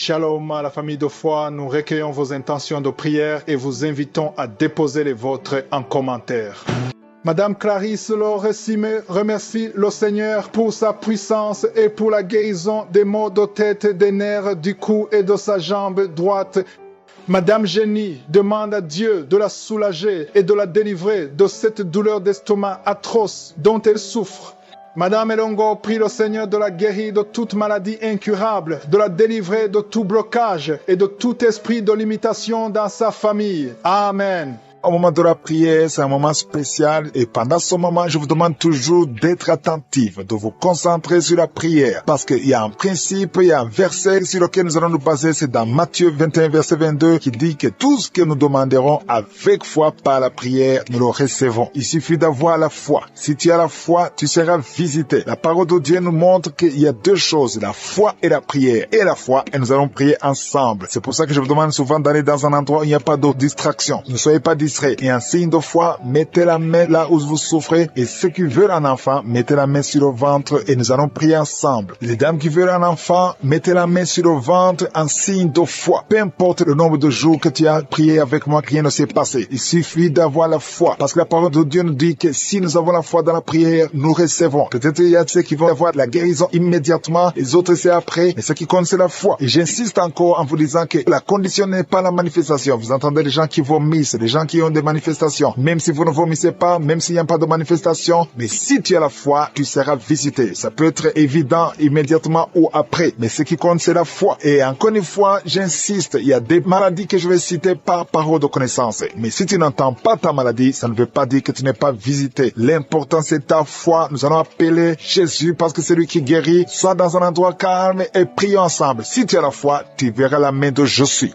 Shalom à la famille de foi, nous recueillons vos intentions de prière et vous invitons à déposer les vôtres en commentaire. Madame Clarisse Loressime remercie le Seigneur pour sa puissance et pour la guérison des maux de tête, des nerfs, du cou et de sa jambe droite. Madame Jenny demande à Dieu de la soulager et de la délivrer de cette douleur d'estomac atroce dont elle souffre. Madame Elongo prie le Seigneur de la guérir de toute maladie incurable, de la délivrer de tout blocage et de tout esprit de limitation dans sa famille. Amen. Au moment de la prière, c'est un moment spécial et pendant ce moment, je vous demande toujours d'être attentif, de vous concentrer sur la prière parce qu'il y a un principe, il y a un verset sur lequel nous allons nous baser, c'est dans Matthieu 21, verset 22 qui dit que tout ce que nous demanderons avec foi par la prière, nous le recevons. Il suffit d'avoir la foi. Si tu as la foi, tu seras visité. La parole de Dieu nous montre qu'il y a deux choses, la foi et la prière. Et la foi, et nous allons prier ensemble. C'est pour ça que je vous demande souvent d'aller dans un endroit où il n'y a pas de distraction. Ne soyez pas distrait. Et un signe de foi, mettez la main là où vous souffrez. Et ceux qui veulent un enfant, mettez la main sur le ventre et nous allons prier ensemble. Les dames qui veulent un enfant, mettez la main sur le ventre en signe de foi. Peu importe le nombre de jours que tu as prié avec moi, rien ne s'est passé. Il suffit d'avoir la foi. Parce que la parole de Dieu nous dit que si nous avons la foi dans la prière, nous recevons. Peut-être il y a ceux qui vont avoir la guérison immédiatement, les autres c'est après. Mais ce qui compte c'est la foi. Et j'insiste encore en vous disant que la condition n'est pas la manifestation. Vous entendez les gens qui vomissent, les gens qui ont des manifestations. Même si vous ne vomissez pas, même s'il n'y a pas de manifestation, mais si tu as la foi, tu seras visité. Ça peut être évident immédiatement ou après. Mais ce qui compte, c'est la foi. Et encore une fois, j'insiste, il y a des maladies que je vais citer par parole de connaissance. Mais si tu n'entends pas ta maladie, ça ne veut pas dire que tu n'es pas visité. L'important, c'est ta foi. Nous allons appeler Jésus parce que c'est lui qui guérit. Sois dans un endroit calme et prions ensemble. Si tu as la foi, tu verras la main de je suis.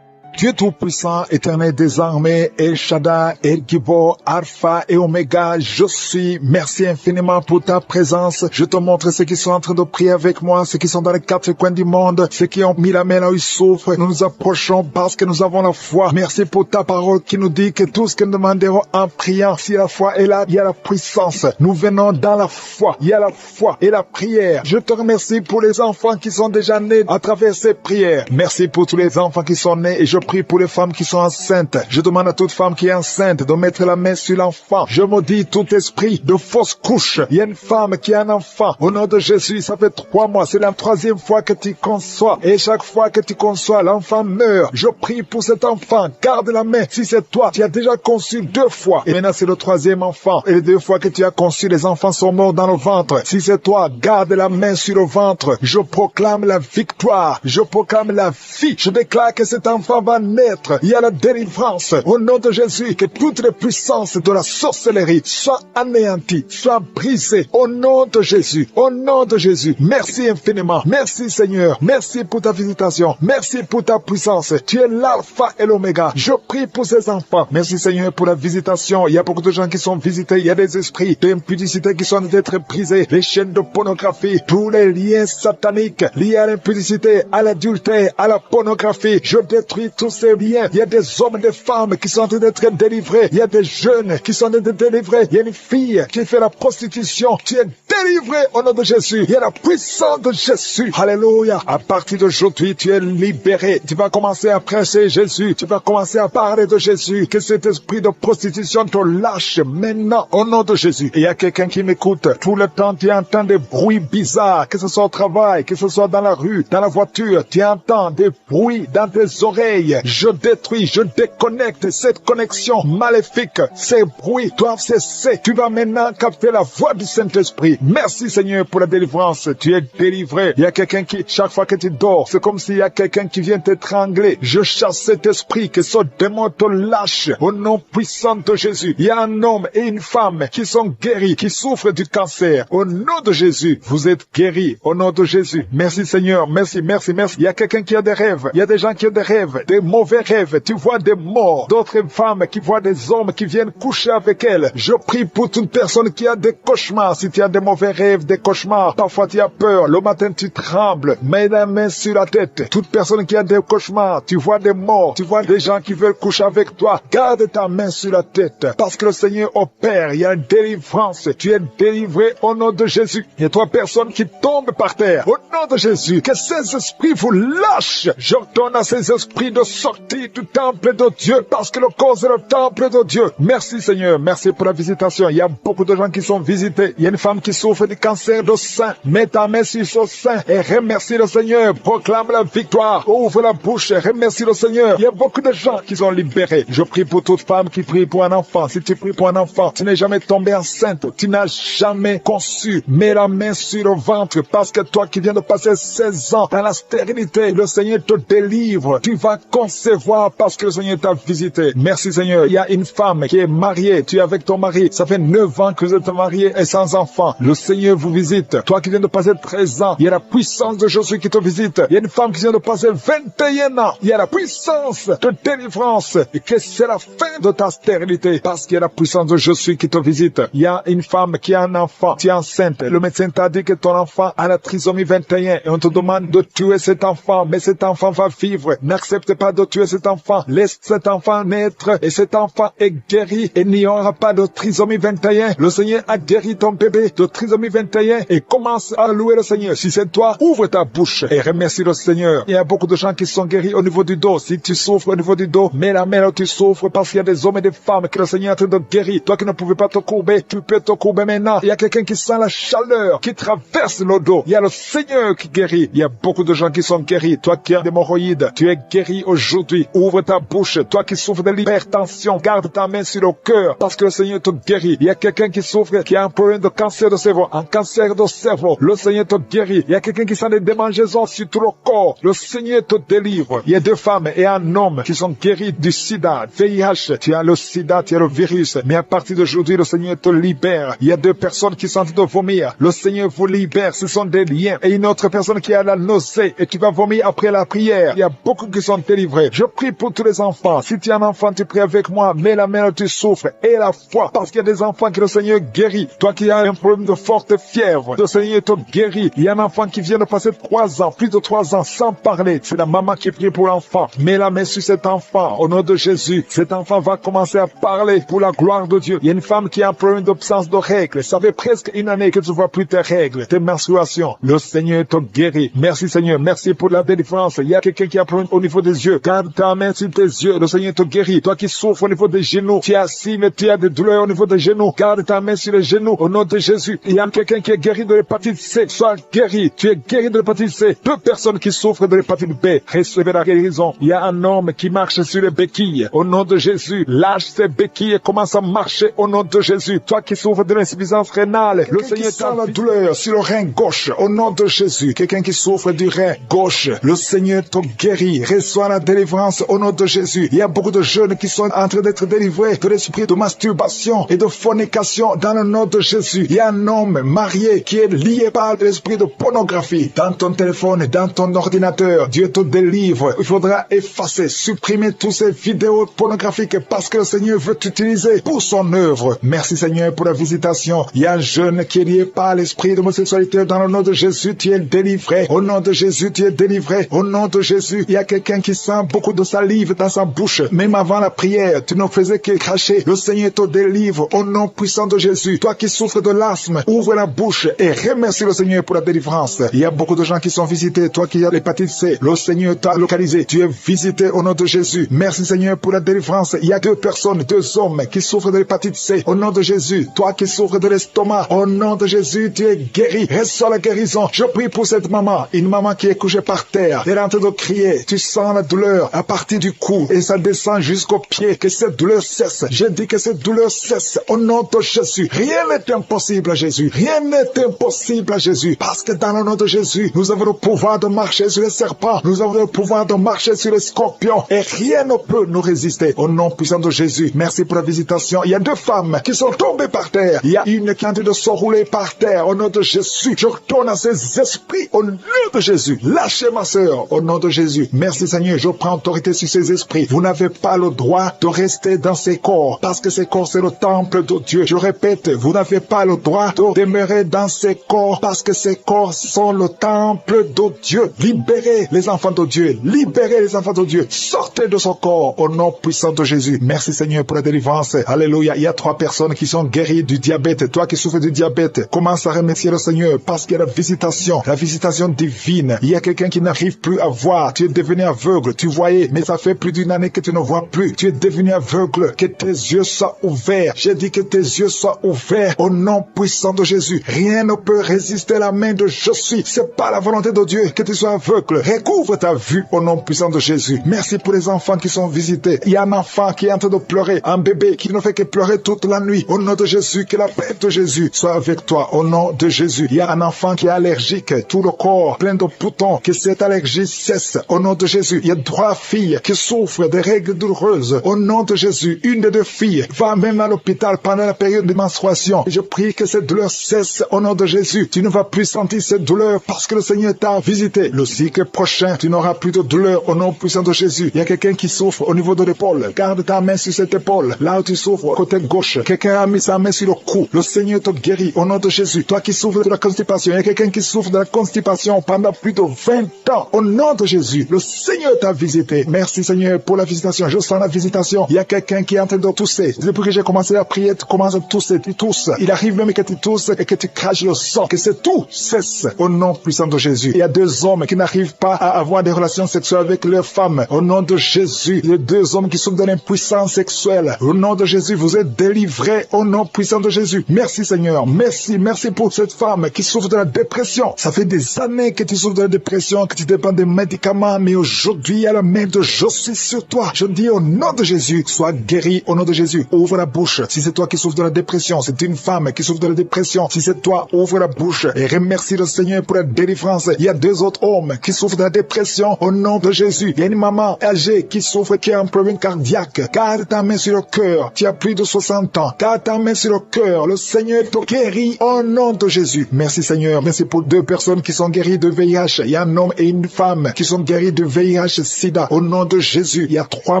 Dieu Tout-Puissant, Éternel des armées, El Shaddai, El Gibor, Alpha et Oméga, je suis. Merci infiniment pour ta présence. Je te montre ceux qui sont en train de prier avec moi, ceux qui sont dans les quatre coins du monde, ceux qui ont mis la main là où ils souffrent. Nous nous approchons parce que nous avons la foi. Merci pour ta parole qui nous dit que tout ce que nous demanderons en priant, si la foi est là, il y a la puissance. Nous venons dans la foi. Il y a la foi et la prière. Je te remercie pour les enfants qui sont déjà nés à travers ces prières. Merci pour tous les enfants qui sont nés et je prie pour les femmes qui sont enceintes. Je demande à toute femme qui est enceinte de mettre la main sur l'enfant. Je maudis tout esprit de fausse couche. Il y a une femme qui a un enfant. Au nom de Jésus, ça fait 3 mois. C'est la 3e fois que tu conçois. Et chaque fois que tu conçois, l'enfant meurt. Je prie pour cet enfant. Garde la main. Si c'est toi, tu as déjà conçu 2 fois. Et maintenant, c'est le 3e enfant. Et les 2 fois que tu as conçu, les enfants sont morts dans le ventre. Si c'est toi, garde la main sur le ventre. Je proclame la victoire. Je proclame la vie. Je déclare que cet enfant va naître. Il y a la délivrance. Au nom de Jésus, que toutes les puissances de la sorcellerie soient anéanties, soient brisées. Au nom de Jésus. Au nom de Jésus. Merci infiniment. Merci Seigneur. Merci pour ta visitation. Merci pour ta puissance. Tu es l'alpha et l'oméga. Je prie pour ces enfants. Merci Seigneur pour la visitation. Il y a beaucoup de gens qui sont visités. Il y a des esprits d'impudicité qui sont d'être brisés. Les chaînes de pornographie, tous les liens sataniques liés à l'impudicité, à l'adultère, à la pornographie. Je détruis tous ces liens. Il y a des hommes et des femmes qui sont en train d'être délivrés. Il y a des jeunes qui sont en train d'être délivrés. Il y a une fille qui fait la prostitution. Tu es délivré au nom de Jésus. Il y a la puissance de Jésus. Alléluia. À partir d'aujourd'hui, tu es libéré. Tu vas commencer à prêcher Jésus. Tu vas commencer à parler de Jésus. Que cet esprit de prostitution te lâche maintenant au nom de Jésus. Et il y a quelqu'un qui m'écoute. Tout le temps, tu entends des bruits bizarres. Que ce soit au travail, que ce soit dans la rue, dans la voiture. Tu entends des bruits dans tes oreilles. Je détruis, je déconnecte cette connexion maléfique. Ces bruits doivent cesser. Tu vas maintenant capter la voix du Saint-Esprit. Merci Seigneur pour la délivrance. Tu es délivré. Il y a quelqu'un qui, chaque fois que tu dors, c'est comme s'il y a quelqu'un qui vient t'étrangler. Je chasse cet esprit, que ce démon te lâche au nom puissant de Jésus. Il y a un homme et une femme qui sont guéris, qui souffrent du cancer. Au nom de Jésus, vous êtes guéris. Au nom de Jésus. Merci Seigneur. Merci, merci, merci. Il y a quelqu'un qui a des rêves. Il y a des gens qui ont des rêves, des mauvais rêves. Tu vois des morts. D'autres femmes qui voient des hommes qui viennent coucher avec elles. Je prie pour toute personne qui a des cauchemars. Si tu as des mauvais mauvais rêves, des cauchemars. Parfois tu as peur, le matin tu trembles, mets la main sur la tête. Toute personne qui a des cauchemars, tu vois des morts, tu vois des gens qui veulent coucher avec toi, garde ta main sur la tête, parce que le Seigneur opère, il y a une délivrance, tu es délivré au nom de Jésus. Il y a 3 personnes qui tombent par terre, au nom de Jésus, que ces esprits vous lâchent. J'ordonne à ces esprits de sortir du temple de Dieu, parce que le corps c'est le temple de Dieu. Merci Seigneur, merci pour la visitation. Il y a beaucoup de gens qui sont visités. Il y a une femme qui souffre du cancer de sein. Mets ta main sur son sein et remercie le Seigneur. Proclame la victoire. Ouvre la bouche et remercie le Seigneur. Il y a beaucoup de gens qui sont libérés. Je prie pour toute femme qui prie pour un enfant. Si tu pries pour un enfant, tu n'es jamais tombé enceinte. Tu n'as jamais conçu. Mets la main sur le ventre, parce que toi qui viens de passer 16 ans dans la stérilité, le Seigneur te délivre. Tu vas concevoir parce que le Seigneur t'a visité. Merci Seigneur. Il y a une femme qui est mariée. Tu es avec ton mari. Ça fait 9 ans que vous êtes mariés et sans enfant. Le Seigneur vous visite. Toi qui viens de passer 13 ans, il y a la puissance de Jésus qui te visite. Il y a une femme qui vient de passer 21 ans. Il y a la puissance de délivrance. Et que c'est la fin de ta stérilité, parce qu'il y a la puissance de Jésus qui te visite. Il y a une femme qui a un enfant. Tu es enceinte. Le médecin t'a dit que ton enfant a la trisomie 21 et on te demande de tuer cet enfant. Mais cet enfant va vivre. N'accepte pas de tuer cet enfant. Laisse cet enfant naître et cet enfant est guéri et il n'y aura pas de trisomie 21. Le Seigneur a guéri ton bébé de trisomie 21 et commence à louer le Seigneur. Si c'est toi, ouvre ta bouche et remercie le Seigneur. Il y a beaucoup de gens qui sont guéris au niveau du dos. Si tu souffres au niveau du dos, mets la main là où tu souffres, parce qu'il y a des hommes et des femmes que le Seigneur est en train de guérir. Toi qui ne pouvais pas te courber, tu peux te courber maintenant. Il y a quelqu'un qui sent la chaleur qui traverse le dos. Il y a le Seigneur qui guérit. Il y a beaucoup de gens qui sont guéris. Toi qui as des hémorroïdes, tu es guéri aujourd'hui. Ouvre ta bouche. Toi qui souffres de l'hypertension, garde ta main sur le cœur, parce que le Seigneur te guérit. Il y a quelqu'un qui souffre, qui a un problème de cancer de cerveau, un cancer de cerveau. Le Seigneur te guérit. Il y a quelqu'un qui sent des démangeaisons sur tout le corps. Le Seigneur te délivre. Il y a 2 femmes et un homme qui sont guéris du sida, VIH. Tu as le sida, tu as le virus. Mais à partir d'aujourd'hui, le Seigneur te libère. Il y a 2 personnes qui sont en train de vomir. Le Seigneur vous libère. Ce sont des liens. Et une autre personne qui a la nausée et qui va vomir après la prière. Il y a beaucoup qui sont délivrés. Je prie pour tous les enfants. Si tu es un enfant, tu pries avec moi. Mets la main où tu souffres et la foi, parce qu'il y a des enfants que le Seigneur guérit. Toi qui as un problème de forte fièvre, le Seigneur te guérit. Il y a un enfant qui vient de passer 3 ans, plus de 3 ans sans parler. C'est la maman qui prie pour l'enfant. Mets la main sur cet enfant au nom de Jésus. Cet enfant va commencer à parler pour la gloire de Dieu. Il y a une femme qui a un problème d'absence de règles. Ça fait presque 1 année que tu ne vois plus tes règles, tes menstruations. Le Seigneur te guérit. Merci Seigneur. Merci pour la délivrance. Il y a quelqu'un qui a un problème au niveau des yeux. Garde ta main sur tes yeux. Le Seigneur te guérit. Toi qui souffres au niveau des genoux, tu es assis mais tu as des douleurs au niveau des genoux. Garde ta main sur les genoux au nom de Jésus. Il y a quelqu'un qui est guéri de l'hépatite C. Sois guéri. Tu es guéri de l'hépatite C. 2 personnes qui souffrent de l'hépatite B. Recevez la guérison. Il y a un homme qui marche sur les béquilles. Au nom de Jésus. Lâche ses béquilles et commence à marcher au nom de Jésus. Toi qui souffres de l'insuffisance rénale, le Seigneur t'a la douleur sur le rein gauche. Au nom de Jésus. Quelqu'un qui souffre du rein gauche, le Seigneur te guérit. Reçois la délivrance au nom de Jésus. Il y a beaucoup de jeunes qui sont en train d'être délivrés de l'esprit de masturbation et de fornication dans le nom de Jésus. Il y a un homme marié qui est lié par l'esprit de pornographie dans ton téléphone, dans ton ordinateur. Dieu te délivre. Il faudra effacer, supprimer toutes ces vidéos pornographiques, parce que le Seigneur veut t'utiliser pour son œuvre. Merci Seigneur pour la visitation. Il y a un jeune qui est lié par l'esprit d'homosexualité. Dans le nom de Jésus, tu es délivré. Au nom de Jésus, tu es délivré. Au nom de Jésus, il y a quelqu'un qui sent beaucoup de salive dans sa bouche. Même avant la prière, tu ne faisais que cracher. Le Seigneur te délivre au nom puissant de Jésus. Toi qui souffres de l'asthme, ouvre la bouche et remercie le Seigneur pour la délivrance. Il y a beaucoup de gens qui sont visités. Toi qui as l'hépatite C, le Seigneur t'a localisé. Tu es visité au nom de Jésus. Merci Seigneur pour la délivrance. Il y a 2 personnes, 2 hommes qui souffrent de l'hépatite C. Au nom de Jésus. Toi qui souffres de l'estomac, au nom de Jésus, tu es guéri. Reçois la guérison. Je prie pour cette maman. Une maman qui est couchée par terre. Elle est en train de crier. Tu sens la douleur à partir du cou et ça descend jusqu'au pied. Que cette douleur cesse. Je dis que cette douleur cesse. Au nom de Jésus. Rien n'est impossible à Jésus. Rien n'est impossible à Jésus. Parce que dans le nom de Jésus, nous avons le pouvoir de marcher sur les serpents. Nous avons le pouvoir de marcher sur les scorpions. Et rien ne peut nous résister. Au nom puissant de Jésus. Merci pour la visitation. Il y a 2 femmes qui sont tombées par terre. Il y a une qui est en train de se rouler par terre. Au nom de Jésus. Je retourne à ces esprits. Au nom de Jésus. Lâchez ma sœur. Au nom de Jésus. Merci Seigneur. Je prends autorité sur ces esprits. Vous n'avez pas le droit de rester dans ces corps. Parce que ces corps, c'est le temple de Dieu. Je répète, vous n'avez pas le droit de demeurer dans ces corps parce que ces corps sont le temple de Dieu. Libérez les enfants de Dieu. Libérez les enfants de Dieu. Sortez de son corps au nom puissant de Jésus. Merci Seigneur pour la délivrance. Alléluia. Il y a 3 personnes qui sont guéries du diabète. Toi qui souffres du diabète, commence à remercier le Seigneur parce qu'il y a la visitation divine. Il y a quelqu'un qui n'arrive plus à voir. Tu es devenu aveugle. Tu voyais, mais ça fait plus d'une année que tu ne vois plus. Tu es devenu aveugle. Que tes yeux soient ouverts. J'ai dit que tes yeux soient ouverts au nom puissant de Jésus. Rien ne peut résister à la main de je suis. C'est pas la volonté de Dieu que tu sois aveugle. Recouvre ta vue au nom puissant de Jésus. Merci pour les enfants qui sont visités. Il y a un enfant qui est en train de pleurer, un bébé qui ne fait que pleurer toute la nuit. Au nom de Jésus, que la paix de Jésus soit avec toi. Au nom de Jésus. Il y a un enfant qui est allergique, tout le corps plein de boutons, que cette allergie cesse. Au nom de Jésus. Il y a 3 filles qui souffrent de règles douloureuses. Au nom de Jésus, une des 2 filles va même à l'hôpital pendant la période de menstruation. Et je prie que cette douleur cesse au nom de Jésus. Tu ne vas plus sentir cette douleur parce que le Seigneur t'a visité. Le cycle prochain, tu n'auras plus de douleur au nom puissant de Jésus. Il y a quelqu'un qui souffre au niveau de l'épaule. Garde ta main sur cette épaule. Là où tu souffres, côté gauche. Quelqu'un a mis sa main sur le cou. Le Seigneur te guérit au nom de Jésus. Toi qui souffres de la constipation, il y a quelqu'un qui souffre de la constipation pendant plus de 20 ans. Au nom de Jésus, le Seigneur t'a visité. Merci Seigneur pour la visitation. Je sens la visitation. Il y a quelqu'un qui est en train de tousser. Depuis que j'ai commencé la prière, tu commences à tousser, tu tousses. Il arrive même que tu tousses et que tu craches le sang. Que c'est tout cesse au nom puissant de Jésus. Il y a 2 hommes qui n'arrivent pas à avoir des relations sexuelles avec leurs femmes. Au nom de Jésus, il y a 2 hommes qui souffrent de l'impuissance sexuelle. Au nom de Jésus, vous êtes délivrés au nom puissant de Jésus. Merci Seigneur. Merci pour cette femme qui souffre de la dépression. Ça fait des années que tu souffres de la dépression, que tu dépends des médicaments, mais aujourd'hui, il y a la main de je suis sur toi. Je dis au nom de Jésus, sois guéri au nom de Jésus. Ouvre la bouche. Si c'est toi qui souffres de la dépression, c'est une femme qui souffre de la dépression. Si c'est toi, ouvre la bouche et remercie le Seigneur pour la délivrance. Il y a 2 autres hommes qui souffrent de la dépression au nom de Jésus. Il y a une maman âgée qui souffre, qui a un problème cardiaque. Garde ta main sur le cœur. Tu as plus de 60 ans. Garde ta main sur le cœur. Le Seigneur te guérit au nom de Jésus. Merci Seigneur. Merci pour 2 personnes qui sont guéries de VIH. Il y a un homme et une femme qui sont guéris de VIH sida. Au nom de Jésus. Il y a 3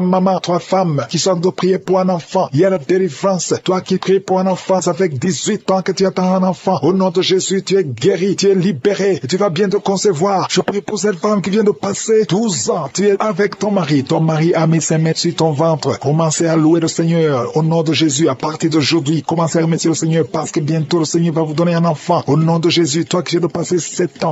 mamans, 3 femmes qui sont de prier pour un enfant. Il y a la délivrance. Toi qui pries pour un enfant, ça fait 18 ans que tu attends un enfant. Au nom de Jésus, tu es guéri, tu es libéré. Et tu vas bientôt concevoir. Je prie pour cette femme qui vient de passer 12 ans. Tu es avec ton mari. Ton mari a mis ses mains sur ton ventre. Commencez à louer le Seigneur. Au nom de Jésus, à partir d'aujourd'hui, commencez à remercier le Seigneur parce que bientôt le Seigneur va vous donner un enfant. Au nom de Jésus, toi qui viens de passer 7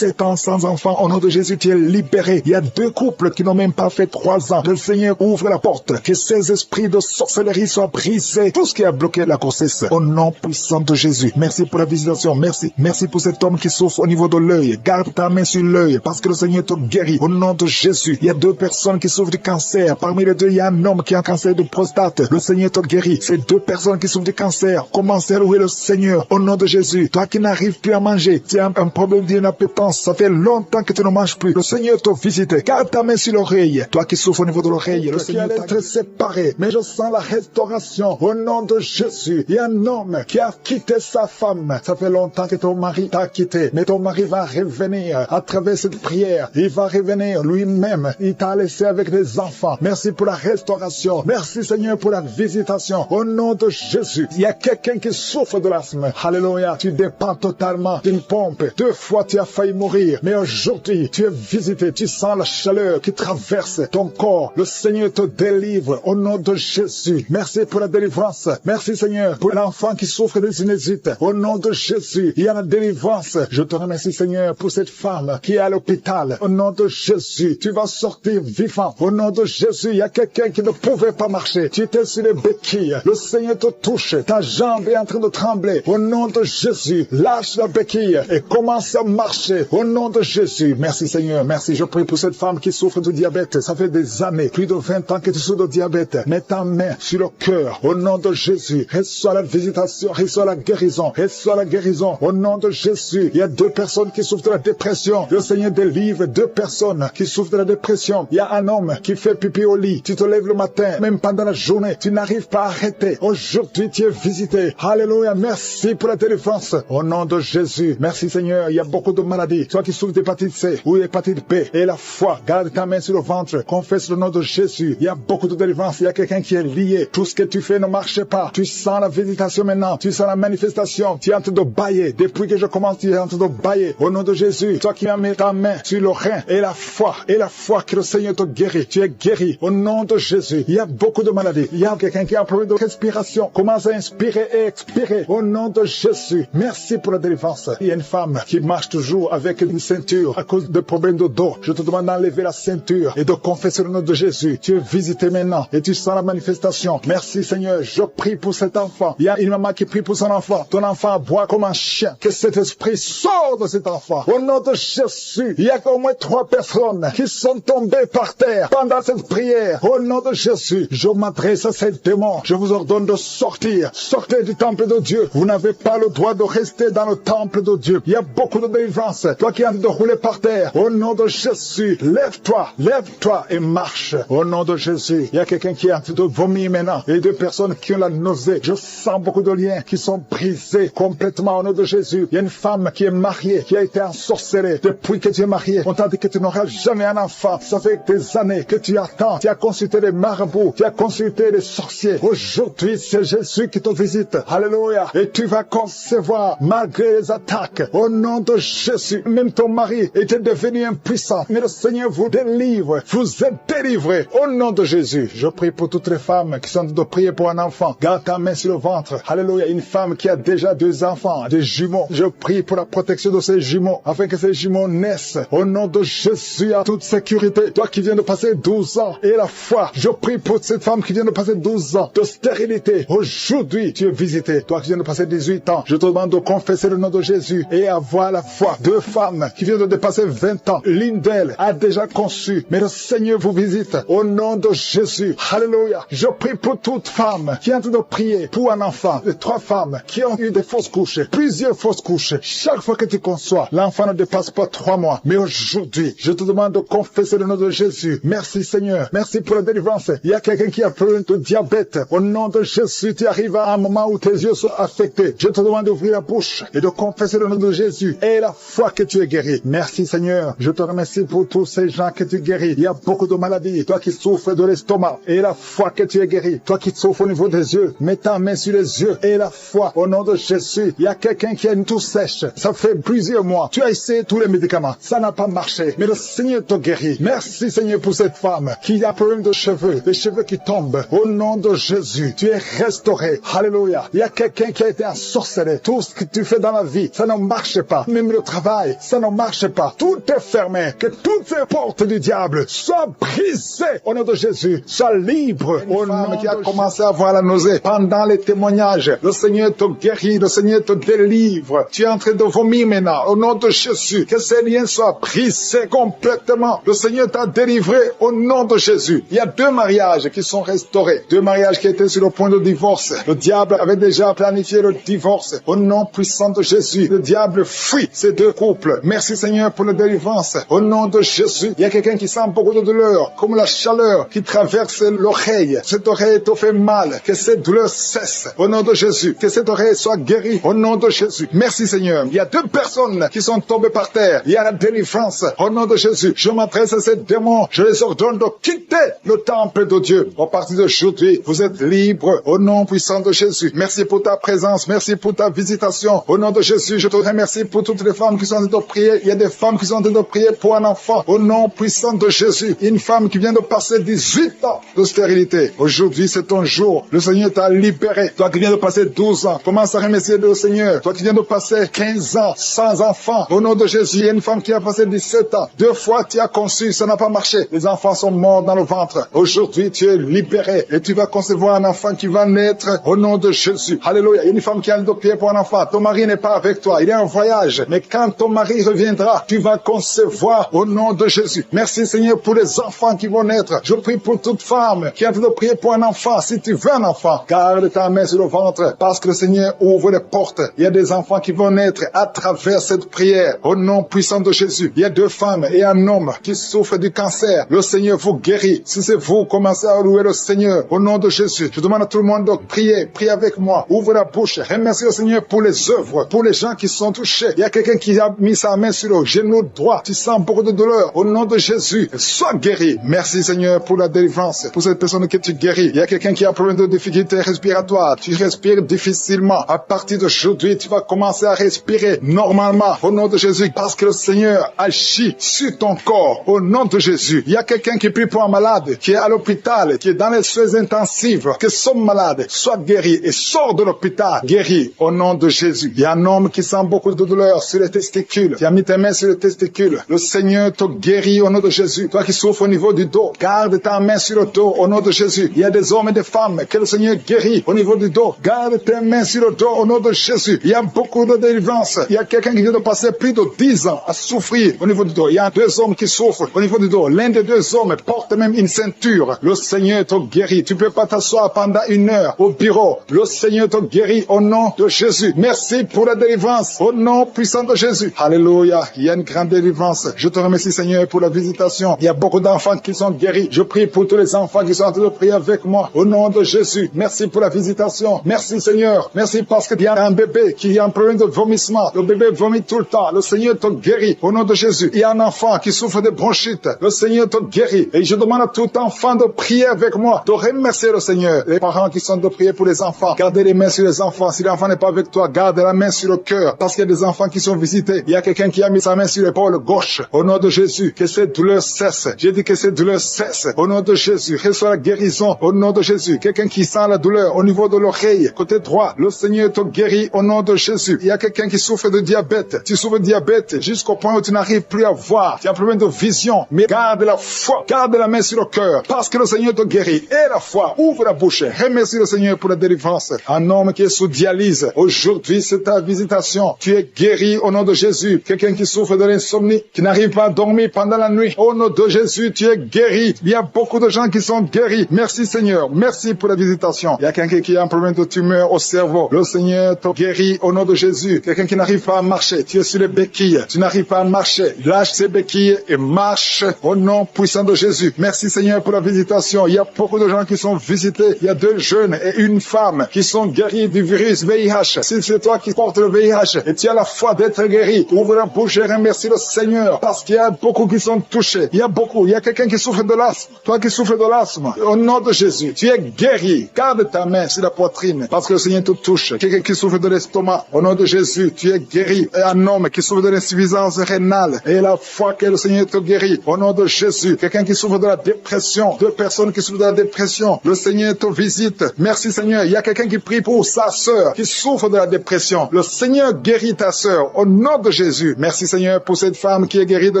ans sans enfant, au nom de Jésus, tu es libéré. Il y a 2 couples qui n'ont même pas fait 3 ans. Le Seigneur ouvre la porte. Que ces esprits de sorcellerie soient brisés. Tout ce qui a bloqué la grossesse. Au nom puissant de Jésus. Merci pour la visitation. Merci pour cet homme qui souffre au niveau de l'œil. Garde ta main sur l'œil parce que le Seigneur te guérit. Au nom de Jésus. Il y a 2 personnes qui souffrent du cancer. Parmi les 2, il y a un homme qui a un cancer de prostate. Le Seigneur te guérit. Ces 2 personnes qui souffrent du cancer. Commencez à louer le Seigneur. Au nom de Jésus. Toi qui n'arrives plus à manger. Tu as un problème d'inappétence. Ça fait longtemps que tu ne manges plus. Le Seigneur te visite. Garde ta main sur l'oreille. Toi qui souffres au niveau de l'oreille. Le Seigneur t'a séparé. Mais je sens la restauration. Au nom de Jésus. Il y a un homme qui a quitté sa femme. Ça fait longtemps que ton mari t'a quitté. Mais ton mari va revenir à travers cette prière. Il va revenir lui-même. Il t'a laissé avec des enfants. Merci pour la restauration. Merci Seigneur pour la visitation. Au nom de Jésus. Il y a quelqu'un qui souffre de l'asthme. Alléluia. Tu dépends totalement d'une pompe. 2 fois tu as failli mourir. Mais aujourd'hui, tu es visité. Tu sens la chaleur qui traverse ton corps. Le Seigneur te délivre. Au nom de Jésus. Merci pour la délivrance. Merci Seigneur pour l'enfant qui souffre de sinusite. Au nom de Jésus. Il y a la délivrance. Je te remercie Seigneur pour cette femme qui est à l'hôpital. Au nom de Jésus. Tu vas sortir vivant. Au nom de Jésus. Il y a quelqu'un qui ne pouvait pas marcher. Tu étais sur les béquilles. Le Seigneur te touche. Ta jambe est en train de trembler. Au nom de Jésus. Lâche la béquille et commence à marcher. Au nom de Jésus. Merci Seigneur. Merci. Je prie pour cette femme qui souffre de diabète. Ça fait des années. Plus de 20 ans que tu souffres de diabète. Mets ta main sur le cœur. Au nom de Jésus. Reçois la visitation. Reçois la guérison. Reçois la guérison. Au nom de Jésus. Il y a 2 personnes qui souffrent de la dépression. Le Seigneur délivre 2 personnes qui souffrent de la dépression. Il y a un homme qui fait pipi au lit. Tu te lèves le matin. Même pendant la journée. Tu n'arrives pas à arrêter. Aujourd'hui, tu es visité. Alléluia. Merci pour la délivrance. Au nom de Jésus. Merci Seigneur. Il y a beaucoup de maladies. Toi qui souffres d'hépatite C ou hépatite B et la foi. Garde ta main sur le ventre. Confesse le nom de Jésus. Il y a beaucoup de délivrance. Il y a quelqu'un qui est lié. Tout ce que tu fais ne marche pas. Tu sens la visitation maintenant. Tu sens la manifestation respiration, tu es en train de bailler. Depuis que je commence, tu es en train de bailler. Au nom de Jésus, toi qui as mis ta main sur le rein et la foi que le Seigneur te guérit. Tu es guéri. Au nom de Jésus, il y a beaucoup de maladies. Il y a quelqu'un qui a un problème de respiration. Commence à inspirer et expirer. Au nom de Jésus, merci pour la délivrance. Il y a une femme qui marche toujours avec une ceinture à cause de problèmes de dos. Je te demande d'enlever la ceinture et de confesser le nom de Jésus. Tu es visité maintenant et tu sens la manifestation. Merci Seigneur. Je prie pour cet enfant. Il y a une maman qui prie pour son enfant. Ton enfant aboie comme un chien. Que cet esprit sorte de cet enfant. Au nom de Jésus, il y a au moins 3 personnes qui sont tombées par terre pendant cette prière. Au nom de Jésus, je m'adresse à ces démons. Je vous ordonne de sortir. Sortez du temple de Dieu. Vous n'avez pas le droit de rester dans le temple de Dieu. Il y a beaucoup de délivrance. Toi qui es en train de rouler par terre, au nom de Jésus, lève-toi et marche. Au nom de Jésus, il y a quelqu'un qui est en train de vomir maintenant. Et 2 personnes qui ont la nausée. Je sens beaucoup de liens qui sont brisés complètement au nom de Jésus. Il y a une femme qui est mariée, qui a été ensorcelée. Depuis que tu es mariée, on t'a dit que tu n'auras jamais un enfant. Ça fait des années que tu attends. Tu as consulté les marabouts, tu as consulté les sorciers. Aujourd'hui, c'est Jésus qui te visite. Alléluia. Et tu vas concevoir malgré les attaques. Au nom de Jésus, même ton mari était devenu impuissant. Mais le Seigneur vous délivre. Vous êtes délivrés. Au nom de Jésus, je prie pour toutes les femmes qui sont de prier pour un enfant. Garde ta main sur le ventre. Alléluia. Une femme qui a déjà 2 enfants, des jumeaux. Je prie pour la protection de ces jumeaux, afin que ces jumeaux naissent. Au nom de Jésus, à toute sécurité. Toi qui viens de passer 12 ans et la foi, je prie pour cette femme qui vient de passer 12 ans de stérilité. Aujourd'hui, tu es visité. Toi qui viens de passer 18 ans, je te demande de confesser le nom de Jésus et avoir la foi. 2 femmes qui viennent de dépasser 20 ans. L'une d'elles a déjà conçu. Mais le Seigneur vous visite. Au nom de Jésus. Alléluia. Je prie pour toute femme qui est en train de prier pour un enfant. Les 3 femmes qui ont eu des fausses couches. Plusieurs fausses couches. Chaque fois que tu conçois, l'enfant ne dépasse pas 3 mois. Mais aujourd'hui, je te demande de confesser le nom de Jésus. Merci Seigneur. Merci pour la délivrance. Il y a quelqu'un qui a problème de diabète. Au nom de Jésus, tu arrives à un moment où tes yeux sont affectés. Je te demande d'ouvrir la bouche et de confesser le nom de Jésus. Et la foi que tu es guéri. Merci Seigneur. Je te remercie pour tous ces gens que tu guéris. Il y a beaucoup de maladies. Toi qui souffres de l'estomac. Et la foi que tu es guéri. Toi qui souffres au niveau des yeux. Mets ta main sur les yeux. Et la foi. Au nom de Jésus. Il y a quelqu'un qui a une toux sèche. Ça fait plusieurs mois. Tu as essayé tous les médicaments. Ça n'a pas marché. Mais le Seigneur te guérit. Merci Seigneur pour cette femme qui a un problème de cheveux. Les cheveux qui tombent. Au nom de Jésus. Tu es restauré. Alléluia. Il y a quelqu'un qui a été ensorcelé. Tout ce que tu fais dans la vie, ça ne marche pas. Même le travail, ça ne marche pas. Tout est fermé. Que toutes ces portes du diable soient brisées. Au nom de Jésus. Sois libre. Au nom qui a commencé à avoir la nausée. Pendant les témoignages, le Seigneur te guérit. Le Seigneur te délivre. Tu es en train de vomir maintenant. Au nom de Jésus. Que ces liens soient brisés complètement. Le Seigneur t'a délivré au nom de Jésus. Il y a 2 mariages qui sont restaurés. 2 mariages qui étaient sur le point de divorce. Le diable avait déjà planifié le divorce. Au nom puissant de Jésus, le diable fuit ces 2 couples. Merci Seigneur pour la délivrance. Au nom de Jésus, il y a quelqu'un qui sent beaucoup de douleur, comme la chaleur qui traverse l'oreille. Cette oreille te fait mal. Que cette douleur cesse. Au nom de Jésus, que cette oreille soit guérie. Au nom de Jésus. Merci Seigneur. Il y a 2 personnes qui sont tombées par terre. Il y a la délivrance. Au nom de Jésus, je m'adresse à ces démons. Je les ordonne de quitter le temple de Dieu. À partir d'aujourd'hui, vous êtes libres. Au nom puissant de Jésus. Merci pour ta présence. Merci pour ta visitation. Au nom de Jésus, je te remercie pour toutes les femmes qui sont en train de prier. Il y a des femmes qui sont en train de prier pour un enfant. Au nom puissant de Jésus. Une femme qui vient de passer 18 ans de stérilité. Aujourd'hui, c'est ton jour. Le Seigneur t'a libéré. Toi qui viens de passer 12 ans, commence à remercier le Seigneur. Toi qui viens de passer 15 ans sans enfant. Au nom de Jésus, il y a une femme qui a passé 17 ans. 2 fois tu as conçu, ça n'a pas marché. Les enfants sont morts dans le ventre. Aujourd'hui, tu es libéré. Et tu vas concevoir un enfant qui va naître au nom de Jésus. Alléluia. Il y a une femme qui a le pied pour un enfant. Ton mari n'est pas avec toi. Il est en voyage. Mais quand ton mari reviendra, tu vas concevoir au nom de Jésus. Merci Seigneur pour les enfants qui vont naître. Je prie pour toute femme qui est en train de prier pour un enfant. Si tu veux un enfant, garde ta main sur le ventre parce que le Seigneur ouvre les portes. Il y a des enfants qui vont naître à travers cette prière. Au nom puissant de Jésus. Il y a 2 femmes et un homme qui souffrent du cancer. Le Seigneur vous guérit. Si c'est vous, commencez à louer le Seigneur. Au nom de Jésus. Je demande à tout le monde de prier. Priez avec moi. Ouvre la bouche. Remercie le Seigneur pour les œuvres, pour les gens qui sont touchés. Il y a quelqu'un qui a mis sa main sur le genou droit. Tu sens beaucoup de douleur. Au nom de Jésus, sois guéri. Merci Seigneur pour la délivrance. Pour cette personne que tu guéris. Il y a quelqu'un qui a un problème de difficulté respiratoire. Tu respires difficilement. À partir d'aujourd'hui, tu vas commencer à respirer normalement au nom de Jésus parce que le Seigneur agit sur ton corps au nom de Jésus. Il y a quelqu'un qui prie pour un malade, qui est à l'hôpital, qui est dans les soins intensifs, que son malade soit guéri et sort de l'hôpital guéri au nom de Jésus. Il y a un homme qui sent beaucoup de douleur sur les testicules. Tu as mis tes mains sur les testicules. Le Seigneur te guérit au nom de Jésus. Toi qui souffres au niveau du dos, garde ta main sur le dos au nom de Jésus. Il y a des hommes et des femmes que le Seigneur guérit au niveau du dos. Garde tes mains sur le dos au nom de Jésus. Il y a beaucoup de délivrance. Il y a quelqu'un qui vient de passer plus de 10 ans à souffrir au niveau du dos. Il y a 2 hommes qui souffrent au niveau du dos. L'un des 2 hommes porte même une ceinture. Le Seigneur te guérit. Tu peux pas t'asseoir pendant 1 heure au bureau. Le Seigneur te guérit au nom de Jésus. Merci pour la délivrance au nom puissant de Jésus. Alléluia. Il y a une grande délivrance. Je te remercie Seigneur pour la visitation. Il y a beaucoup d'enfants qui sont guéris. Je prie pour tous les enfants qui sont en train de prier avec moi au nom de Jésus. Merci pour la visitation. Merci Seigneur. Merci parce qu'il y a un bébé qui a un problème de vomissement. Le bébé vomit tout le temps. Le Seigneur te guérit au nom de Jésus. Il y a un enfant qui souffre de bronchite. Le Seigneur te guérit. Et je demande à tout enfant de prier avec moi, de remercier le Seigneur. Les parents qui sont de prier pour les enfants, gardez les mains sur les enfants. Si l'enfant n'est pas avec toi, garde la main sur le cœur. Parce qu'il y a des enfants qui sont visités. Il y a quelqu'un qui a mis sa main sur l'épaule gauche. Au nom de Jésus, que cette douleur cesse. J'ai dit que cette douleur cesse. Au nom de Jésus, reçois la guérison. Au nom de Jésus, quelqu'un qui sent la douleur au niveau de l'oreille, côté droit, le Seigneur te guérit au nom de Jésus. Il y a quelqu'un qui souffre de diabète. Tu souffres de diabète jusqu'au point où tu n'arrives plus à voir. Tu as un problème de vision. Mais garde la foi. Garde la main sur le cœur. Parce que le Seigneur te guérit. Et la foi. Ouvre la bouche. Remercie le Seigneur pour la délivrance. Un homme qui est sous dialyse. Aujourd'hui, c'est ta visitation. Tu es guéri au nom de Jésus. Quelqu'un qui souffre de l'insomnie, qui n'arrive pas à dormir pendant la nuit. Au nom de Jésus, tu es guéri. Il y a beaucoup de gens qui sont guéris. Merci Seigneur. Merci pour la visitation. Il y a quelqu'un qui a un problème de tumeur au cerveau. Le Seigneur te guérit au nom de Jésus. Quelqu'un qui n'arrive pas à marcher. Tu es sur les béquilles. Tu n'arrives pas à marcher. Lâche ces béquilles et marche au nom puissant de Jésus. Merci Seigneur pour la visitation. Il y a beaucoup de gens qui sont visités. Il y a 2 jeunes et une femme qui sont guéris du virus VIH. Si c'est toi qui portes le VIH et tu as la foi d'être guéri, ouvre la bouche et remercie le Seigneur parce qu'il y a beaucoup qui sont touchés. Il y a beaucoup. Il y a quelqu'un qui souffre de l'asthme. Toi qui souffres de l'asthme, au nom de Jésus, tu es guéri. Garde ta main sur la poitrine parce que le Seigneur te touche. Quelqu'un qui souffre de l'estomac, au nom de Jésus, tu es guéri. Et un homme qui souffre de l'insuffisance rénale et la foi que le Seigneur te guérit, au nom de Jésus. Quelqu'un qui souffre de la dépression, 2 personnes qui souffrent de la dépression, le Seigneur te visite. Merci Seigneur. Il y a quelqu'un qui prie pour sa sœur qui souffre de la dépression. Le Seigneur guérit ta sœur au nom de Jésus. Merci Seigneur pour cette femme qui est guérie de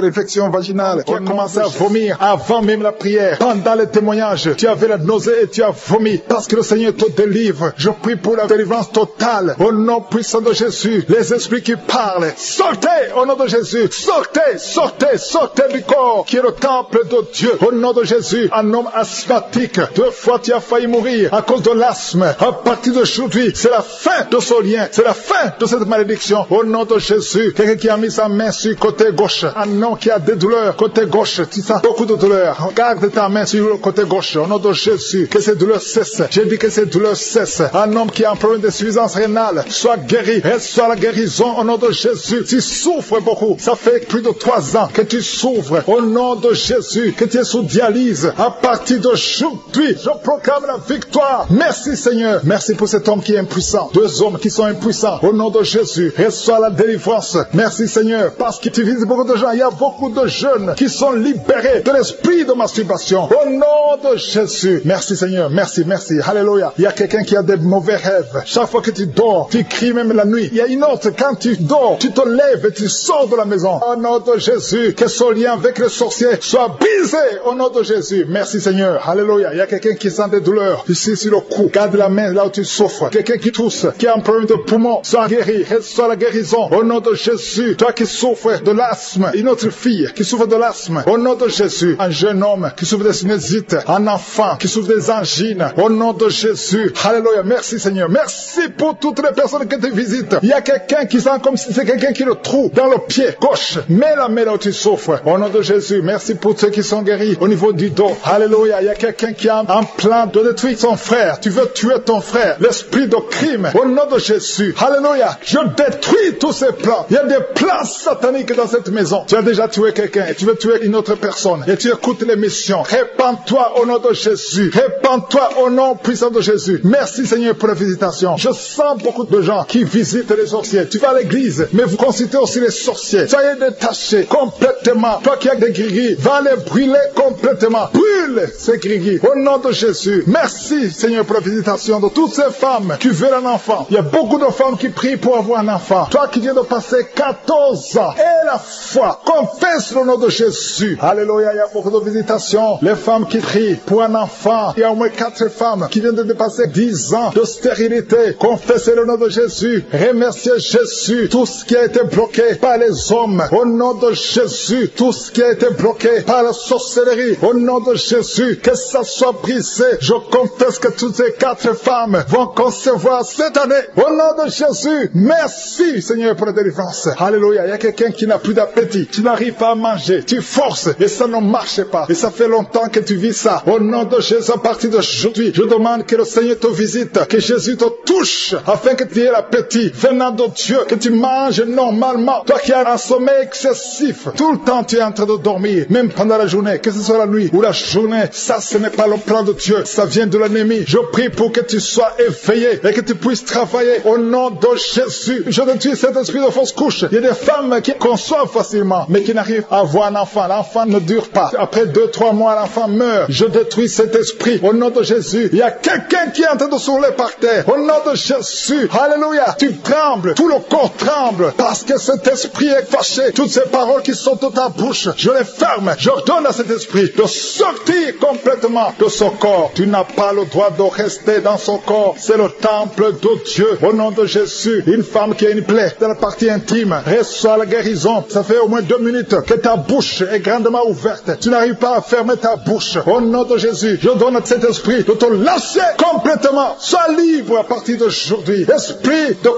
l'infection vaginale, qui a commencé à vomir avant même la prière. Pendant le témoignage, tu avais la nausée et tu as vomi parce que le Seigneur te délivre. Je prie pour la délivrance totale au nom puissant de Jésus. Les esprits qui parlent, sortez au nom de Jésus. Sortez, sortez, sortez du corps qui est le temple de Dieu. Au nom de Jésus, un homme asthmatique, 2 fois tu as failli mourir à cause de l'asthme. À partir d'aujourd'hui, c'est la fin de ce lien, c'est la fin de cette malédiction. Au nom de Jésus, quelqu'un qui a mis sa main sur le côté gauche, un homme qui a des douleurs côté gauche, tu sens beaucoup de douleurs. Garde ta main sur le côté gauche. Au nom de Jésus, que ces douleurs cessent. J'ai dit que ces douleurs cessent. Un homme qui a un problème d'insuffisance rénale, soit guéri et soit la guérison au nom de Jésus. Tu souffres beaucoup. Ça fait plus de 3 ans que tu souffres. Au nom de Jésus, que tu es sous dialyse. À partir d'aujourd'hui, je proclame la victoire. Merci Seigneur. Merci pour cet homme qui est impuissant. 2 hommes qui sont impuissants. Au nom de Jésus, reçois la délivrance. Merci Seigneur, parce que tu visites beaucoup de gens. Il y a beaucoup de jeunes qui sont libérés de l'esprit de masturbation. Au nom de Jésus. Merci Seigneur. Merci, merci. Alléluia. Il y a quelqu'un qui a des mauvais rêves. Chaque fois que tu dors, tu cries même la nuit. Il y a une autre, quand tu dors, tu te lèves et tu sors de la maison. Au nom de Jésus, que ce lien avec le sorcier soit brisé. Au nom de Jésus. Merci Seigneur. Alléluia. Il y a quelqu'un qui sent des douleurs ici sur le cou. Garde la main là où tu souffres. Quelqu'un qui tousse, qui a un problème de poumon, soit guéri. Soit la guérison. Au nom de Jésus. Toi qui souffres de l'asthme. Une autre fille qui souffre de l'asthme. Au nom de Jésus. Un jeune homme qui souffre de sinusite. Un enfant qui souffre des angines. Au nom de Jésus. Alléluia. Merci Seigneur. Merci pour toutes les personnes que tu visites. Il y a quelqu'un qui sent comme si c'est quelqu'un qui le trouve dans le pied gauche. Mets la main là où tu souffres. Au nom de Jésus. Merci pour ceux qui sont guéris au niveau du dos. Alléluia. Il y a quelqu'un qui a un plan de détruire son frère. Tu veux tuer ton frère. L'esprit de crime. Au nom de Jésus. Alléluia. Je détruis tous ces plans. Il y a des plans sataniques dans cette maison. Tu as déjà tué quelqu'un et tu veux tuer une autre personne. Et tu écoutes l'émission. Répands-toi au nom de Jésus. Répands-toi au nom puissant de Jésus. Merci Seigneur pour la visitation. Je sens beaucoup de gens qui visitent les sorciers. Tu vas à l'église, mais vous consultez aussi les sorciers. Soyez détachés complètement. Toi qui as des gris, va les brûler complètement. Brûle ces gris au nom de Jésus. Merci Seigneur pour la visitation de toutes ces femmes qui veulent un enfant. Il y a beaucoup de femmes qui prient pour avoir un enfant. Toi qui viens de passer 14 ans et la foi, confesse le nom de Jésus. Alléluia, il y a beaucoup de visitations. Les femmes qui prient pour un enfant. Il y a au moins 4 femmes qui viennent de dépasser 10 ans de stérilité. Confessez le nom de Jésus. Remerciez Jésus. Tout ce qui a été bloqué par les hommes, au nom de Jésus. Tout ce qui a été bloqué par la sorcellerie, au nom de Jésus, que ça soit brisé. Je confesse que toutes ces 4 femmes vont concevoir cette année, au nom de Jésus. Merci Seigneur pour la délivrance. Alléluia. Il y a quelqu'un qui n'a plus d'appétit. Tu n'arrives pas à manger. Tu forces et ça ne marche pas. Et ça fait longtemps que tu vis ça. Au nom de Jésus, à partir d'aujourd'hui, je demande que le Seigneur te visite, que Jésus te touche, afin que tu aies l'appétit venant de Dieu, que tu manges normalement. Toi qui as un sommeil excessif, tout le temps tu es en train de dormir, même pendant la journée, que ce soit la nuit ou la journée, ça ce n'est pas le plan de Dieu, ça vient de l'ennemi. Je prie pour que tu sois éveillé et que tu puisses travailler au nom de Jésus. Je détruis cet esprit de fausse couche. Il y a des femmes qui conçoivent facilement, mais qui n'arrivent à avoir un enfant. L'enfant ne dure pas. Après 2-3 mois, l'enfant meurt. Je détruis cet esprit au nom de Jésus. Il y a quelqu'un qui est en train de s'ouler par terre. Au nom de Jésus. Alléluia. Tu trembles. Tout le corps tremble parce que cet esprit est fâché. Toutes ces paroles qui sont dans ta bouche, je les ferme. J'ordonne à cet esprit de sortir complètement de son corps. Tu n'as pas le droit de rester dans son corps. C'est le temple de Dieu. Au nom de Jésus. Une femme qui a une plaie dans la partie intime reçoit la guérison. Ça fait au moins 2 minutes que ta bouche est grandement ouverte. Tu n'arrives pas à fermer ta bouche. Au nom de Jésus, je donne à cet esprit de te lâcher complètement. Sois libre à partir d'aujourd'hui. Esprit de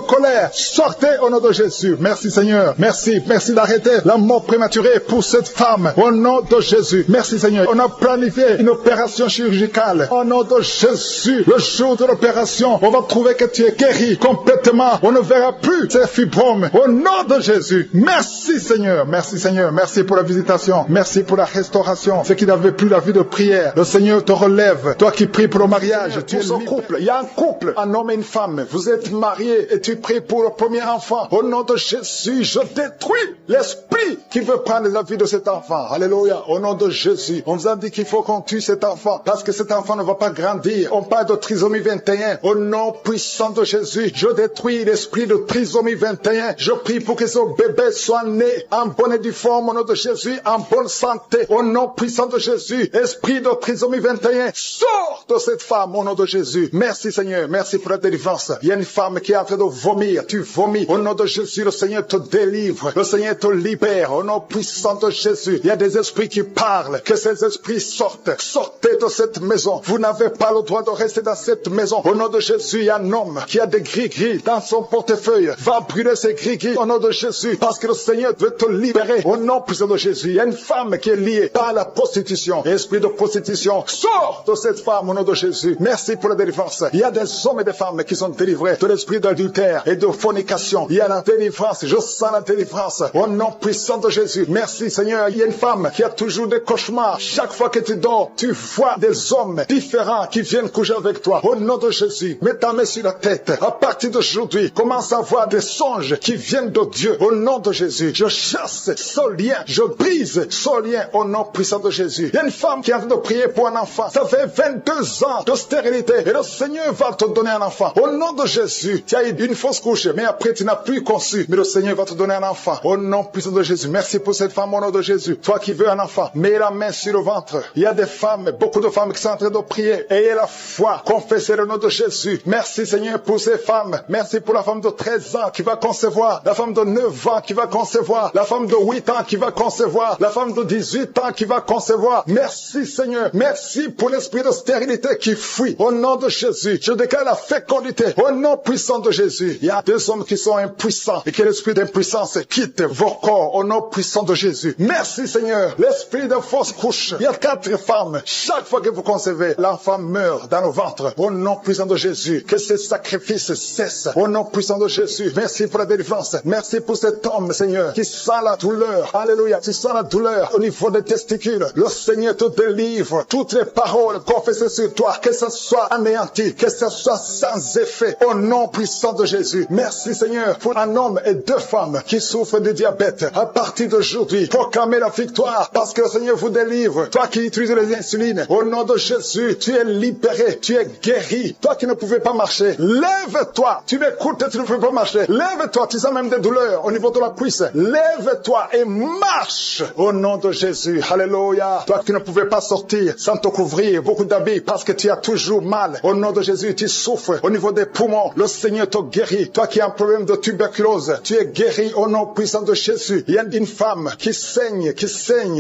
colère, sortez au nom de Jésus. Merci Seigneur. Merci d'arrêter la mort prématurée pour cette femme. Au nom de Jésus. Merci Seigneur. On a planifié une opération chirurgicale. Au nom de Jésus, le jour de l'opération, on va trouver que tu es guéri complètement. On ne verra plus ces fibromes. Au nom de Jésus. Merci Seigneur. Merci Seigneur. Merci pour la visitation. Merci pour la restauration. Ceux qui n'avaient plus la vie de prière, le Seigneur te relève. Toi qui pries pour le mariage, tu es un couple. Il y a un couple, un homme et une femme. Vous êtes mariés et tu pries pour le premier enfant. Au nom de Jésus, je détruis l'esprit qui veut prendre la vie de cet enfant. Alléluia. Au nom de Jésus. On vous a dit qu'il faut qu'on tue cet enfant parce que cet enfant ne va pas grandir. On parle de trisomie 21. Au nom puissant de Jésus, je détruis l'esprit de trisomie 21. Je prie pour que ce bébé soit né en bonne et due forme au nom de Jésus, en bonne santé. Au nom puissant de Jésus, esprit de trisomie 21, sors de cette femme au nom de Jésus. Merci Seigneur, merci pour la délivrance. Il y a une femme qui est en train de vomir. Tu vomis. Au nom de Jésus, le Seigneur te délivre. Le Seigneur te libère. Au nom puissant de Jésus, il y a des esprits qui parlent. Que ces esprits sortent. Sortez de cette maison. Vous n'avez pas le droit de rester dans cette maison. Au nom de Jésus, il y a un homme qui a des gris-gris dans son portefeuille. Va brûler ces gris-gris au nom de Jésus. Parce que le Seigneur veut te libérer. Au nom puissant de Jésus, il y a une femme qui est liée par la prostitution. Esprit de prostitution, sors de cette femme au nom de Jésus. Merci pour la délivrance. Il y a des hommes et des femmes qui sont délivrés de l'esprit d'adultère et de fornication. Il y a la délivrance. Je sens la délivrance. Au nom puissant de Jésus. Merci Seigneur. Il y a une femme qui a toujours des cauchemars. Chaque fois que tu dors, tu vois des hommes différents qui viennent coucher avec toi. Au nom de Jésus, mets ta main sur la tête. À partir d'aujourd'hui, commence à voir des songes qui viennent de Dieu. Au nom de Jésus, je chasse ce lien. Je brise ce lien au nom puissant de Jésus. Il y a une femme qui est en train de prier pour un enfant. Ça fait 22 ans de stérilité et le Seigneur va te donner un enfant. Au nom de Jésus, tu as eu une fausse couche, mais après tu n'as plus conçu. Mais le Seigneur va te donner un enfant. Au nom puissant de Jésus. Merci pour cette femme au nom de Jésus. Toi qui veux un enfant, mets la main sur le ventre. Il y a des femmes, beaucoup de femmes qui sont en train de prier. Ayez la foi. Confessez le nom de Jésus. Merci Seigneur pour ces femmes. Merci pour la femme de 13 ans qui va concevoir. La femme de 9 ans qui va concevoir. La femme de 8 ans qui va concevoir. La femme de 18 ans qui va concevoir. Merci Seigneur. Merci pour l'esprit de stérilité qui fuit. Au nom de Jésus, je déclare la fécondité. Au nom puissant de Jésus. Il y a des hommes qui sont impuissants et que l'esprit d'impuissance quitte vos corps. Au nom puissant de Jésus. Merci Seigneur. L'esprit de fausse couche. Il y a 4 femmes. Chaque fois que vous concevez, l'enfant meurt dans le ventre. Au nom puissant de Jésus. Que ces sacrifices cessent. Au nom puissant de Jésus. Merci pour la délivrance. Merci pour cet homme, Seigneur, qui sent la douleur. Alléluia. Tu sens la douleur au niveau des testicules. Le Seigneur te délivre. Toutes les paroles confessées sur toi, que ce soit anéanti, que ce soit sans effet, au nom puissant de Jésus. Merci Seigneur pour un homme et 2 femmes qui souffrent de diabète. À partir d'aujourd'hui, proclamez la victoire parce que le Seigneur vous délivre. Toi qui utilises les insulines, au nom de Jésus, tu es libéré, tu es guéri. Toi qui ne pouvais pas marcher, lève-toi. Tu m'écoutes et tu ne peux pas marcher. Lève-toi, tu sens même des douleurs au niveau de la cuisse. Lève-toi et marche au nom de Jésus. Alléluia. Toi qui ne pouvais pas sortir sans te couvrir beaucoup d'habits parce que tu as toujours mal. Au nom de Jésus, tu souffres au niveau des poumons. Le Seigneur te guérit. Toi qui as un problème de tuberculose, tu es guéri au nom puissant de Jésus. Il y a une femme qui saigne.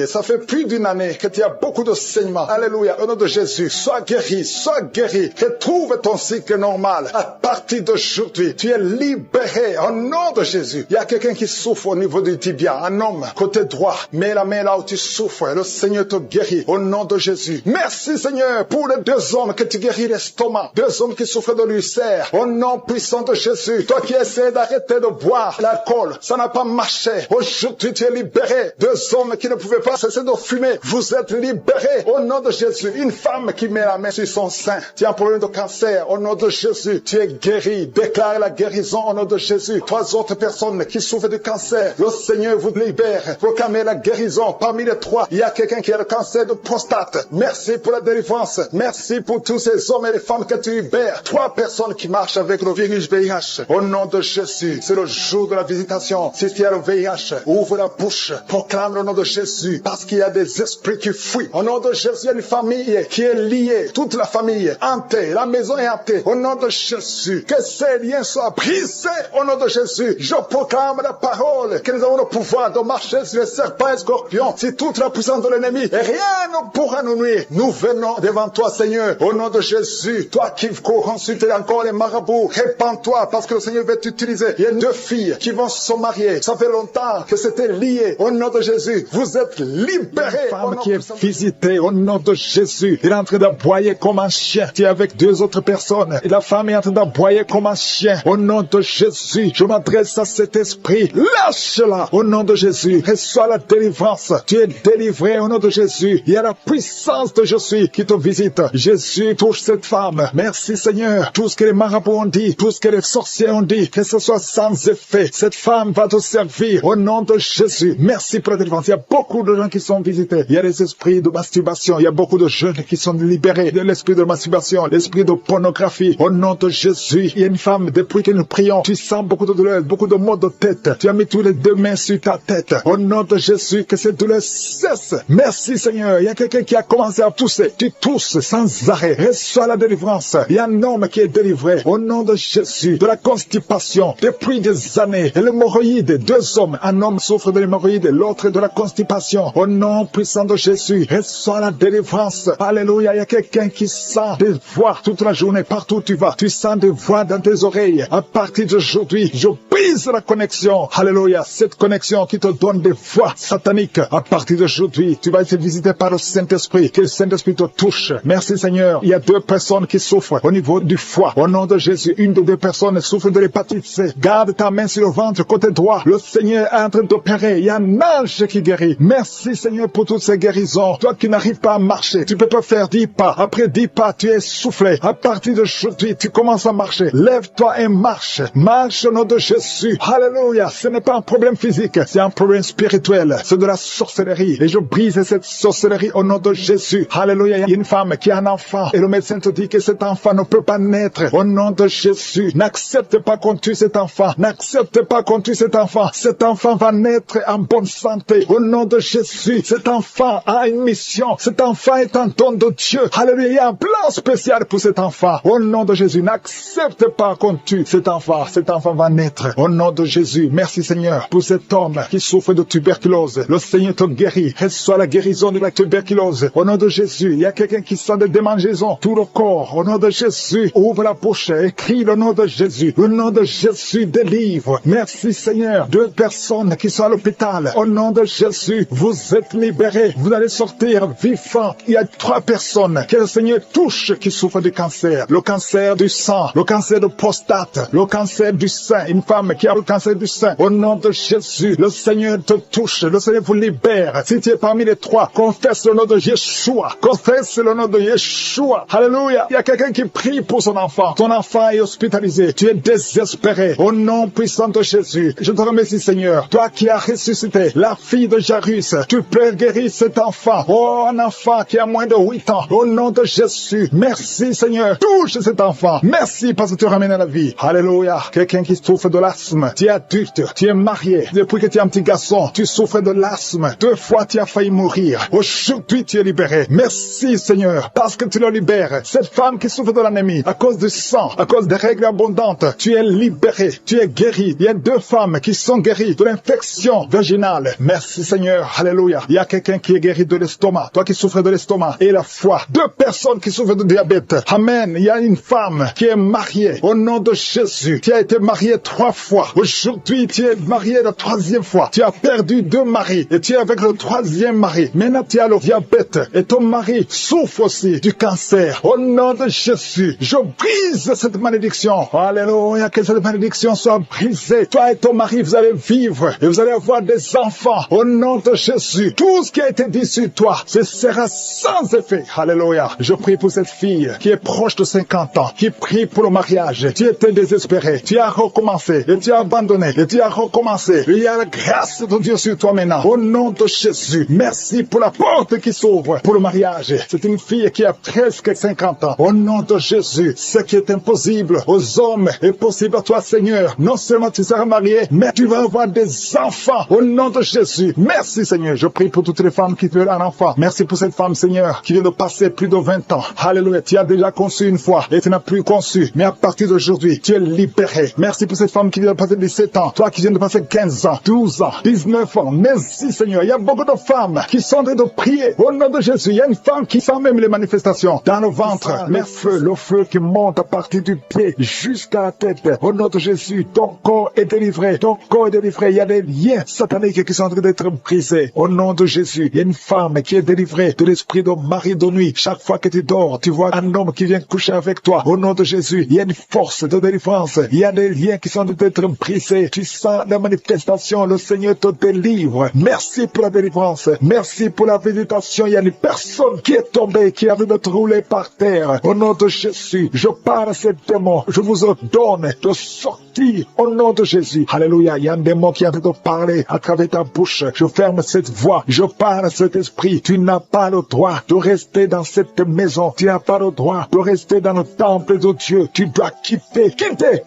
Ça fait plus d'une année que tu as beaucoup de saignements. Alléluia. Au nom de Jésus, sois guéri, sois guéri. Retrouve ton cycle normal. À partir d'aujourd'hui, tu es libéré au nom de Jésus. Il y a quelqu'un qui souffre au niveau du tibia. Un homme, côté droit. Mets la main là où tu souffres. Le Seigneur te guérit au nom de Jésus. Merci Seigneur pour les 2 hommes que tu guéris l'estomac. 2 hommes qui souffrent de l'ulcère. Au nom puissant de Jésus. Toi qui essaies d'arrêter de boire l'alcool, ça n'a pas marché. Aujourd'hui tu es libéré. 2 hommes qui ne pouvaient pas cesser de fumer. Vous êtes libérés au nom de Jésus. Une femme qui met la main sur son sein. Tu as un problème de cancer. Au nom de Jésus, tu es guéri. Déclare la guérison au nom de Jésus. 3 autres personnes qui souffrent de cancer. Le Seigneur vous libère. Proclamez la guérison. Parmi les 3, il y a quelqu'un qui a le cancer de prostate. Merci pour la délivrance. Merci pour tous ces hommes et les femmes que tu libères. 3 personnes qui marchent avec le virus VIH. Au nom de Jésus, c'est le jour de la visitation. Si tu as le VIH, ouvre la bouche. Proclame le nom de Jésus. Parce qu'il y a des esprits qui fuient. Au nom de Jésus, il y a une famille qui est liée. Toute la famille hantée. La maison est hantée. Au nom de Jésus, que ces liens soient brisés. Au nom de Jésus, je proclame la parole. Que nous avons le pouvoir de marcher sur les serpents et scorpions. Si toute la puissance de l'ennemi, et rien ne pourra nous nuire. Nous venons devant toi, Seigneur. Au nom de Jésus, toi qui cours consulter encore les marabouts, répands-toi parce que le Seigneur veut t'utiliser. Il y a 2 filles qui vont se marier. Ça fait longtemps que c'était lié. Au nom de Jésus, vous êtes libérés. Une femme qui est visitée au nom de Jésus. Il est en train d'aboyer comme un chien. Tu es avec 2 autres personnes. Et la femme est en train d'aboyer comme un chien. Au nom de Jésus, je m'adresse à cet esprit. Lâche-la. Au nom de Jésus, reçois la délivrance. Tu es délivré au nom de Jésus. Il y a la puissance de Jésus qui te visite. Jésus touche cette femme. Merci Seigneur. Tout ce que les marabouts ont dit, tout ce que les sorciers ont dit, que ce soit sans effet. Cette femme va te servir au nom de Jésus. Merci pour la délivrance. Il y a beaucoup de gens qui sont visités. Il y a des esprits de masturbation. Il y a beaucoup de jeunes qui sont libérés de l'esprit de masturbation, l'esprit de pornographie. Au nom de Jésus, il y a une femme, depuis que nous prions, tu sens beaucoup de douleurs, beaucoup de maux de tête. Tu as mis tous les 2 mains sur ta tête. Au nom de Jésus, que cette douleur cesse. Merci Seigneur. Il y a quelqu'un qui a commencé à tousser. Tu tousses sans arrêt. Reçois la délivrance. Il y a un homme qui est délivré. Au nom de Jésus, de la constipation, depuis des années. Et l'hémorroïde, 2 hommes. Un homme souffre de l'hémorroïde, l'autre de la constipation. Au nom puissant de Jésus, reçois la délivrance. Alléluia. Il y a quelqu'un qui sent des voix toute la journée, partout où tu vas. Tu sens des voix dans tes oreilles. À partir d'aujourd'hui, je brise la connexion. Alléluia. Cette connexion qui te donne des voix sataniques. À partir d'aujourd'hui, tu vas être visité par le Saint-Esprit. Que le Saint-Esprit te touche. Merci Seigneur. Il y a 2 personnes qui souffrent au niveau du foie. Au nom de Jésus, une des 2 personnes souffre de l'hépatite C. Garde ta main sur le ventre, côté droit. Le Seigneur est en train d'opérer. Il y a un ange qui guérit. Merci Seigneur pour toutes ces guérisons. Toi qui n'arrives pas à marcher, tu peux pas faire 10 pas. Après 10 pas, tu es soufflé. À partir d'aujourd'hui, tu commences à marcher. Lève-toi et marche. Marche au nom de Jésus. Alléluia. Ce n'est pas un problème physique, c'est un problème spirituel. C'est de la sorcellerie. Et je brise cette sorcellerie au nom de Jésus. Alléluia. Il y a une femme qui a un enfant. Et le médecin te dit que cet enfant ne peut pas naître. Au nom de Jésus. N'accepte pas qu'on tue cet enfant. N'accepte pas qu'on tue cet enfant. Cet enfant va naître en bonne santé. Au nom de Jésus. Cet enfant a une mission. Cet enfant est un don de Dieu. Alléluia. Il y a un plan spécial pour cet enfant. Au nom de Jésus. N'accepte pas qu'on tue cet enfant. Cet enfant va naître. Au nom de Jésus. Merci Seigneur pour cet homme qui souffre de tuberculose. Le Seigneur te guérit. Reçois la guérison de la tuberculose. Au nom de Jésus. Il y a quelqu'un qui sent des démangeaisons. Tout le corps. Au nom de Jésus. Ouvre la bouche. Écris le nom de Jésus. Le nom de Jésus délivre. Merci Seigneur. 2 personnes qui sont à l'hôpital. Au nom de Jésus. Vous êtes libérés. Vous allez sortir vivants. Il y a 3 personnes que le Seigneur touche qui souffrent du cancer. Le cancer du sang. Le cancer de prostate. Le cancer du sein. Une femme qui a le cancer du sein. Au nom de Jésus. Le Seigneur te touche. Le Seigneur vous libère. Si tu es parmi les 3, Yeshua. Confesse le nom de Yeshua. Confesse le nom de Yeshua. Alléluia. Il y a quelqu'un qui prie pour son enfant. Ton enfant est hospitalisé. Tu es désespéré. Au nom puissant de Jésus, je te remercie, Seigneur. Toi qui as ressuscité la fille de Jairus, tu peux guérir cet enfant. Oh, un enfant qui a moins de 8 ans. Au nom de Jésus. Merci, Seigneur. Touche cet enfant. Merci parce que tu ramènes à la vie. Alléluia. Quelqu'un qui souffre de l'asthme. Tu es adulte. Tu es marié. Depuis que tu es un petit garçon, tu souffres de l'asthme. 2 fois, tu as failli mourir. Aujourd'hui, tu es libéré. Merci, Seigneur, parce que tu le libères. Cette femme qui souffre de l'anémie, à cause du sang, à cause des règles abondantes, tu es libéré. Tu es guéri. Il y a 2 femmes qui sont guéries de l'infection vaginale. Merci, Seigneur. Alléluia. Il y a quelqu'un qui est guéri de l'estomac. Toi qui souffres de l'estomac et la foie. 2 personnes qui souffrent de diabète. Amen. Il y a une femme qui est mariée. Au nom de Jésus. Tu as été mariée 3 fois. Aujourd'hui, tu es mariée la 3e fois. Tu as perdu 2 maris et tu es avec le 3e mari. Maintenant, tu as le diabète et ton mari souffre aussi du cancer. Au nom de Jésus, je brise cette malédiction. Alléluia, que cette malédiction soit brisée. Toi et ton mari, vous allez vivre et vous allez avoir des enfants. Au nom de Jésus, tout ce qui a été dit sur toi, ce sera sans effet. Alléluia. Je prie pour cette fille qui est proche de 50 ans, qui prie pour le mariage. Tu étais désespéré. Tu as recommencé et tu as abandonné et tu as recommencé. Il y a la grâce de Dieu sur toi maintenant. Au nom de Jésus, merci pour la porte qui s'ouvre pour le mariage. C'est une fille qui a presque 50 ans. Au nom de Jésus, ce qui est impossible aux hommes est possible à toi, Seigneur. Non seulement tu seras marié, mais tu vas avoir des enfants. Au nom de Jésus, merci, Seigneur. Je prie pour toutes les femmes qui veulent un enfant. Merci pour cette femme, Seigneur, qui vient de passer plus de 20 ans. Alléluia. Tu as déjà conçu une fois et tu n'as plus conçu. Mais à partir d'aujourd'hui, tu es libéré. Merci pour cette femme qui vient de passer 17 ans. Toi qui viens de passer 15 ans, 12 ans, 19 ans. Merci, Seigneur. Il y a beaucoup de femmes qui sont en train de prier. Au nom de Jésus, il y a une femme qui sent même les manifestations dans le ventre. Le feu qui monte à partir du pied jusqu'à la tête. Au nom de Jésus, ton corps est délivré. Ton corps est délivré. Il y a des liens sataniques qui sont en train d'être brisés. Au nom de Jésus, il y a une femme qui est délivrée de l'esprit de mari de nuit. Chaque fois que tu dors, tu vois un homme qui vient coucher avec toi. Au nom de Jésus, il y a une force de délivrance. Il y a des liens qui sont en train d'être brisés. Tu sens la manifestation. Le Seigneur te délivre. Merci pour la délivrance. Merci pour la visitation. Il y a une personne qui est tombée, qui a de rouler par terre. Au nom de Jésus, je parle à ces démons. Je vous ordonne de sortir au nom de Jésus. Alléluia. Il y a un démon qui est en train de parler à travers ta bouche. Je ferme cette voix. Je parle à cet esprit. Tu n'as pas le droit de rester dans cette maison. Tu n'as pas le droit de rester dans le temple de Dieu. Tu dois quitter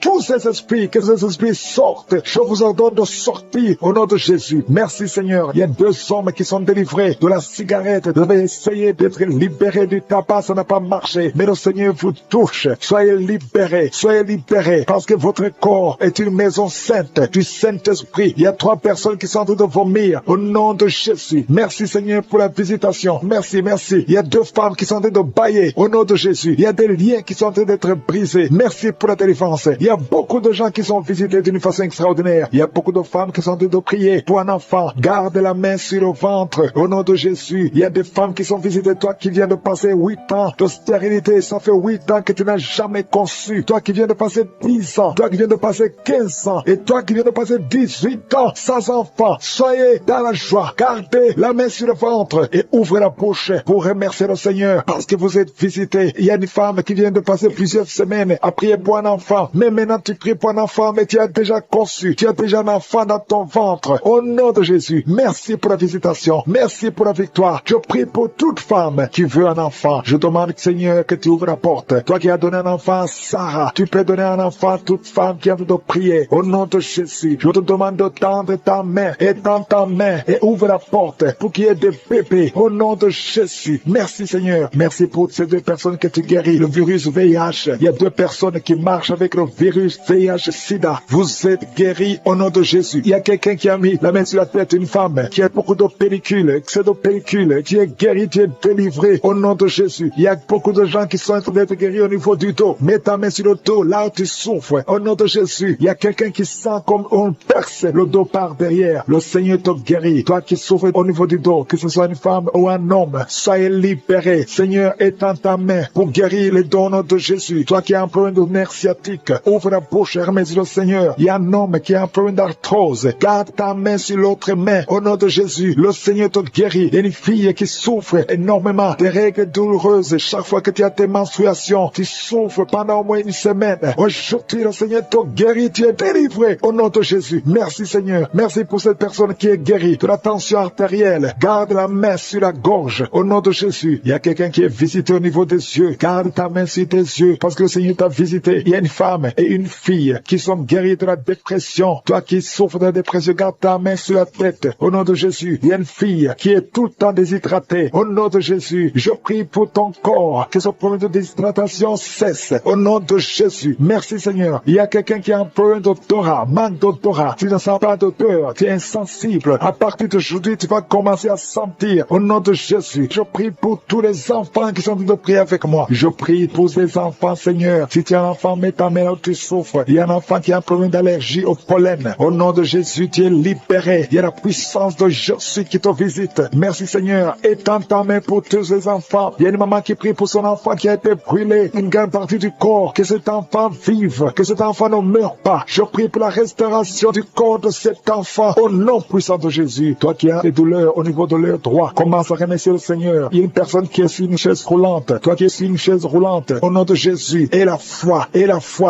tous ces esprits. Que ces esprits sortent. Je vous ordonne de sortir au nom de Jésus. Merci, Seigneur. Il y a 2 hommes qui sont délivrés de la cigarette. Vous avez essayé d'être libérés du tabac. Ça n'a pas marché. Mais le Seigneur vous touche. Soyez libérés. Soyez libérés. Parce que votre corps est une maison sainte du Saint-Esprit. Il y a 3 personnes qui sont en train de vomir au nom de Jésus. Merci, Seigneur, pour la visitation. Merci, merci. Il y a 2 femmes qui sont en train de bailler au nom de Jésus. Il y a des liens qui sont en train d'être brisés. Merci pour la délivrance. Il y a beaucoup de gens qui sont visités d'une façon extraordinaire. Il y a beaucoup de femmes qui sont en train de prier pour un enfant. Garde la main sur le ventre au nom de Jésus. Il y a des femmes qui sont visitées. Toi qui viens de passer 8 ans de stérilité, ça fait 8 ans que tu n'as jamais conçu. Toi qui viens de passer 10 ans, toi qui viens de passer 15 ans, et toi qui viens de passer 18 ans sans enfant, soyez dans la joie. Gardez la main sur le ventre et ouvrez la bouche pour remercier le Seigneur parce que vous êtes visités. Il y a une femme qui vient de passer plusieurs semaines à prier pour un enfant. Mais maintenant tu pries pour un enfant, mais tu as déjà conçu. Tu as déjà un enfant dans ton ventre. Au nom de Jésus, merci pour la visitation. Merci pour la victoire. Je prie pour toute femme qui veut un enfant. Je demande, Seigneur, que tu ouvres la porte. Toi qui as donné un enfant à Sarah, tu peux donner un enfant à toute femme qui a envie de prier. Au nom de Jésus, je te demande de tendre ta main et tends ta main et ouvre la porte pour qu'il y ait des bébés. Au nom de Jésus. Merci, Seigneur. Merci pour ces 2 personnes que tu guéris. Le virus VIH. Il y a 2 personnes qui marchent avec le virus VIH-Sida. Vous êtes guéris au nom de Jésus. Il y a quelqu'un qui a mis la main sur la tête, une femme qui a beaucoup de pellicules, qui est guérie, tu es délivré au nom de Jésus. Il y a beaucoup de gens qui sont en train d'être guéris au niveau du dos. Mets ta main sur le dos, là où tu souffres. Au nom de Jésus. Jésus. Il y a quelqu'un qui sent comme on perce le dos par derrière. Le Seigneur te guérit. Toi qui souffres au niveau du dos, que ce soit une femme ou un homme, soyez libéré. Seigneur, étends ta main pour guérir les dons de Jésus. Toi qui as un problème de nerf sciatique, ouvre la bouche et remercie le Seigneur. Il y a un homme qui a un problème d'arthrose. Garde ta main sur l'autre main. Au nom de Jésus, le Seigneur te guérit. Il y a une fille qui souffre énormément des règles douloureuses. Chaque fois que tu as tes menstruations, tu souffres pendant au moins une semaine. Aujourd'hui, le Seigneur te guérit. Tu es délivré. Au nom de Jésus. Merci Seigneur. Merci pour cette personne qui est guérie de la tension artérielle. Garde la main sur la gorge. Au nom de Jésus. Il y a quelqu'un qui est visité au niveau des yeux. Garde ta main sur tes yeux parce que le Seigneur t'a visité. Il y a une femme et une fille qui sont guéries de la dépression. Toi qui souffres de la dépression, garde ta main sur la tête. Au nom de Jésus. Il y a une fille qui est tout le temps déshydratée. Au nom de Jésus. Je prie pour ton corps. Que ce problème de déshydratation cesse. Au nom de Jésus. Merci Seigneur. Il y a quelqu'un qui a un problème d'odorat, manque d'odorat. Tu ne sens pas d'odeur. Tu es insensible. À partir d'aujourd'hui, tu vas commencer à sentir. Au nom de Jésus. Je prie pour tous les enfants qui sont de prier avec moi. Je prie pour ces enfants, Seigneur. Si tu as un enfant, mets ta main là où tu souffres. Il y a un enfant qui a un problème d'allergie au pollen. Au nom de Jésus, tu es libéré. Il y a la puissance de Jésus qui te visite. Merci Seigneur. Étends ta main pour tous ces enfants. Il y a une maman qui prie pour son enfant qui a été brûlé. Une grande partie du corps. Que cet enfant vive. Que cet enfant ne meure pas. Je prie pour la restauration du corps de cet enfant. Au nom puissant de Jésus. Toi qui as des douleurs au niveau de l'œil droit, commence à remercier le Seigneur. Il y a une personne qui est sur une chaise roulante. Toi qui es sur une chaise roulante. Au nom de Jésus. Et la foi.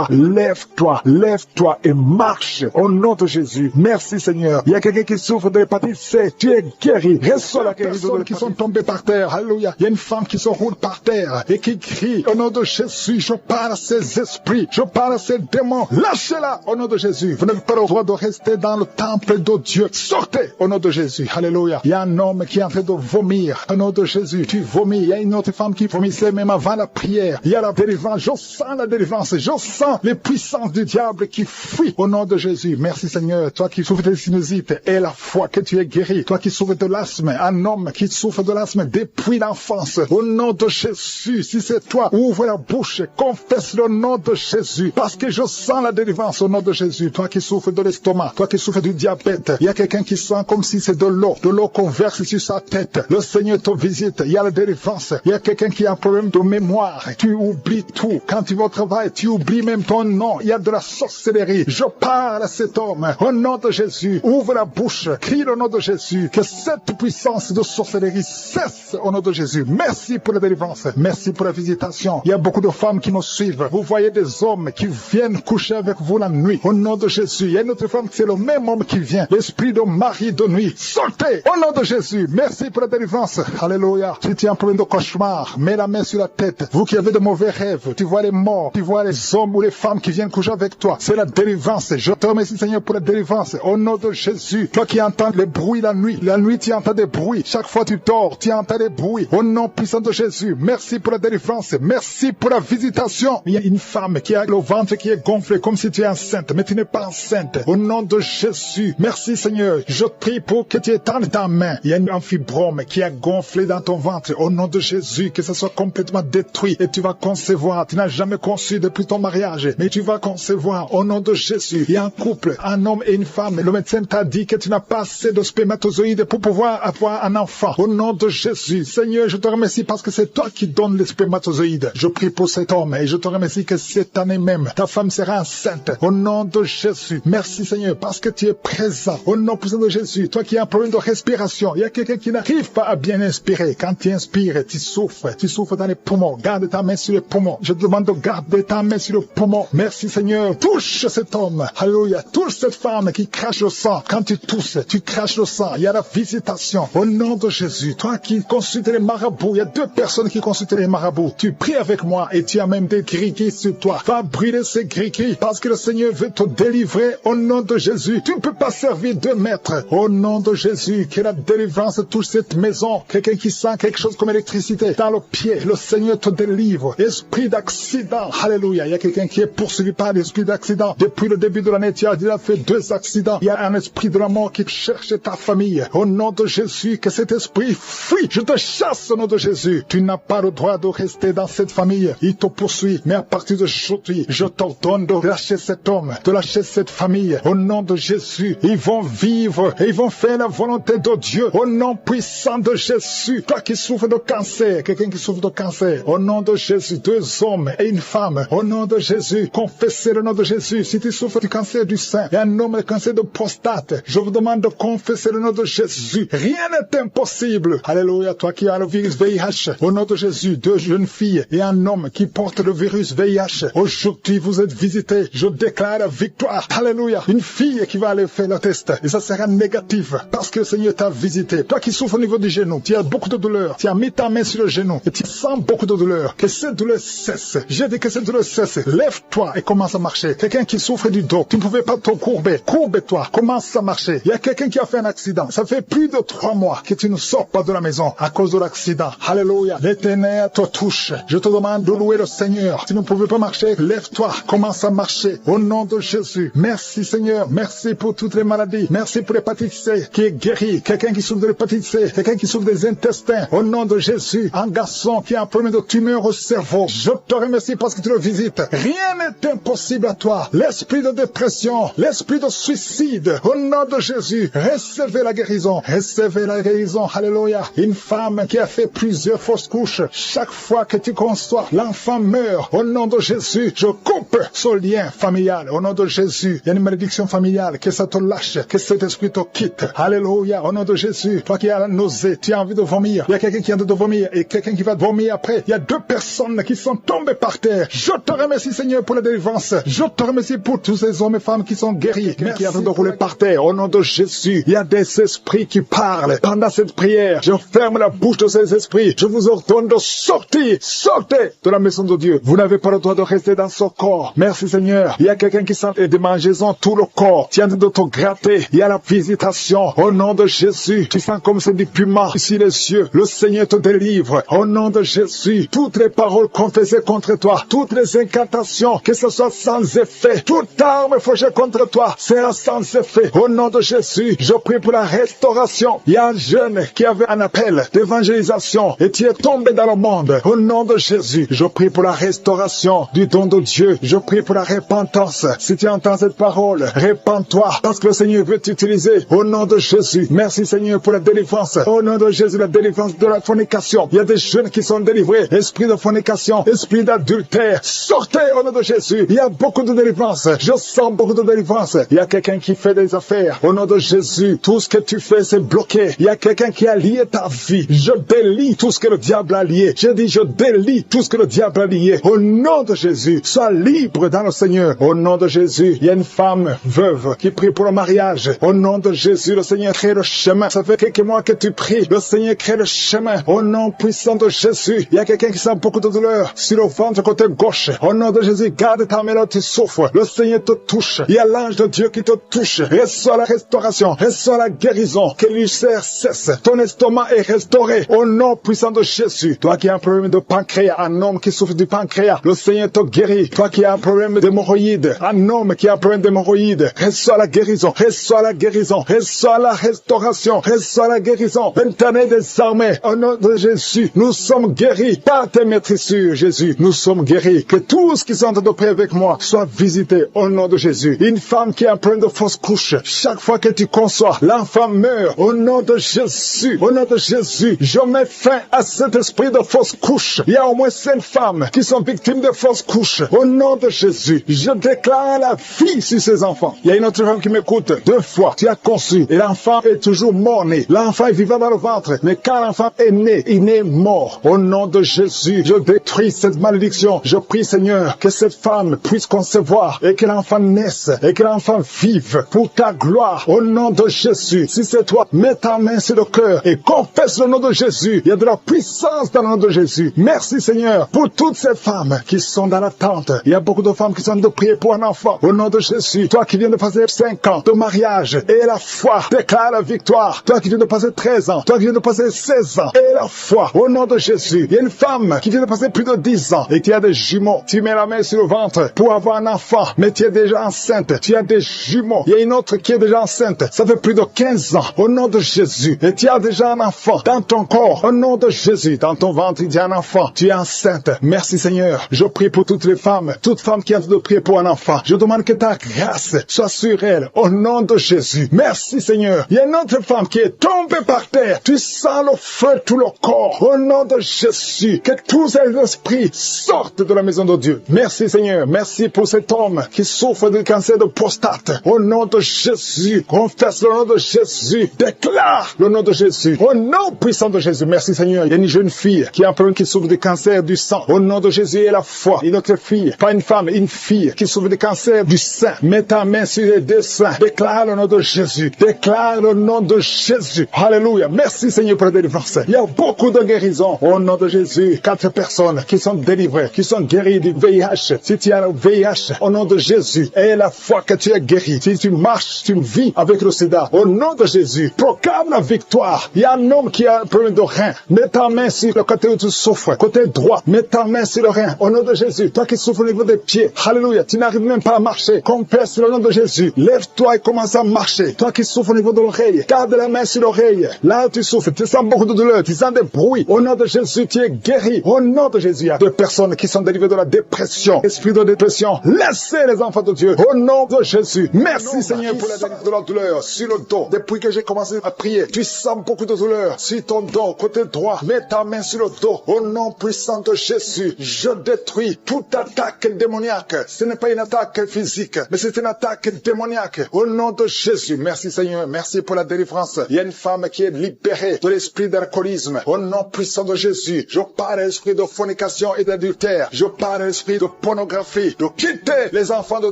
Lève-toi. Lève-toi et marche. Au nom de Jésus. Merci Seigneur. Il y a quelqu'un qui souffre de l'hépatite C. Tu es guéri. Reçois la guérison. Personnes qui sont tombées par terre. Alléluia. Il y a une femme qui se roule par terre et qui crie. Au nom de Jésus, je parle à ces esprits. Je parle à ces démons. Lâchez-la. Au nom de Jésus. Vous n'avez pas le droit de rester dans le temple de Dieu. Sortez. Au nom de Jésus. Alléluia. Il y a un homme qui est en train de vomir. Au nom de Jésus. Tu vomis. Il y a une autre femme qui vomissait même avant la prière. Il y a la délivrance. Je sens la délivrance. Je sens les puissances du diable qui fuient. Au nom de Jésus. Merci Seigneur. Toi qui souffres de sinusite et la foi que tu es guéri. Toi qui souffres de l'asthme. Un homme qui souffre de l'asthme depuis l'enfance. Au nom de Jésus. Si c'est toi, ouvre la bouche. Confesse le nom de Jésus. Parce que je sens la délivrance au nom de Jésus. Toi qui souffres de l'estomac. Toi qui souffres du diabète. Il y a quelqu'un qui sent comme si c'est de l'eau qu'on verse sur sa tête. Le Seigneur te visite. Il y a la délivrance. Il y a quelqu'un qui a un problème de mémoire. Tu oublies tout. Quand tu vas au travail, tu oublies même ton nom. Il y a de la sorcellerie. Je parle à cet homme. Au nom de Jésus. Ouvre la bouche. Crie le nom de Jésus. Que cette puissance de sorcellerie cesse au nom de Jésus. Merci pour la délivrance. Merci pour la visitation. Il y a beaucoup de femmes qui nous suivent. Vous voyez des hommes qui viennent coucher avec vous la nuit. Au nom de Jésus. Il y a une autre femme, c'est le même homme qui vient. L'esprit de mari de nuit. Sortez au nom de Jésus. Merci pour la délivrance. Alléluia. Si tu as un problème de cauchemar, mets la main sur la tête. Vous qui avez de mauvais rêves, tu vois les morts, tu vois les hommes ou les femmes qui viennent coucher avec toi. C'est la délivrance. Je te remercie Seigneur pour la délivrance. Au nom de Jésus. Toi qui entends les bruits la nuit tu entends des bruits. Chaque fois tu dors, tu entends des bruits. Au nom puissant de Jésus. Merci pour la délivrance. Merci pour la visitation. Il y a une femme qui a le ventre qui est gonflé comme si tu es enceinte, mais tu n'es pas enceinte. Au nom de Jésus. Merci Seigneur. Je prie pour que tu étendes ta main. Il y a un fibrome qui a gonflé dans ton ventre. Au nom de Jésus, que ça soit complètement détruit et tu vas concevoir. Tu n'as jamais conçu depuis ton mariage, mais tu vas concevoir. Au nom de Jésus. Il y a un couple, un homme et une femme. Le médecin t'a dit que tu n'as pas assez de spermatozoïdes pour pouvoir avoir un enfant. Au nom de Jésus. Seigneur, je te remercie parce que c'est toi qui donnes les spermatozoïdes. Je prie pour cet homme et je te remercie que cette année même, ta femme sera enceinte. Au nom de Jésus. Merci Seigneur parce que tu es présent. Au nom puissant de Jésus. Toi qui as un problème de respiration. Il y a quelqu'un qui n'arrive pas à bien inspirer. Quand tu inspires, tu souffres. Tu souffres dans les poumons. Garde ta main sur les poumons. Je te demande de garder ta main sur le poumon. Merci Seigneur. Touche cet homme. Alléluia. Touche cette femme qui crache le sang. Quand tu tousses, tu craches le sang. Il y a la visitation. Au nom de Jésus. Toi qui consultes les marabouts. Il y a 2 personnes qui consultent les marabouts. Tu pries avec moi et tu as même des gris-gris sur toi. Va brûler ces gris-gris parce que le Seigneur veut te délivrer au nom de Jésus. Tu ne peux pas servir 2 maîtres. Au nom de Jésus. Que la délivrance touche cette maison. Quelqu'un qui sent quelque chose comme électricité dans le pied. Le Seigneur te délivre. Esprit d'accident. Alléluia. Il y a quelqu'un qui est poursuivi par l'esprit d'accident. Depuis le début de l'année, tu as déjà fait 2 accidents. Il y a un esprit de la mort qui cherche ta famille. Au nom de Jésus, que cet esprit fuit. Je te chasse au nom de Jésus. Tu n'as pas le droit de rester dans cette famille. Il te poursuit. Mais à partir d'aujourd'hui, je t'ordonne de lâcher cet homme, de lâcher cette famille. Au nom de Jésus, ils vont vivre et ils vont faire la volonté de Dieu. Au nom puissant de Jésus, toi qui souffres de cancer, quelqu'un qui souffre de cancer, au nom de Jésus, 2 hommes et une femme, au nom de Jésus, confessez le nom de Jésus. Si tu souffres du cancer du sein et un homme de cancer de prostate, je vous demande de confesser le nom de Jésus. Rien n'est impossible. Alléluia, toi qui as le virus VIH, au nom de Jésus, 2 jeunes filles et un homme qui porte le virus VIH. Aujourd'hui, vous êtes visités. Je déclare la victoire. Alléluia. Une fille qui va aller faire le test et ça sera négatif parce que le Seigneur t'a visité. Toi qui souffres au niveau du genou, tu as beaucoup de douleur. Tu as mis ta main sur le genou et tu sens beaucoup de douleur. Que cette douleur cesse. J'ai dit que cette douleur cesse. Lève-toi et commence à marcher. Quelqu'un qui souffre du dos, tu ne pouvais pas te courber. Courbe-toi. Commence à marcher. Il y a quelqu'un qui a fait un accident. Ça fait plus de 3 mois que tu ne sors pas de la maison à cause de l'accident. Alléluia. L'Éternel te touche. Je te demande de louer le Seigneur. Si tu ne pouvais pas marcher, lève-toi. Commence à marcher. Au nom de Jésus. Merci Seigneur. Merci pour toutes les maladies. Merci pour l'hépatite C qui est guérie. Quelqu'un qui souffre de l'hépatite C. Quelqu'un qui souffre des intestins. Au nom de Jésus. Un garçon qui a un problème de tumeur au cerveau. Je te remercie parce que tu le visites. Rien n'est impossible à toi. L'esprit de dépression, l'esprit de suicide. Au nom de Jésus. Recevez la guérison. Recevez la guérison. Alléluia. Une femme qui a fait plusieurs fausses couches. Chaque fois que tu conçois, l'enfant meurt. Au nom de Jésus, je coupe ce lien familial. Au nom de Jésus, il y a une malédiction familiale. Que ça te lâche. Que cet esprit te quitte. Alléluia. Au nom de Jésus, toi qui as la nausée, tu as envie de vomir. Il y a quelqu'un qui a envie de vomir et quelqu'un qui va vomir après. Il y a 2 personnes qui sont tombées par terre. Je te remercie Seigneur pour la délivrance. Je te remercie pour tous ces hommes et femmes qui sont guéris. Qui est en train de rouler par terre. Au nom de Jésus, il y a des esprits qui parlent. Pendant cette prière, je ferme la bouche de ces esprits. Je vous ordonne de sortir. Sortez de la maison de Dieu. Vous n'avez pas le droit de rester dans ce corps. Merci Seigneur. Il y a quelqu'un qui sent des démangeaisons tout le corps. Tu es en train de te gratter. Il y a la visitation. Au nom de Jésus, tu sens comme c'est du piment ici les yeux. Le Seigneur te délivre. Au nom de Jésus, toutes les paroles confessées contre toi, toutes les incantations, que ce soit sans effet, toute arme forgée contre toi sera sans effet. Au nom de Jésus, je prie pour la restauration. Il y a un jeune qui avait un appel d'évangélisation et tu es tombé dans le monde. Au nom de Jésus, je prie pour la restauration du don de Dieu. Je prie pour la repentance. Si tu entends cette parole, répands-toi parce que le Seigneur veut t'utiliser. Au nom de Jésus, merci Seigneur pour la délivrance. Au nom de Jésus, la délivrance de la fornication. Il y a des jeunes qui sont délivrés. Esprit de fornication, esprit d'adultère. Sortez au nom de Jésus. Il y a beaucoup de délivrance. Je sens beaucoup de délivrance. Il y a quelqu'un qui fait des affaires. Au nom de Jésus, tout ce que tu fais, c'est bloqué. Il y a quelqu'un qui a lié ta vie. Je délie tout ce que le diable a lié. Je dis, je délie tout ce que le diable a lié. Au nom de Jésus, sois libre dans le Seigneur. Au nom de Jésus, il y a une femme veuve qui prie pour le mariage. Au nom de Jésus, le Seigneur crée le chemin. Ça fait quelques mois que tu pries. Le Seigneur crée le chemin. Au nom puissant de Jésus, il y a quelqu'un qui sent beaucoup de douleur sur le ventre côté gauche. Au nom de Jésus, garde ta main là, tu souffres. Le Seigneur te touche. Il y a l'ange de Dieu qui te touche. Reçois la restauration. Reçois la guérison. Que l'ulcère cesse. Ton estomac est restauré. Au nom puissant de Jésus. Toi qui as un problème de pancréas, un homme qui souffre du pancréas, le Seigneur te guérit. Toi qui as un problème d'hémorroïdes, un homme qui a un problème d'hémorroïdes, reçois la guérison. Reçois la guérison. Reçois la restauration. Reçois la guérison. Éternel des armées, au nom de Jésus, nous sommes guéris par tes maîtrisures, Jésus. Nous sommes guéris. Que tous qui sont de près avec moi soient visités au nom de Jésus. Une femme qui a un problème de fausse couche, chaque fois que tu conçois, l'enfant meurt. Au nom de Jésus, au nom de Jésus, je mets fin à cet esprit de fausse couche. Il y a au moins 5 femmes qui sont victimes de fausses couches. Au nom de Jésus, je déclare la vie sur ces enfants. Il y a une autre femme qui m'écoute. 2 fois, tu as conçu et l'enfant est toujours mort-né. L'enfant est vivant dans le ventre, mais quand l'enfant est né, il est mort. Au nom de Jésus, je détruis cette malédiction. Je prie, Seigneur, que cette femme puisse concevoir et que l'enfant naisse et que l'enfant vive pour ta gloire. Au nom de Jésus, si c'est toi, mets ta main sur le cœur et confesse le nom de Jésus. Il y a de la puissance dans le nom de Jésus. Merci, Seigneur, pour toutes ces femmes qui sont dans l'attente. Il y a beaucoup de femmes qui sont de prier pour un enfant. Au nom de Jésus, toi qui viens de passer 5 ans de mariage et la foi déclare la victoire. Toi qui viens de passer 13 ans, toi qui viens de passer 16 ans et la foi. Au nom de Jésus, il y a une femme qui vient de passer plus de 10 ans et qui a des jumeaux. Tu mets la main sur le ventre pour avoir un enfant, mais tu es déjà enceinte. Tu as des jumeaux. Il y a une autre qui est déjà enceinte. Ça fait plus de 15 ans. Au nom de Jésus. Et tu as déjà un enfant dans ton corps. Au nom de Jésus. Dans ton ventre, il y a un enfant. Tu es enceinte. Merci Seigneur. Je prie pour toutes les femmes. Toutes femmes qui ont de prier pour un enfant. Je demande que ta grâce soit sur elle, au nom de Jésus. Merci Seigneur. Il y a une autre femme qui est tombée par terre. Tu sens le feu tout le corps. Au nom de Jésus, que tous ces esprits sortent de la maison de Dieu. Merci Seigneur. Merci pour cet homme qui souffre du cancer de prostate. Au nom de Jésus, confesse le nom de Jésus. Déclare le nom de Jésus. Au nom puissant de Jésus. Merci Seigneur. Il y a une jeune fille qui est un problème qui souffre du cancer du sang. Au nom de Jésus et la foi. Une autre fille, pas une femme, une fille qui souffre du cancer du sein. Mets ta main sur les deux seins. Déclare le nom de Jésus. Déclare le nom de Jésus. Alléluia. Merci Seigneur pour la délivrance. Il y a beaucoup de guérisons. Au nom de Jésus, 4 personnes qui sont délivrées, qui sont guéries du VIH. Si tu as le VIH, au nom de Jésus, et la foi que tu es guéri. Si tu marches, tu vis avec le sida. Au nom de Jésus, proclame la victoire. Il y a un homme qui a un problème de rein. Mets ta main sur le côté où tu souffres. Côté droit, mets ta main sur le rein. Au nom de Jésus, toi qui souffres au niveau des pieds. Alléluia. Tu n'arrives même pas à marcher. Confesse le nom de Jésus. Lève-toi et commence à marcher. Toi qui souffres au niveau de l'oreille, garde la main sur l'oreille. Là où tu souffres, tu sens beaucoup de douleur, tu sens des bruits. Au nom de Jésus, tu es guéri. Au nom de Jésus, il y a 2 personnes qui sont délivrées de la dépression. Esprit de dépression, laissez les enfants de Dieu. Au nom de Jésus. Merci Seigneur pour la délivrance de la douleur sur le dos. Depuis que j'ai commencé à prier, tu sens beaucoup de douleur sur ton dos, côté droit. Mets ta main sur le dos. Au nom puissant de Jésus, je détruis toute attaque démoniaque. Ce n'est pas une attaque physique, mais c'est une attaque démoniaque. Au nom de Jésus, merci Seigneur. Merci pour la délivrance. Il y a une femme qui est libérée de l'esprit d'alcoolisme. Au nom puissant de Jésus, je parle à l'esprit de fornication et d'adultère. Je parle à l'esprit de pornographie, de quitter les enfants de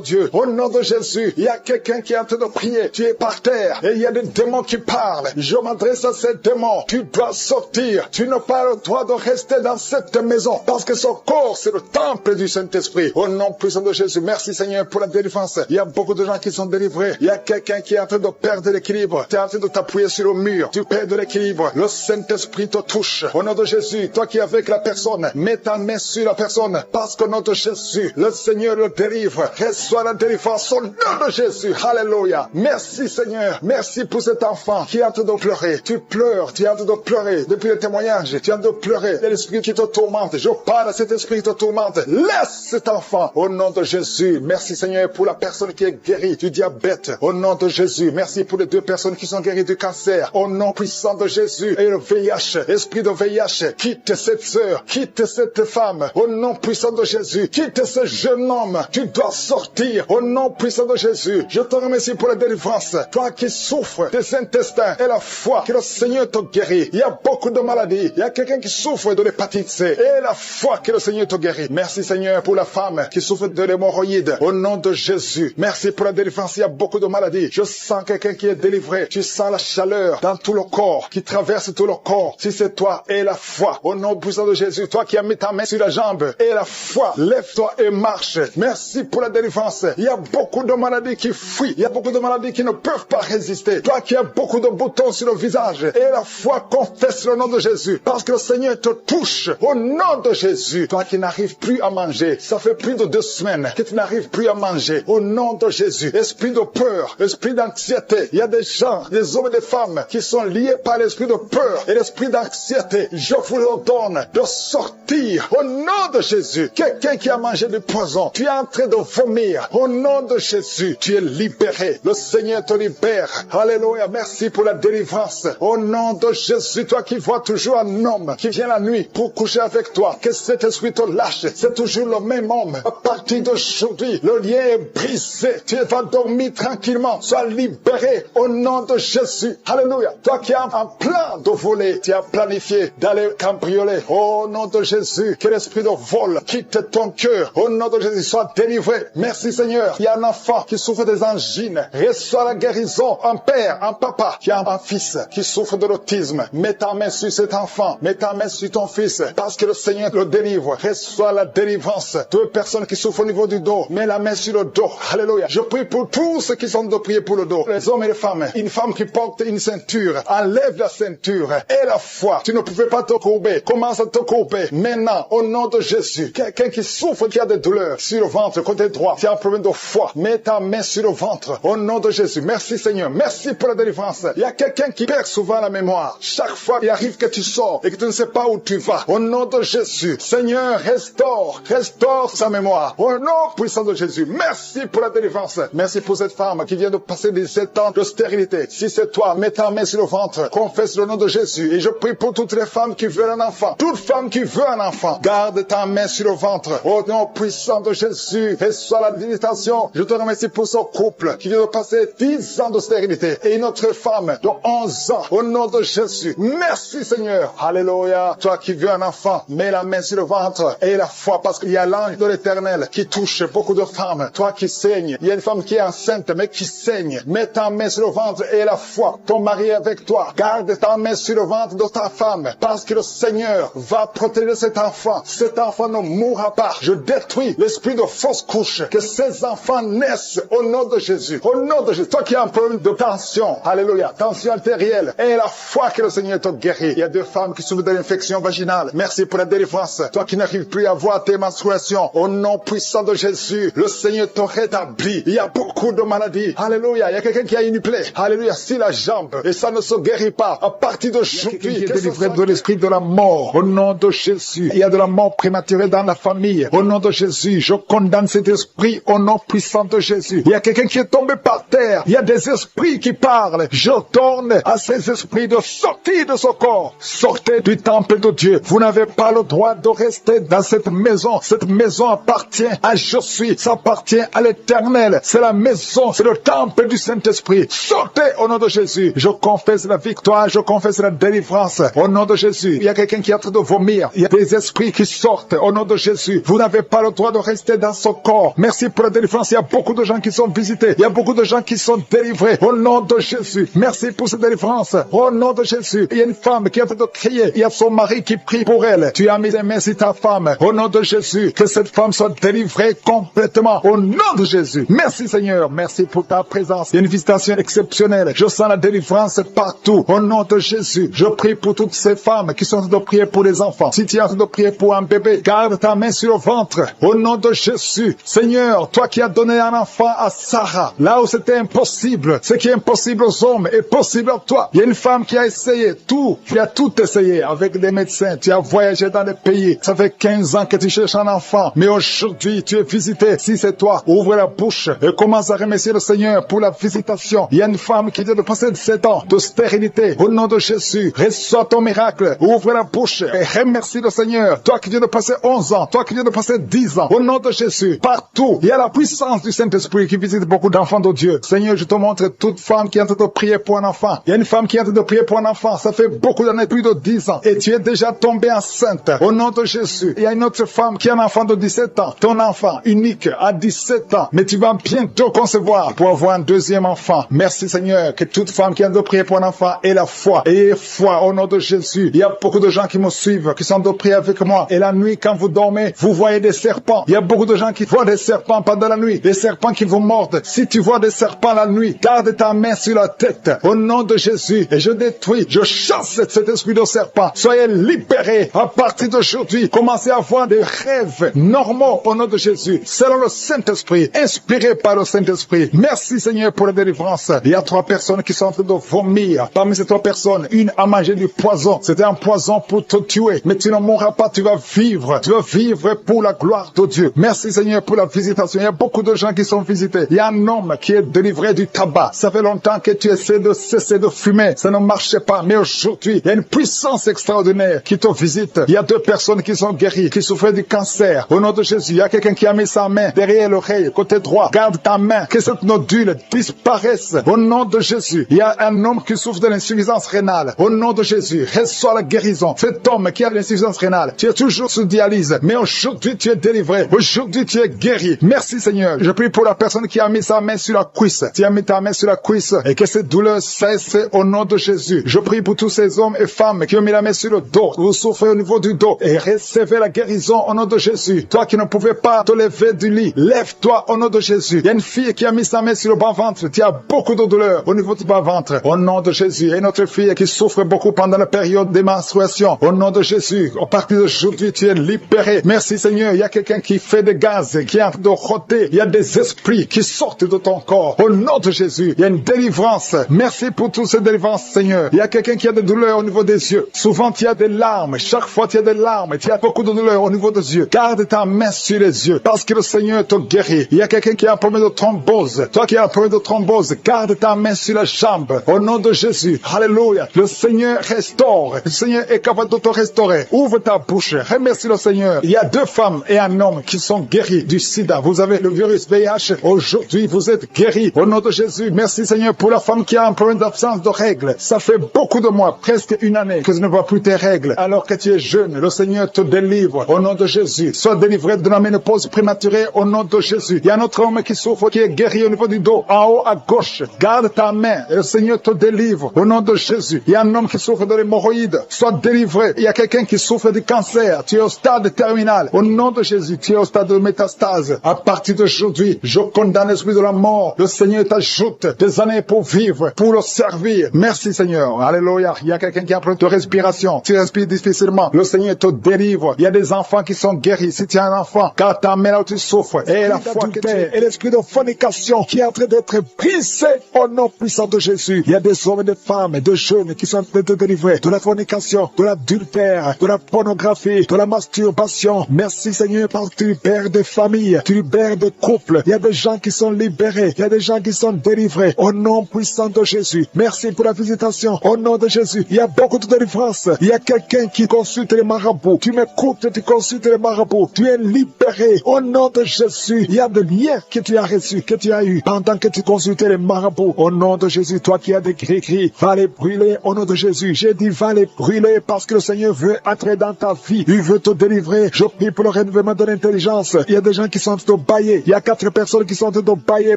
Dieu. Au nom de Jésus, il y a quelqu'un qui est en train de prier. Tu es par terre et il y a des démons qui parlent. Je m'adresse à ces démons. Tu dois sortir. Tu n'as pas le droit de rester dans cette maison parce que ce corps, c'est le temple du Saint-Esprit. Au nom puissant de Jésus, merci Seigneur pour la délivrance. Il y a beaucoup de gens qui sont délivrés. Il y a quelqu'un qui est en train de perdre l'équilibre. Tu es en train de t'appuyer sur le mur. Tu perds de l'équilibre. Le Saint-Esprit te touche. Au nom de Jésus, toi qui es avec la personne, mets ta main sur la personne parce qu'au nom de Jésus, le Seigneur le délivre. Reçois la délivrance au nom de Jésus. Alléluia. Merci Seigneur. Merci pour cet enfant qui est en train de pleurer. Tu pleures. Tu es en train de pleurer. Depuis le témoignage, tu es en train de pleurer. C'est l'esprit qui te tourmente. Je parle à cet esprit qui te tourmente. Laisse cet enfant au nom de Jésus. Merci Seigneur pour la personne qui est guérie du diabète. Au nom de Jésus. Merci pour les 2 personnes qui sont guéries du cancer. Au nom puissant de Jésus. Et le VIH, esprit de VIH, quitte cette sœur, quitte cette femme. Au nom puissant de Jésus. Quitte ce jeune homme. Tu dois sortir. Au nom puissant de Jésus. Je te remercie pour la délivrance. Toi qui souffres des intestins et la foi, que le Seigneur te guérit. Il y a beaucoup de maladies. Il y a quelqu'un qui souffre de l'hépatite C. Et la foi, que le Seigneur te guérit. Merci Seigneur pour la femme qui souffre de l'hémorroïde. Au nom de Jésus. Merci pour la délivrance. Il y a beaucoup de maladies. Je sens quelqu'un qui est délivré. Tu sens la chaleur dans tout le corps, qui traverse tout le corps. Si c'est toi, et la foi. Au nom puissant de Jésus. Toi qui as mis ta main sur la jambe, et la foi. Lève-toi et marche. Merci pour la délivrance. Il y a beaucoup de maladies qui fuient. Il y a beaucoup de maladies qui ne peuvent pas résister. Toi qui as beaucoup de boutons sur le visage, et la foi, confesse le nom de Jésus. Parce que le Seigneur te touche. Au nom de Jésus. Toi qui n'arrives plus à manger. Ça fait plus de 2 semaines que tu n'arrives plus à manger. Au nom de Jésus. Esprit de peur, esprit d'anxiété. Il y a des gens, des hommes et des femmes qui sont liés par l'esprit de peur et l'esprit d'anxiété. Je vous ordonne de sortir au nom de Jésus. Quelqu'un qui a mangé du poison, tu es en train de vomir. Au nom de Jésus, tu es libéré. Le Seigneur te libère. Alléluia. Merci pour la délivrance. Au nom de Jésus, toi qui vois toujours un homme qui vient la nuit pour coucher avec toi, que cet esprit te lâche. C'est toujours le même homme. À partir d'aujourd'hui, le lien est brisé. Tu vas dormir tranquillement. Sois libéré au nom de Jésus. Alléluia. Toi qui as un plan de voler, tu as planifié d'aller cambrioler. Au nom de Jésus, que l'esprit de vol quitte ton cœur. Au nom de Jésus, sois délivré. Merci Seigneur. Il y a un enfant qui souffre des angines. Reçois la guérison. Un père, un papa qui a un fils qui souffre de l'autisme. Mets ta main sur cet enfant. Mets ta main sur ton fils. Parce que le Seigneur le délivre. Reçois la délivrance. 2 personnes qui souffrent au niveau du dos. Mets la main sur le dos. Alléluia. Je prie pour tous ceux qui sont de prier pour le dos. Les hommes et les femmes. Une femme qui porte une ceinture. Enlève la ceinture. Et la foi. Tu ne pouvais pas te courber. Commence à te courber. Maintenant, au nom de Jésus. Quelqu'un qui souffre, qui a des douleurs sur le ventre, côté droit. Tu as un problème de foi. Mets ta main sur le ventre. Au nom de Jésus. Merci Seigneur. Merci pour la délivrance. Il y a quelqu'un qui perd souvent la mémoire. Chaque fois, il arrive que tu sors et que tu ne sais pas où tu vas. Au nom de Jésus. Seigneur, restaure sa mémoire. Au nom puissant de Jésus. Merci pour la délivrance. Merci pour cette femme qui vient de passer 17 ans de stérilité. Si c'est toi, mets ta main sur le ventre. Confesse le nom de Jésus. Et je prie pour toutes les femmes qui veulent un enfant. Toute femme qui veut un enfant, garde ta main sur le ventre. Au nom puissant de Jésus, reçois la visitation. Je te remercie pour ce couple qui vient de passer 10 ans de stérilité. Et une autre femme de 11 ans. Au nom de Jésus. Merci Seigneur. Alléluia. Toi qui veux un enfant, mets la main sur le ventre et la foi, parce qu'il y a l'ange de l'Éternel qui touche beaucoup de femmes. Toi qui saignes, il y a une femme qui est enceinte mais qui saigne. Mets ta main sur le ventre et la foi. Ton mari est avec toi. Garde ta main sur le ventre de ta femme, parce que le Seigneur va protéger cet enfant. Cet enfant ne mourra pas. Je détruis l'esprit de fausse couche. Que ces enfants naissent au nom de Jésus. Au nom de Jésus. Toi qui as un problème de tension, alléluia, tension artérielle, et la foi que le Seigneur te guérit. Il y a deux femmes qui souffrent de l'infection vaginale. Merci pour la délivrance. Toi qui n'arrives plus à voir tes menstruations, au nom puissant de Jésus, le Seigneur te rétablit. Il y a beaucoup de maladies. Alléluia. Il y a quelqu'un qui a une plaie. Alléluia. Si la jambe, et ça ne se guérit pas, à partir d'aujourd'hui, que délivré de l'esprit de la mort. Au nom de Jésus. Il y a de la mort prématurée dans la famille. Au nom de Jésus, je condamne cet esprit au nom puissant de Jésus. Il y a quelqu'un qui est tombé par terre. Il y a des esprits qui parlent. Je tourne à ces esprits de sortir de ce corps. Sortez du temple de Dieu. Vous n'avez pas le droit de rester dans cette maison. Cette maison appartient à Je suis. Ça appartient à l'Éternel. C'est la maison, c'est le temple du Saint-Esprit. Sortez au nom de Jésus. Je confesse la victoire, je confesse la délivrance. Au nom de Jésus. Il y a quelqu'un qui est en train de vomir. Il y a des esprits qui sortent au nom de Jésus. Vous n'avez pas le droit de rester dans ce corps. Merci pour la délivrance. Il y a beaucoup de gens qui sont visités. Il y a beaucoup de gens qui sont délivrés. Au nom de Jésus. Merci pour cette délivrance. Au nom de Jésus. Il y a une femme qui est en train de crier. Il y a son mari qui prie pour elle. Tu as mis les mains sur ta femme. Au nom de Jésus. Que cette femme soit délivrée complètement. Au nom de Jésus. Merci Seigneur. Merci pour ta présence. Il y a une visitation exceptionnelle. Je sens la délivrance partout. Au nom de Jésus. Je prie pour toutes ces femmes qui sont en train de prier pour les enfants. Si tu es en train de prier pour un bébé, garde ta main sur le ventre. Au nom de Jésus. Seigneur, toi qui as donné un enfant à Sarah, là où c'était impossible, ce qui est impossible aux hommes est possible à toi. Il y a une femme qui a essayé tout. Tu as tout essayé avec des médecins. Tu as voyagé dans des pays. Ça fait 15 ans que tu cherches un enfant. Mais aujourd'hui, tu es visité. Si c'est toi, ouvre la bouche et commence à remercier le Seigneur pour la visitation. Il y a une femme qui vient de passer 7 ans de stérilité. Au nom de Jésus, reçois ton miracle. Ouvre la bouche et remercie le Seigneur. Toi qui viens de passer 11 ans, toi qui viens de passer 10 ans. Au nom de Jésus, partout, il y a la puissance du Saint-Esprit qui visite beaucoup d'enfants de Dieu. Seigneur, je te montre toute femme qui est en train de prier pour un enfant. Il y a une femme qui est en train de prier pour un enfant. Ça fait beaucoup d'années, plus de 10 ans. Et tu es déjà tombée enceinte. Au nom de Jésus. Il y a une autre femme qui a un enfant de 17 ans. Ton enfant unique à 17 ans. Mais tu vas bientôt concevoir pour avoir un deuxième enfant. Merci Seigneur. Que toute femme qui a de prier pour un enfant ait la foi. Ayez foi au nom de Jésus. Il y a beaucoup de gens qui me suivent, qui sont de prier avec moi. Et la nuit, quand vous dormez, vous voyez des serpents. Il y a beaucoup de gens qui voient des serpents pendant la nuit. Des serpents qui vous mordent. Si tu vois des serpents la nuit, garde ta main sur la tête. Au nom de Jésus. Et je détruis, je chasse cet esprit de serpent. Soyez libérés à partir d'aujourd'hui. Commencez à avoir des rêves normaux au nom de Jésus. Selon le Saint-Esprit. Inspiré par le Saint-Esprit. Merci Seigneur pour la délivrance. Il y a 3 personnes qui sont en train de vomir. Parmi ces 3 personnes, une a mangé du poison. C'était un poison pour te tuer. Mais tu ne mourras pas, tu vas vivre. Tu vas vivre pour la gloire de Dieu. Merci Seigneur pour la visitation. Il y a beaucoup de gens qui sont visités. Il y a un homme qui est délivré du tabac. Ça fait longtemps que tu essaies de cesser de fumer. Ça ne marchait pas. Mais aujourd'hui, il y a une puissance extraordinaire qui te visite. Il y a 2 personnes qui sont guéries, qui souffraient du cancer. Au nom de Jésus, il y a quelqu'un qui a mis sa main derrière l'oreille, côté droit. Garde ta main. Que cette nodule disparaisse. Au nom de Jésus. Il y a un homme qui souffre de l'insuffisance rénale. Au nom de Jésus, reçois la guérison. Cet homme qui a l'insuffisance rénale, tu es toujours sous dialyse. Mais aujourd'hui, tu es délivré. Aujourd'hui, tu es guéri. Merci Seigneur. Je prie pour la personne qui a mis sa main sur la cuisse. Tu as mis ta main sur la cuisse et que cette douleur cesse au nom de Jésus. Je prie pour tous ces hommes et femmes qui ont mis la main sur le dos. Vous souffrez au niveau du dos et recevez la guérison au nom de Jésus. Toi qui ne pouvais pas te lever du lit, lève-toi au nom de Jésus. Il y a une fille qui a mis sa main sur le bas-ventre. Tu as beaucoup de douleur au niveau du bas-ventre. Au nom de Jésus. Il y a une autre fille qui souffre beaucoup pendant la période des menstruations. Au nom de Jésus. À partir d'aujourd'hui, tu es libéré. Merci Seigneur. Il y a quelqu'un qui fait des gaz, qui est en train de rôter. Il y a des esprits qui sortent de ton corps. Au nom de Jésus. Il y a une délivrance. Merci pour toutes ces délivrances, Seigneur. Il y a quelqu'un qui a des douleurs au niveau des yeux. Souvent, tu as des larmes. Chaque fois, tu as des larmes. Tu as beaucoup de douleurs au niveau des yeux. Garde ta main sur les yeux. Jésus, parce que le Seigneur te guérit. Il y a quelqu'un qui a un problème de thrombose. Toi qui as un problème de thrombose, garde ta main sur la jambe. Au nom de Jésus. Alléluia. Le Seigneur restaure. Le Seigneur est capable de te restaurer. Ouvre ta bouche. Remercie le Seigneur. Il y a 2 femmes et un homme qui sont guéris du sida. Vous avez le virus VIH. Aujourd'hui, vous êtes guéris. Au nom de Jésus. Merci Seigneur pour la femme qui a un problème d'absence de règles. Ça fait beaucoup de mois, presque une année, que tu ne vois plus tes règles. Alors que tu es jeune, le Seigneur te délivre. Au nom de Jésus. Sois délivré de la ménopause prématurée. Au nom de Jésus. Il y a un autre homme qui souffre, qui est guéri au niveau du dos, en haut à gauche. Garde ta main et le Seigneur te délivre. Au nom de Jésus. Il y a un homme qui souffre de l'hémorroïde. Sois délivré. Il y a quelqu'un qui souffre du cancer. Tu es au stade terminal. Au nom de Jésus, tu es au stade de métastase. À partir d'aujourd'hui, je condamne l'esprit de la mort. Le Seigneur t'ajoute des années pour vivre, pour le servir. Merci Seigneur. Alléluia. Il y a quelqu'un qui a un problème de respiration. Tu respires difficilement. Le Seigneur te délivre. Il y a des enfants qui sont guéris. Si tu as un enfant, car ta main là où tu souffres, et la foi que tu es, et l'esprit de fornication qui est en train d'être brisé au nom puissant de Jésus. Il y a des hommes et des femmes et des jeunes qui sont en train de te délivrer de la fornication, de l'adultère, de la pornographie, de la masturbation. Merci Seigneur parce que tu libères des familles, tu libères des couples. Il y a des gens qui sont libérés, il y a des gens qui sont délivrés au nom puissant de Jésus. Merci pour la visitation au nom de Jésus. Il y a beaucoup de délivrance. Il y a quelqu'un qui consulte les marabouts. Tu m'écoutes, tu consultes les marabouts. Tu es libéré au nom de Jésus. Il y a des liens que tu as reçus, que tu as eu pendant que tu consultais les marabouts. Au nom de Jésus, toi qui as des gris-gris, va les brûler au nom de Jésus. J'ai dit va les brûler parce que le Seigneur veut entrer dans ta vie. Il veut te délivrer. Je prie pour le renouvellement de l'intelligence. Il y a des gens qui sont en train de bailler. Il y a 4 personnes qui sont en train de bailler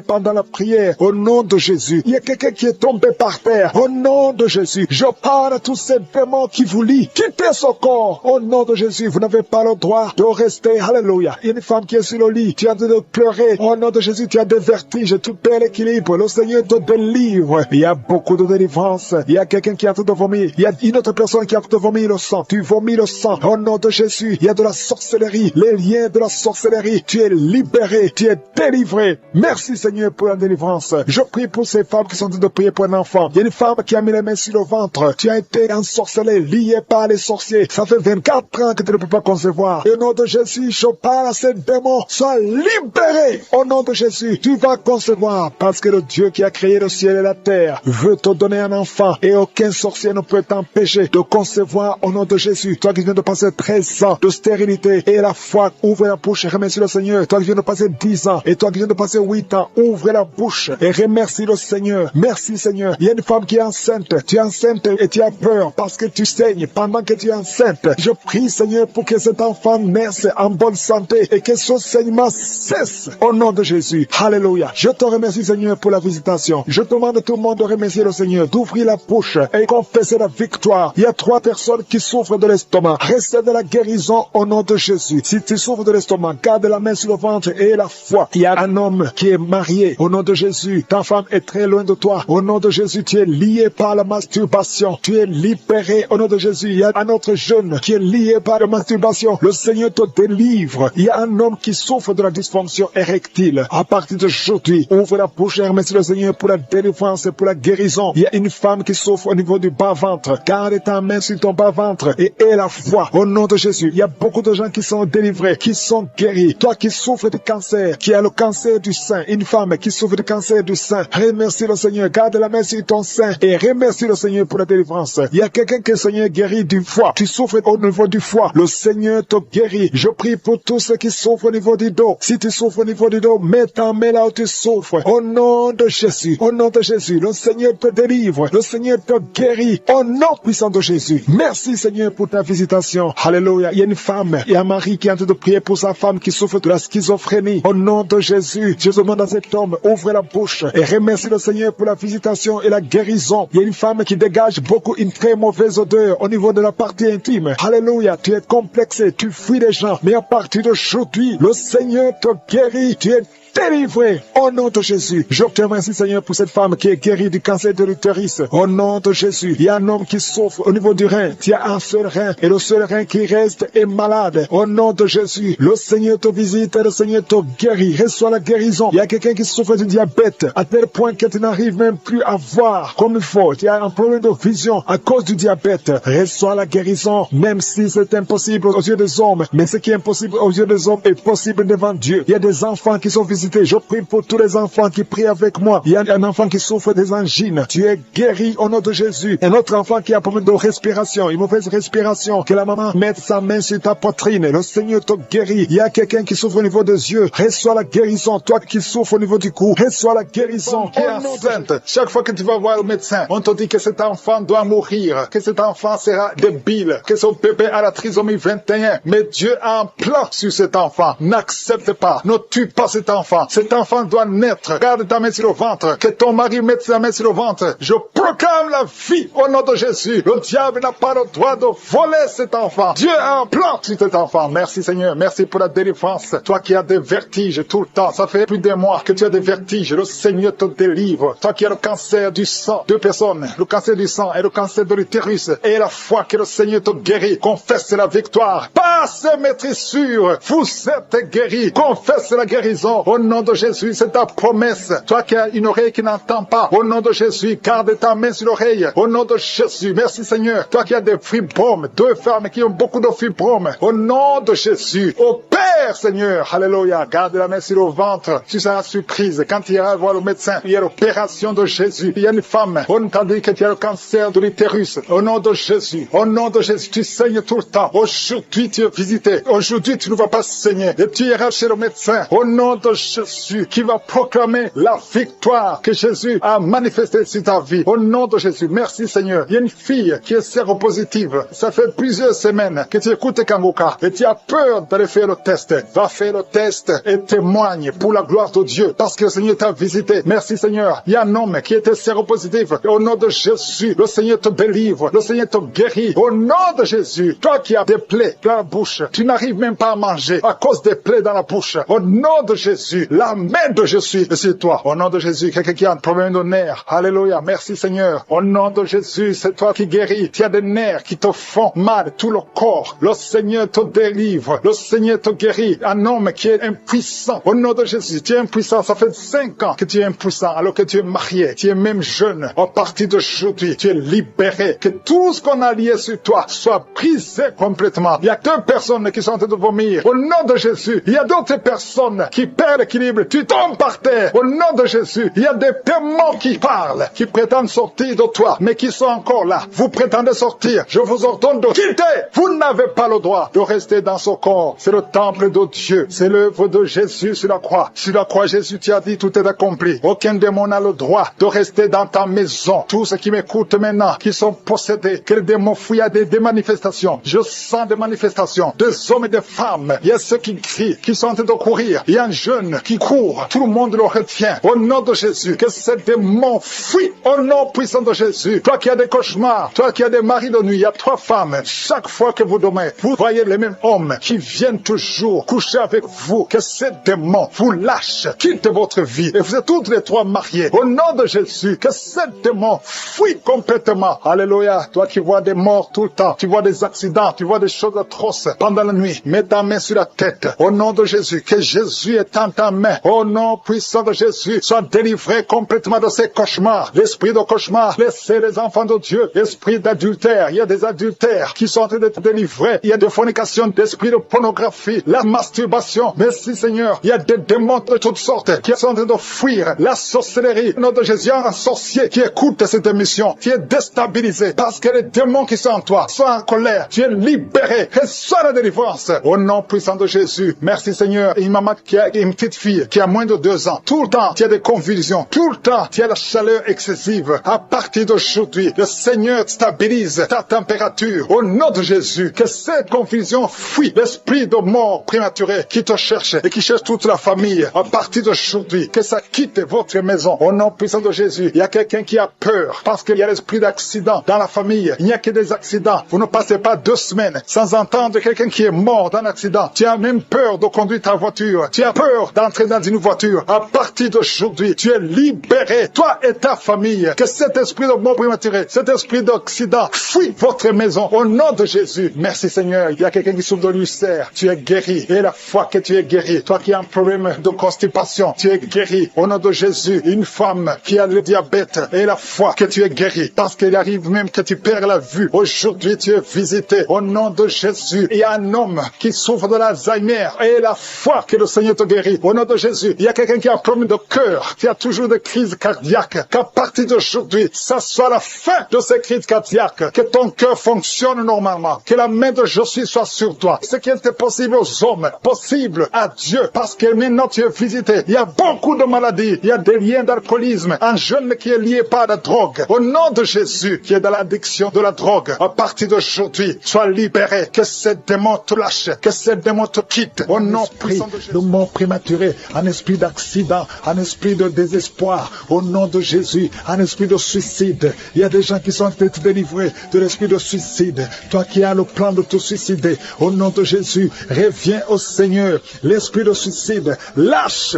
pendant la prière. Au nom de Jésus. Il y a quelqu'un qui est tombé par terre. Au nom de Jésus. Je parle à tous ces démons qui vous lient. Quittez ce corps. Au nom de Jésus. Vous n'avez pas le droit de rester. Alléluia. Il y a une femme qui est sur le lit. Tu es en train de pleurer. Au nom de Jésus, tu as des vertiges. Tu perds l'équilibre. Le Seigneur te délivre. Il y a beaucoup de délivrance. Il y a quelqu'un qui est en train de vomir. Il y a une autre personne qui est en train de vomir le sang. Tu vomis le sang. Au nom de Jésus. Il y a de la sorcellerie. Les liens de la sorcellerie. Tu es libéré. Tu es délivré. Merci Seigneur pour la délivrance. Je prie pour ces femmes qui sont en train de prier pour un enfant. Il y a une femme qui a mis les mains sur le ventre. Tu as été ensorcelé, lié par les sorciers. Ça fait 24 ans que tu ne peux pas concevoir. Et au nom de Jésus, je parle à ces démons. Sois libéré. Au nom de Jésus, tu vas concevoir. Parce que le Dieu qui a créé le ciel et la terre veut te donner un enfant. Et aucun sorcier ne peut t'empêcher de concevoir au nom de Jésus. Toi qui viens de passer 13 ans de stérilité et la foi, ouvre la bouche et remercie le Seigneur. Toi qui viens de passer 10 ans et toi qui viens de passer 8 ans, ouvre la bouche et remercie le Seigneur. Merci Seigneur. Il y a une femme qui est enceinte. Tu es enceinte et tu as peur parce que tu saignes pendant que tu es enceinte. Je prie Seigneur pour que cet enfant naisse en bonne santé et que son saignement cesse au nom de Jésus. Alléluia. Je te remercie Seigneur pour la visitation. Je demande à tout le monde de remercier le Seigneur, d'ouvrir la bouche et confesser la victoire. Il y a 3 personnes qui souffrent de l'estomac. Recevez de la guérison au nom de Jésus. Si tu souffres de l'estomac, garde la main sur le ventre et la foi. Il y a un homme qui est marié au nom de Jésus. Ta femme est très loin de toi. Au nom de Jésus, tu es lié par la masturbation. Tu es libéré au nom de Jésus. Il y a un autre jeune qui est lié par la masturbation. Le Seigneur te délivre. Il y a un homme qui souffre de la dysfonction érectile. À partir d'aujourd'hui, ouvre la bouche et remercie le Seigneur pour la délivrance et pour la guérison. Il y a une femme qui souffre au niveau du bas-ventre. Garde ta main sur ton bas-ventre et aie la foi au nom de Jésus. Il y a beaucoup de gens qui sont délivrés, qui sont guéris. Toi qui souffres de cancer, qui as le cancer du sein, une femme qui souffre de cancer du sein, remercie le Seigneur. Garde la main sur ton sein et remercie le Seigneur pour la délivrance. Il y a quelqu'un que le Seigneur guérit du foie. Tu souffres au niveau du foie. Le Seigneur te guérit. Je prie pour tous ceux qui souffrent au niveau du dos. Si tu souffres au niveau du dos, mets ta main là où tu souffres. Au nom de Jésus. Au nom de Jésus. Le Seigneur te délivre. Le Seigneur te guérit. Au nom puissant de Jésus. Merci Seigneur pour ta visitation. Alléluia. Il y a une femme. Il y a un mari qui est en train de prier pour sa femme qui souffre de la schizophrénie. Au nom de Jésus. Je demande à cet homme, ouvre la bouche et remercie le Seigneur pour la visitation et la guérison. Il y a une femme qui dégage beaucoup une très mauvaise odeur au niveau de la partie intime. Alléluia. Tu es complexé. Tu fuis les gens. Mais à partir d'aujourd'hui, le Seigneur te guérit. Tu es délivrée. Au nom de Jésus, je te remercie, Seigneur, pour cette femme qui est guérie du cancer de l'utérus. Au nom de Jésus, il y a un homme qui souffre au niveau du rein. Tu as un seul rein et le seul rein qui reste est malade. Au nom de Jésus, le Seigneur te visite et le Seigneur te guérit. Reçois la guérison. Il y a quelqu'un qui souffre du diabète à tel point que tu n'arrives même plus à voir comme il faut. Tu as un problème de vision à cause du diabète. Reçois la guérison, même si c'est impossible aux yeux des hommes. Mais ce qui est impossible aux yeux des hommes est possible devant Dieu. Il y a des enfants qui sont visités. Je prie pour tous les enfants qui prient avec moi. Il y a un enfant qui souffre des angines. Tu es guéri au nom de Jésus. Un autre enfant qui a un problème de respiration, une mauvaise respiration. Que la maman mette sa main sur ta poitrine. Le Seigneur te guérit. Il y a quelqu'un qui souffre au niveau des yeux. Reçois la guérison. Toi qui souffres au niveau du cou, reçois la guérison. Qui est enceinte. Chaque fois que tu vas voir le médecin, on te dit que cet enfant doit mourir, que cet enfant sera débile, que son bébé a la trisomie 21. Mais Dieu a un plan sur cet enfant. N'accepte pas, ne tue pas cet enfant. Cet enfant doit naître. Garde ta main sur le ventre. Que ton mari mette sa main sur le ventre. Je proclame la vie au nom de Jésus. Le diable n'a pas le droit de voler cet enfant. Dieu a un plan sur cet enfant. Merci Seigneur. Merci pour la délivrance. Toi qui as des vertiges tout le temps. Ça fait plus d'un mois que tu as des vertiges. Le Seigneur te délivre. Toi qui as le cancer du sang. Deux personnes. Le cancer du sang et le cancer de l'utérus. Et la foi que le Seigneur te guérit. Confesse la victoire. Passe maîtrise sûre. Vous êtes guéris. Confesse la guérison. Au nom de Jésus, c'est ta promesse. Toi qui as une oreille qui n'entend pas. Au nom de Jésus, garde ta main sur l'oreille. Au nom de Jésus, merci Seigneur. Toi qui as des fibromes. Deux femmes qui ont beaucoup de fibromes. Au nom de Jésus. Au Père Seigneur. Alléluia. Garde la main sur le ventre. Tu seras surprise. Quand tu iras voir le médecin, il y a l'opération de Jésus. Il y a une femme. On t'a dit que tu as le cancer de l'utérus. Au nom de Jésus. Au nom de Jésus. Tu saignes tout le temps. Aujourd'hui, tu es visité. Aujourd'hui, tu ne vas pas saigner. Et tu iras chez le médecin. Au nom de Jésus. Qui va proclamer la victoire que Jésus a manifestée sur ta vie. Au nom de Jésus. Merci Seigneur. Il y a une fille qui est séropositive. Ça fait plusieurs semaines que tu écoutes Kangoka. Et tu as peur d'aller faire le test. Va faire le test et témoigne pour la gloire de Dieu. Parce que le Seigneur t'a visité. Merci Seigneur. Il y a un homme qui était séropositif. Et au nom de Jésus, le Seigneur te délivre. Le Seigneur te guérit. Au nom de Jésus, toi qui as des plaies dans la bouche, tu n'arrives même pas à manger à cause des plaies dans la bouche. Au nom de Jésus, la main de Jésus est sur toi. Au nom de Jésus, quelqu'un qui a un problème de nerfs. Alléluia. Merci Seigneur. Au nom de Jésus, c'est toi qui guéris. Tu as des nerfs qui te font mal, tout le corps. Le Seigneur te délivre. Le Seigneur te guérit. Un homme qui est impuissant. Au nom de Jésus, tu es impuissant. Ça fait 5 ans que tu es impuissant alors que tu es marié. Tu es même jeune. À partir d'aujourd'hui, tu es libéré. Que tout ce qu'on a lié sur toi soit brisé complètement. Il y a 2 personnes qui sont en train de vomir. Au nom de Jésus, il y a d'autres personnes qui perdent l'équilibre. Tu tombes par terre. Au nom de Jésus, il y a des démons qui parlent, qui prétendent sortir de toi, mais qui sont encore là. Vous prétendez sortir. Je vous ordonne de quitter. Vous n'avez pas le droit de rester dans ce corps. C'est le temple de Dieu. C'est l'œuvre de Jésus sur la croix. Sur la croix, Jésus t'a dit tout est accompli. Aucun démon n'a le droit de rester dans ta maison. Tous ceux qui m'écoutent maintenant, qui sont possédés, que les démons fuient à des manifestations. Je sens des manifestations, des hommes et des femmes. Il y a ceux qui crient, qui sont en train de courir. Il y a un jeune qui court. Tout le monde le retient. Au nom de Jésus, que ces démons fuient. Au nom puissant de Jésus. Toi qui as des cauchemars, toi qui as des maris de nuit, il y a 3 femmes. Chaque fois que vous dormez, vous voyez les mêmes hommes qui viennent toujours coucher avec vous. Que ces démons vous lâchent, quittent votre vie. Et vous êtes toutes les 3 mariés. Au nom de Jésus, que ces démons fuient complètement. Alléluia. Toi qui vois des morts tout le temps, tu vois des accidents, tu vois des choses atroces pendant la nuit. Mets ta main sur la tête. Au nom de Jésus, que Jésus est en ta main. Au nom puissant de Jésus, sois délivré complètement de ces cauchemars. L'esprit de cauchemar, laissez les enfants de Dieu. L'esprit d'adultère, il y a des adultères qui sont en train d'être délivrés. Il y a des fornications, d'esprit de pornographie, la masturbation. Merci Seigneur. Il y a des démons de toutes sortes qui sont en train de fuir. La sorcellerie. Au nom de Jésus, il y a un sorcier qui écoute cette émission, qui est déstabilisé parce que les démons qui sont en toi sont en colère. Tu es libéré. Reçois la délivrance. Au nom puissant de Jésus. Merci Seigneur. Une maman qui a une petite fille qui a moins de 2 ans. Tout le temps, tu as des convulsions. Tout le temps, tu as la chaleur excessive. À partir d'aujourd'hui, le Seigneur stabilise ta température. Au nom de Jésus, que cette confusion fuit. L'esprit de mort prématuré qui te cherche et qui cherche toute la famille, à partir d'aujourd'hui, que ça quitte votre maison. Au nom puissant de Jésus, il y a quelqu'un qui a peur parce qu'il y a l'esprit d'accident dans la famille. Il n'y a que des accidents. Vous ne passez pas 2 semaines sans entendre quelqu'un qui est mort dans un accident. Tu as même peur de conduire ta voiture. Tu as peur d'entrer dans une voiture. À partir d'aujourd'hui, tu es libéré, toi et ta famille. Que cet esprit de mort prématuré, cet esprit d'accident, fuit votre maison. Au nom de Jésus. Merci Seigneur. Il y a quelqu'un qui souffre de l'ulcère. Tu es guéri. Et la foi que tu es guéri. Toi qui as un problème de constipation, tu es guéri. Au nom de Jésus. Une femme qui a le diabète. Et la foi que tu es guéri. Parce qu'il arrive même que tu perds la vue. Aujourd'hui, tu es visité. Au nom de Jésus. Il y a un homme qui souffre de l'Alzheimer. Et la foi que le Seigneur te guérit. Au nom de Jésus. Il y a quelqu'un qui a un problème de cœur, qui a toujours des crises cardiaques. Qu'à partir d'aujourd'hui, ça soit la fin de ces crises cardiaques. Que ton cœur fonctionne normalement. Que la main de Jésus soit sur toi. Ce qui était possible aux hommes, possible à Dieu. Parce que maintenant tu es visité. Il y a beaucoup de maladies. Il y a des liens d'alcoolisme. Un jeune qui est lié par la drogue. Au nom de Jésus, qui est dans l'addiction de la drogue. À partir d'aujourd'hui, sois libéré. Que ces démons te lâchent. Que ces démons te quittent. Au nom puissant de Jésus. Le mort prématuré, un esprit d'accident, un esprit de désespoir. Au nom de Jésus, un esprit de suicide. Il y a des gens qui sont délivrés de l'esprit de suicide. Toi qui as le plan de te suicider, au nom de Jésus, reviens au Seigneur. L'esprit de suicide, lâche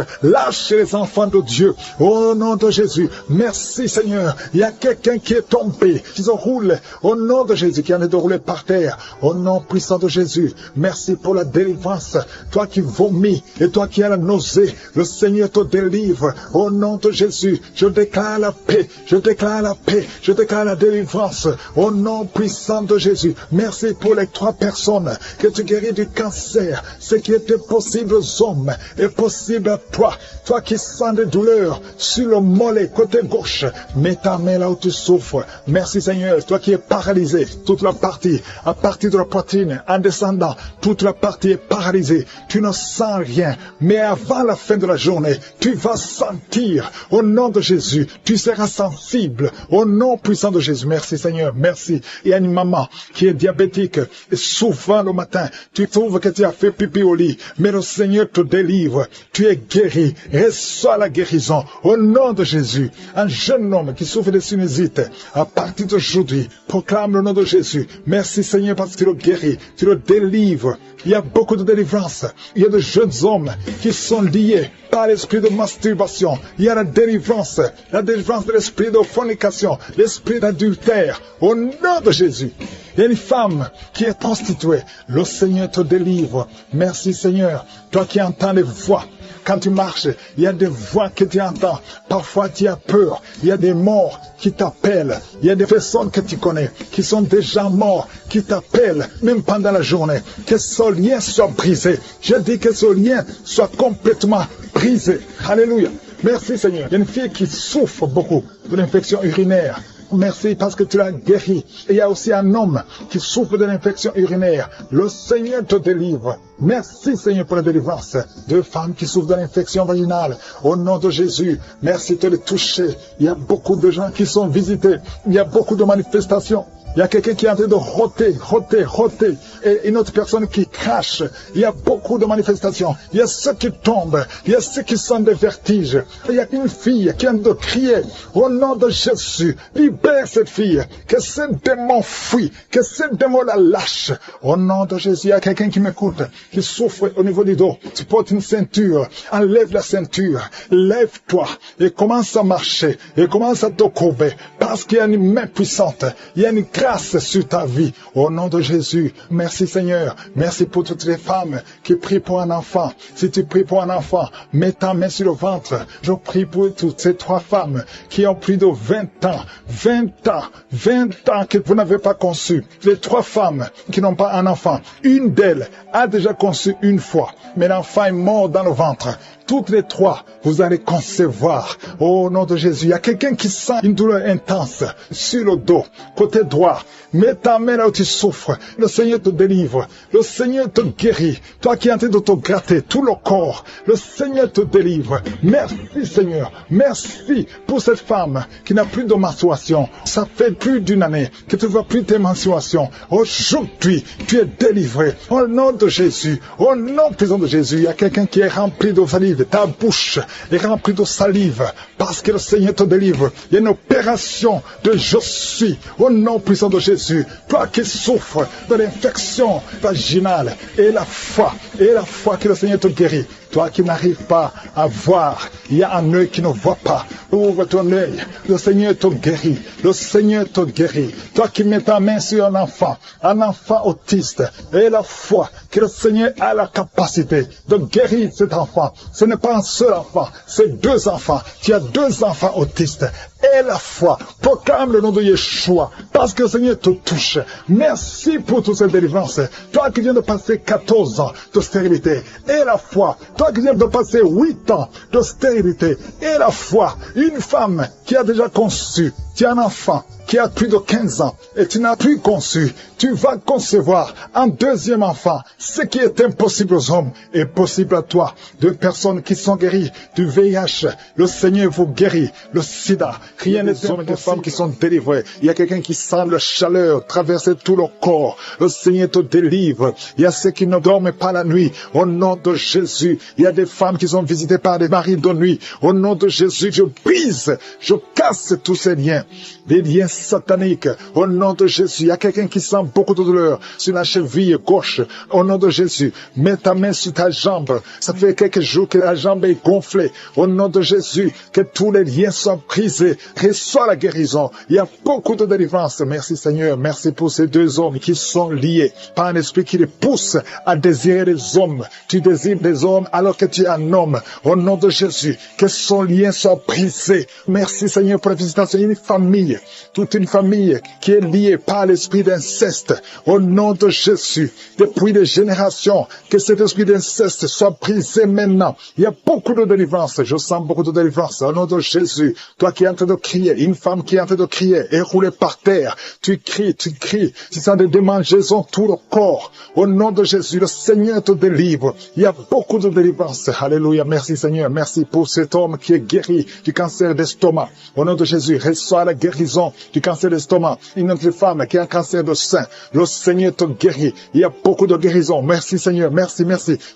les enfants de Dieu. Au nom de Jésus, merci Seigneur. Il y a quelqu'un qui est tombé, qui se roule. Au nom de Jésus, qui en est de rouler par terre. Au nom puissant de Jésus, merci pour la délivrance. Toi qui vomis et toi qui as la nausée, le Seigneur te délivre. Au nom de Jésus, je déclare la paix, je déclare la paix, je déclare la délivrance. Au nom puissant de Jésus, merci pour les 3 personnes que tu guéris du cancer. Ce qui était possible aux hommes est possible à toi. Toi qui sens des douleurs sur le mollet, côté gauche, mets ta main là où tu souffres. Merci Seigneur. Toi qui es paralysé, toute la partie, à partir de la poitrine, en descendant, toute la partie est paralysée. Tu ne sens rien, mais avant la fin de la journée, tu vas sentir. Au nom de Jésus, tu seras sensible. Au nom puissant de Jésus. Merci Seigneur, merci. Il y a une maman qui est diabétique et souvent le matin, tu trouves que tu as fait pipi au lit, mais le Seigneur te délivre. Tu es guéri. Reçois la guérison. Au nom de Jésus, un jeune homme qui souffre de sinusite, à partir d'aujourd'hui, proclame le nom de Jésus. Merci Seigneur parce que tu le guéris, tu le délivres. Il y a beaucoup de délivrance. Il y a de jeunes hommes qui sont liés par l'esprit de masturbation. Il y a la délivrance de l'esprit de fornication, l'esprit d'adultère. Au nom de Jésus. Il y a une femme qui est prostituée. Le Seigneur te délivre. Merci Seigneur. Toi qui entends les voix. Quand tu marches, il y a des voix que tu entends. Parfois tu as peur. Il y a des morts qui t'appellent. Il y a des personnes que tu connais qui sont déjà morts, qui t'appellent, même pendant la journée. Que ce lien soit brisé. Je dis que ce lien soit complètement brisé. Alléluia. Merci Seigneur. Il y a une fille qui souffre beaucoup de l'infection urinaire. Merci parce que tu l'as guéri. Et il y a aussi un homme qui souffre de l'infection urinaire. Le Seigneur te délivre. Merci Seigneur pour la délivrance. 2 femmes qui souffrent de l'infection vaginale. Au nom de Jésus, merci de les toucher. Il y a beaucoup de gens qui sont visités. Il y a beaucoup de manifestations. Il y a quelqu'un qui est en train de roter. Et une autre personne qui crache. Il y a beaucoup de manifestations. Il y a ceux qui tombent. Il y a ceux qui sentent des vertiges. Il y a une fille qui vient de crier. Au nom de Jésus, libère cette fille. Que ce démon fuit. Que ce démon la lâche. Au nom de Jésus, il y a quelqu'un qui m'écoute, qui souffre au niveau du dos. Tu portes une ceinture. Enlève la ceinture. Lève-toi. Et commence à marcher. Et commence à te courber. Parce qu'il y a une main puissante. Il y a une grâce sur ta vie. Au nom de Jésus. Merci Seigneur. Merci pour toutes les femmes qui prient pour un enfant. Si tu pries pour un enfant, mets ta main sur le ventre. Je prie pour toutes ces 3 femmes qui ont plus de 20 ans. 20 ans que vous n'avez pas conçu. Les 3 femmes qui n'ont pas un enfant. Une d'elles a déjà conçu une fois. Mais l'enfant est mort dans le ventre. toutes les trois, vous allez concevoir. Au nom de Jésus, il y a quelqu'un qui sent une douleur intense sur le dos, côté droit. Mets ta main là où tu souffres. Le Seigneur te délivre. Le Seigneur te guérit. Toi qui es en train de te gratter tout le corps, le Seigneur te délivre. Merci Seigneur. Merci pour cette femme qui n'a plus de menstruation. Ça fait plus d'une année que tu ne vois plus tes menstruations. Aujourd'hui, tu es délivré. Au nom de Jésus, au nom puissant de Jésus, il y a quelqu'un qui est rempli de salive. Ta bouche est remplie de salive parce que le Seigneur te délivre. Il y a une opération de je suis. Au nom puissant de Jésus. Toi qui souffres de l'infection vaginale et la foi que le Seigneur te guérit. Toi qui n'arrives pas à voir, il y a un œil qui ne voit pas. Ouvre ton œil, le Seigneur te guérit. Le Seigneur te guérit. Toi qui mets ta main sur un enfant autiste, et la foi que le Seigneur a la capacité de guérir cet enfant. Ce n'est pas un seul enfant, c'est 2 enfants. Tu as 2 enfants autistes. Et la foi, proclame le nom de Yeshua, parce que le Seigneur te touche. Merci pour toutes ces délivrances. Toi qui viens de passer 14 ans de stérilité, et la foi, toi qui viens de passer 8 ans de stérilité, et la foi, une femme qui a déjà conçu, tu as un enfant qui a plus de 15 ans et tu n'as plus conçu, tu vas concevoir un 2e enfant. Ce qui est impossible aux hommes est possible à toi. 2 personnes qui sont guéries du VIH, le Seigneur vous guérit. Le sida, rien n'est impossible. Des femmes qui sont délivrées. Il y a quelqu'un qui sent la chaleur traverser tout le corps. Le Seigneur te délivre. Il y a ceux qui ne dorment pas la nuit. Au nom de Jésus, il y a des femmes qui sont visitées par des maris de nuit. Au nom de Jésus, je brise, je casse tous ces liens. Des liens sataniques. Au nom de Jésus, il y a quelqu'un qui sent beaucoup de douleur sur la cheville gauche. Au nom de Jésus, mets ta main sur ta jambe. Ça fait quelques jours que la jambe est gonflée. Au nom de Jésus, que tous les liens soient brisés. Reçois la guérison. Il y a beaucoup de délivrance. Merci Seigneur. Merci pour ces 2 hommes qui sont liés par un esprit qui les pousse à désirer des hommes. Tu désires des hommes alors que tu es un homme. Au nom de Jésus, que son lien soit brisé. Merci Seigneur pour la visitation. Une famille, toute une famille qui est liée par l'esprit d'inceste. Au nom de Jésus, depuis des générations, que cet esprit d'inceste soit brisé maintenant. Il y a beaucoup de délivrance. Je sens beaucoup de délivrance. Au nom de Jésus, toi qui es en train de crier, une femme qui est en train de crier et rouler par terre, tu cries. Tu sens des démangeaisons tout le corps. Au nom de Jésus, le Seigneur te délivre. Il y a beaucoup de délivrance. Alléluia. Merci Seigneur. Merci pour cet homme qui est guéri du cancer d'estomac. Au nom de Jésus, reçois la guérison du cancer d'estomac. Une autre femme qui a un cancer de sein. Le Seigneur te guérit. Il y a beaucoup de guérison. Merci Seigneur. Merci.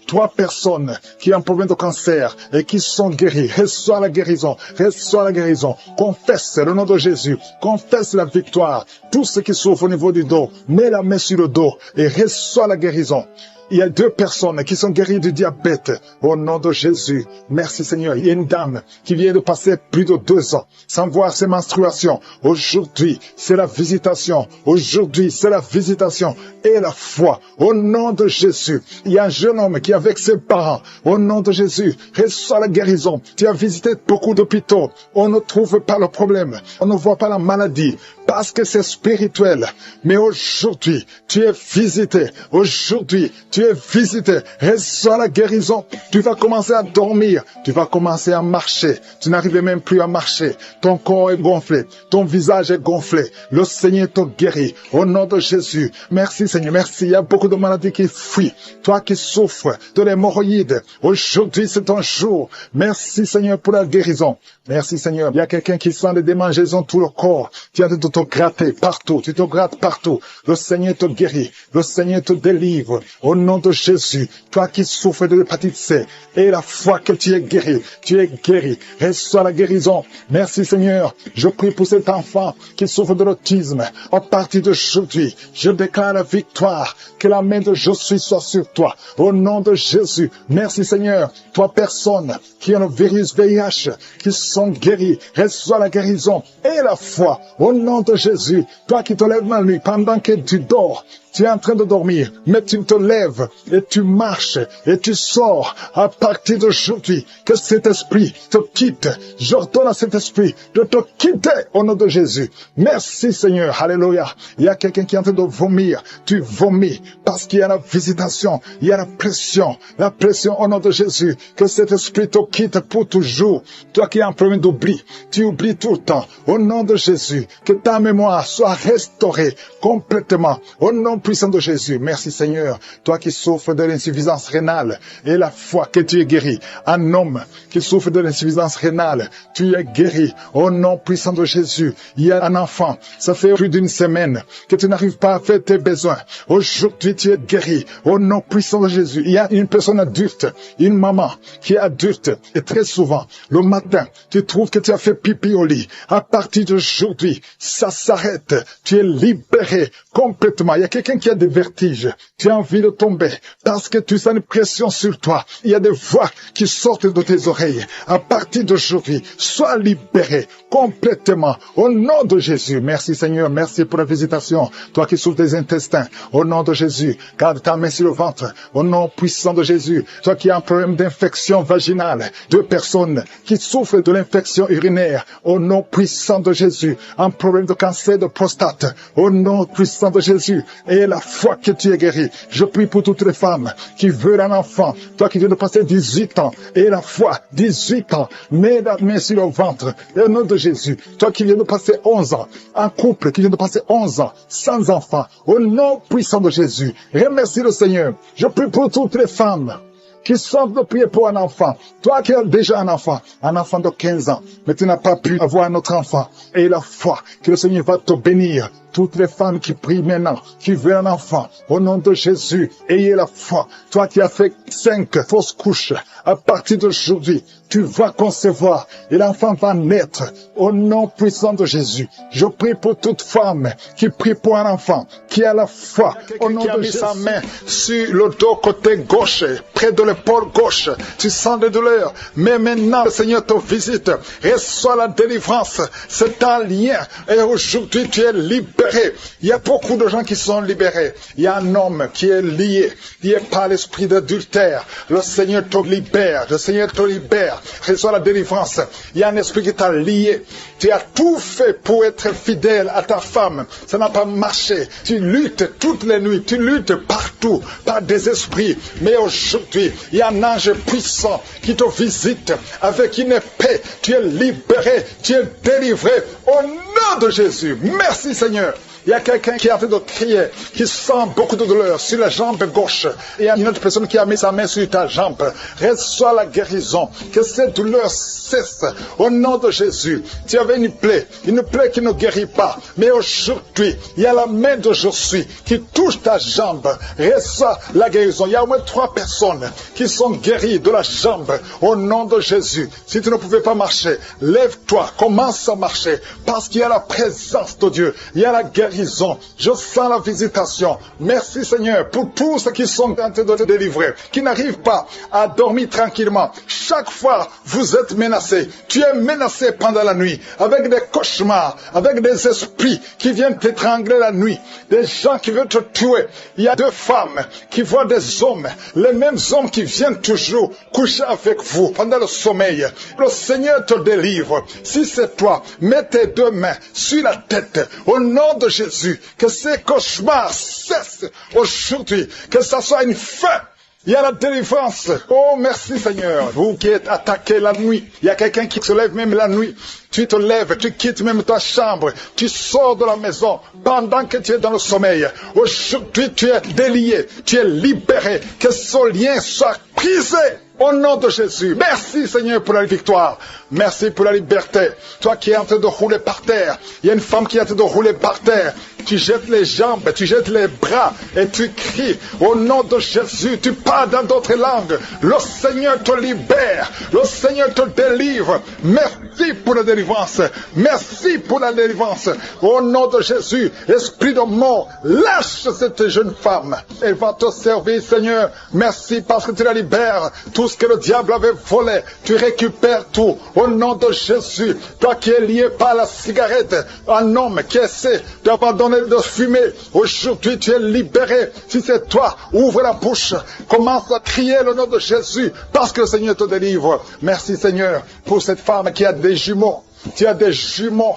3 personnes qui ont un problème de cancer et qui sont guéries. Reçois la guérison. Reçois la guérison. Confesse le nom de Jésus. Confesse la victoire. Tout ce qui souffre au niveau du dos, mets la main sur le dos et reçois la guérison. Il y a 2 personnes qui sont guéries du diabète. Au nom de Jésus. Merci Seigneur. Il y a une dame qui vient de passer plus de 2 ans sans voir ses menstruations. Aujourd'hui, c'est la visitation. Aujourd'hui, c'est la visitation et la foi. Au nom de Jésus. Il y a un jeune homme qui est avec ses parents. Au nom de Jésus, reçois la guérison. Tu as visité beaucoup d'hôpitaux. On ne trouve pas le problème. On ne voit pas la maladie. Parce que c'est spirituel. Mais aujourd'hui, tu es visité. Aujourd'hui, tu es visité. Reçois la guérison. Tu vas commencer à dormir. Tu vas commencer à marcher. Tu n'arrives même plus à marcher. Ton corps est gonflé. Ton visage est gonflé. Le Seigneur te guérit. Au nom de Jésus. Merci Seigneur. Merci. Il y a beaucoup de maladies qui fuient. Toi qui souffres de l'hémorroïde. Aujourd'hui, c'est ton jour. Merci Seigneur pour la guérison. Merci Seigneur. Il y a quelqu'un qui sent des démangeaisons tout le corps. Tu as de te gratter partout. Tu te grattes partout. Le Seigneur te guérit. Le Seigneur te délivre. Au nom de Jésus. Toi qui souffres de l'hépatite C. Et la foi que tu es guéri. Tu es guéri. Reçois la guérison. Merci Seigneur. Je prie pour cet enfant qui souffre de l'autisme. À partir d'aujourd'hui, je déclare la victoire. Que la main de Jésus soit sur toi. Au nom de Jésus. Merci Seigneur. 3 personnes qui ont le virus VIH, qui sont guéries. Reçois la guérison et la foi. Au nom de Jésus. Toi qui te lèves la nuit pendant que tu dors. Tu es en train de dormir, mais tu te lèves lèves et tu marches et tu sors à partir d'aujourd'hui. Que cet esprit te quitte. J'ordonne à cet esprit de te quitter au nom de Jésus. Merci Seigneur. Alléluia. Il y a quelqu'un qui est en train de vomir. Tu vomis parce qu'il y a la visitation. Il y a la pression au nom de Jésus. Que cet esprit te quitte pour toujours. Toi qui as un problème d'oubli, tu oublies tout le temps. Au nom de Jésus, que ta mémoire soit restaurée complètement. Au nom puissant de Jésus. Merci Seigneur. Toi qui souffres de l'insuffisance rénale et la foi que tu es guéri. Un homme qui souffre de l'insuffisance rénale, tu es guéri. Au nom puissant de Jésus. Il y a un enfant, ça fait plus d'une semaine que tu n'arrives pas à faire tes besoins. Aujourd'hui, tu es guéri. Au nom puissant de Jésus. Il y a une personne adulte, une maman qui est adulte et très souvent, le matin, tu trouves que tu as fait pipi au lit. À partir d'aujourd'hui, ça s'arrête. Tu es libéré complètement. Il y a quelqu'un qui a des vertiges. Tu as envie de tomber parce que tu sens une pression sur toi. Il y a des voix qui sortent de tes oreilles. À partir d'aujourd'hui, sois libéré complètement au nom de Jésus. Merci Seigneur, merci pour la visitation. Toi qui souffres des intestins, au nom de Jésus, garde ta main sur le ventre, au nom puissant de Jésus. Toi qui as un problème d'infection vaginale, 2 personnes qui souffrent de l'infection urinaire, au nom puissant de Jésus. Un problème de cancer de prostate, au nom puissant de Jésus. Et la foi que tu es guéri. Je prie pour toutes les femmes qui veulent un enfant. Toi qui viens de passer 18 ans, et la foi, 18 ans, mets la main sur le ventre, au nom de Jésus. Toi qui viens de passer 11 ans, un couple qui vient de passer 11 ans, sans enfant, au nom puissant de Jésus. Remercie le Seigneur. Je prie pour toutes les femmes qui sont de prier pour un enfant. Toi qui as déjà un enfant de 15 ans, mais tu n'as pas pu avoir un autre enfant. Et la foi que le Seigneur va te bénir. Toutes les femmes qui prient maintenant, qui veulent un enfant, au nom de Jésus, ayez la foi. Toi qui as fait 5 fausses couches, à partir d'aujourd'hui, tu vas concevoir et l'enfant va naître au nom puissant de Jésus. Je prie pour toute femme qui prie pour un enfant, qui a la foi au nom de Jésus. Qui a mis sa main sur le dos côté gauche, près de l'épaule gauche. Tu sens des douleurs, mais maintenant le Seigneur te visite. Reçois la délivrance. C'est un lien. Et aujourd'hui, tu es libéré. Il y a beaucoup de gens qui sont libérés. Il y a un homme qui est lié par l'esprit d'adultère. Le Seigneur te libère. Le Seigneur te libère. Reçois la délivrance. Il y a un esprit qui t'a lié. Tu as tout fait pour être fidèle à ta femme. Ça n'a pas marché. Tu luttes toutes les nuits. Tu luttes partout par des esprits. Mais aujourd'hui, il y a un ange puissant qui te visite avec une épée. Tu es libéré. Tu es délivré au nom de Jésus. Merci Seigneur. Il y a quelqu'un qui est en train de crier, qui sent beaucoup de douleur sur la jambe gauche. Il y a une autre personne qui a mis sa main sur ta jambe. Reçois la guérison. Que cette douleur cesse au nom de Jésus. Tu avais une plaie qui ne guérit pas. Mais aujourd'hui, il y a la main de Jésus qui touche ta jambe. Reçois la guérison. Il y a au moins 3 personnes qui sont guéries de la jambe au nom de Jésus. Si tu ne pouvais pas marcher, lève-toi, commence à marcher. Parce qu'il y a la présence de Dieu. Il y a la guérison. Je sens la visitation. Merci Seigneur pour tous ceux qui sont en train de te délivrer, qui n'arrivent pas à dormir tranquillement. Chaque fois, vous êtes menacé. Tu es menacé pendant la nuit, avec des cauchemars, avec des esprits qui viennent t'étrangler la nuit, des gens qui veulent te tuer. Il y a 2 femmes qui voient des hommes, les mêmes hommes qui viennent toujours coucher avec vous pendant le sommeil. Le Seigneur te délivre. Si c'est toi, mets tes 2 mains sur la tête, au nom de Jésus. Que ces cauchemars cessent aujourd'hui, que ça soit une fin. Il y a la délivrance. Oh, merci Seigneur. Vous qui êtes attaqués la nuit, il y a quelqu'un qui se lève même la nuit. Tu te lèves, tu quittes même ta chambre, tu sors de la maison pendant que tu es dans le sommeil. Aujourd'hui, tu es délié, tu es libéré. Que ce lien soit brisé. Au nom de Jésus, merci Seigneur pour la victoire. Merci pour la liberté. Toi qui es en train de rouler par terre, il y a une femme qui est en train de rouler par terre. Tu jettes les jambes, tu jettes les bras et tu cries au nom de Jésus. Tu parles dans d'autres langues. Le Seigneur te libère. Le Seigneur te délivre. Merci pour la délivrance. Merci pour la délivrance. Au nom de Jésus, esprit de mort, lâche cette jeune femme. Elle va te servir, Seigneur. Merci parce que tu la libères. Tout ce que le diable avait volé, tu récupères tout. Au nom de Jésus, toi qui es lié par la cigarette, un homme qui essaie d'abandonner traînait de fumer. Aujourd'hui, tu es libéré. Si c'est toi, ouvre la bouche. Commence à crier le nom de Jésus parce que le Seigneur te délivre. Merci Seigneur pour cette femme qui a des jumeaux. Tu as des jumeaux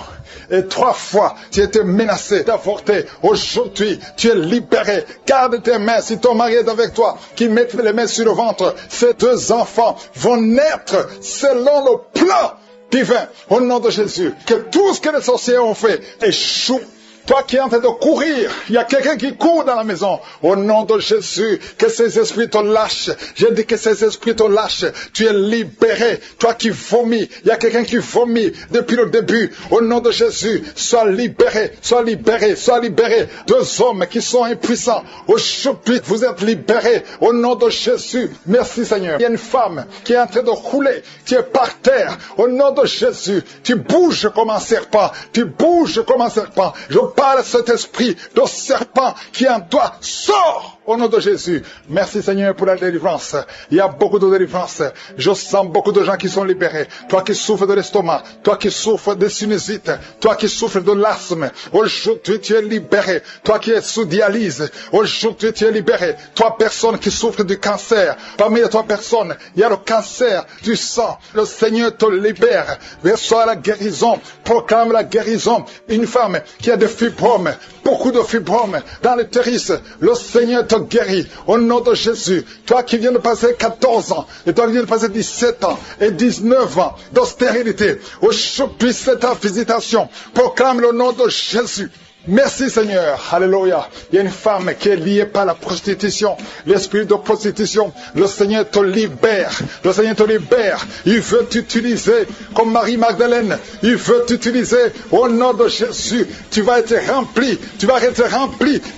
et 3 fois tu étais menacé d'avorter. Aujourd'hui, tu es libéré. Garde tes mains si ton mari est avec toi, qui mette les mains sur le ventre. Ces 2 enfants vont naître selon le plan divin. Au nom de Jésus, que tout ce que les sorciers ont fait échoue. Toi qui es en train de courir, il y a quelqu'un qui court dans la maison. Au nom de Jésus, que ces esprits te lâchent. J'ai dit que ces esprits te lâchent. Tu es libéré. Toi qui vomis, il y a quelqu'un qui vomit depuis le début. Au nom de Jésus, sois libéré, sois libéré, sois libéré. 2 hommes qui sont impuissants. Aujourd'hui, vous êtes libérés. Au nom de Jésus, merci Seigneur. Il y a une femme qui est en train de rouler. Tu es par terre. Au nom de Jésus, tu bouges comme un serpent. Tu bouges comme un serpent. Je parle cet esprit de serpent qui en toi sort au nom de Jésus. Merci Seigneur pour la délivrance. Il y a beaucoup de délivrance. Je sens beaucoup de gens qui sont libérés. Toi qui souffres de l'estomac, toi qui souffres de sinusite, toi qui souffres de l'asthme, aujourd'hui tu es libéré. Toi qui es sous dialyse, aujourd'hui tu es libéré. Toi personne qui souffre du cancer, parmi les 3 personnes, il y a le cancer du sang. Le Seigneur te libère. Reçois la guérison. Proclame la guérison. Une femme qui a des fibromes, beaucoup de fibromes dans l'utérus, le Seigneur te guérit au nom de Jésus. Toi qui viens de passer 14 ans, et toi qui viens de passer 17 ans et 19 ans de stérilité, aujourd'hui c'est ta visitation. Proclame le nom de Jésus. Merci Seigneur, alléluia. Il y a une femme qui est liée par la prostitution, l'esprit de prostitution. Le Seigneur te libère, le Seigneur te libère. Il veut t'utiliser comme Marie-Magdalène. Il veut t'utiliser au nom de Jésus. Tu vas être rempli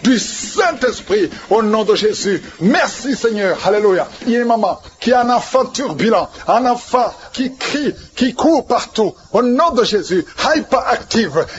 du Saint-Esprit au nom de Jésus. Merci Seigneur, alléluia. Il y a une maman qui a un enfant turbulent, un enfant qui crie, qui court partout. Au nom de Jésus,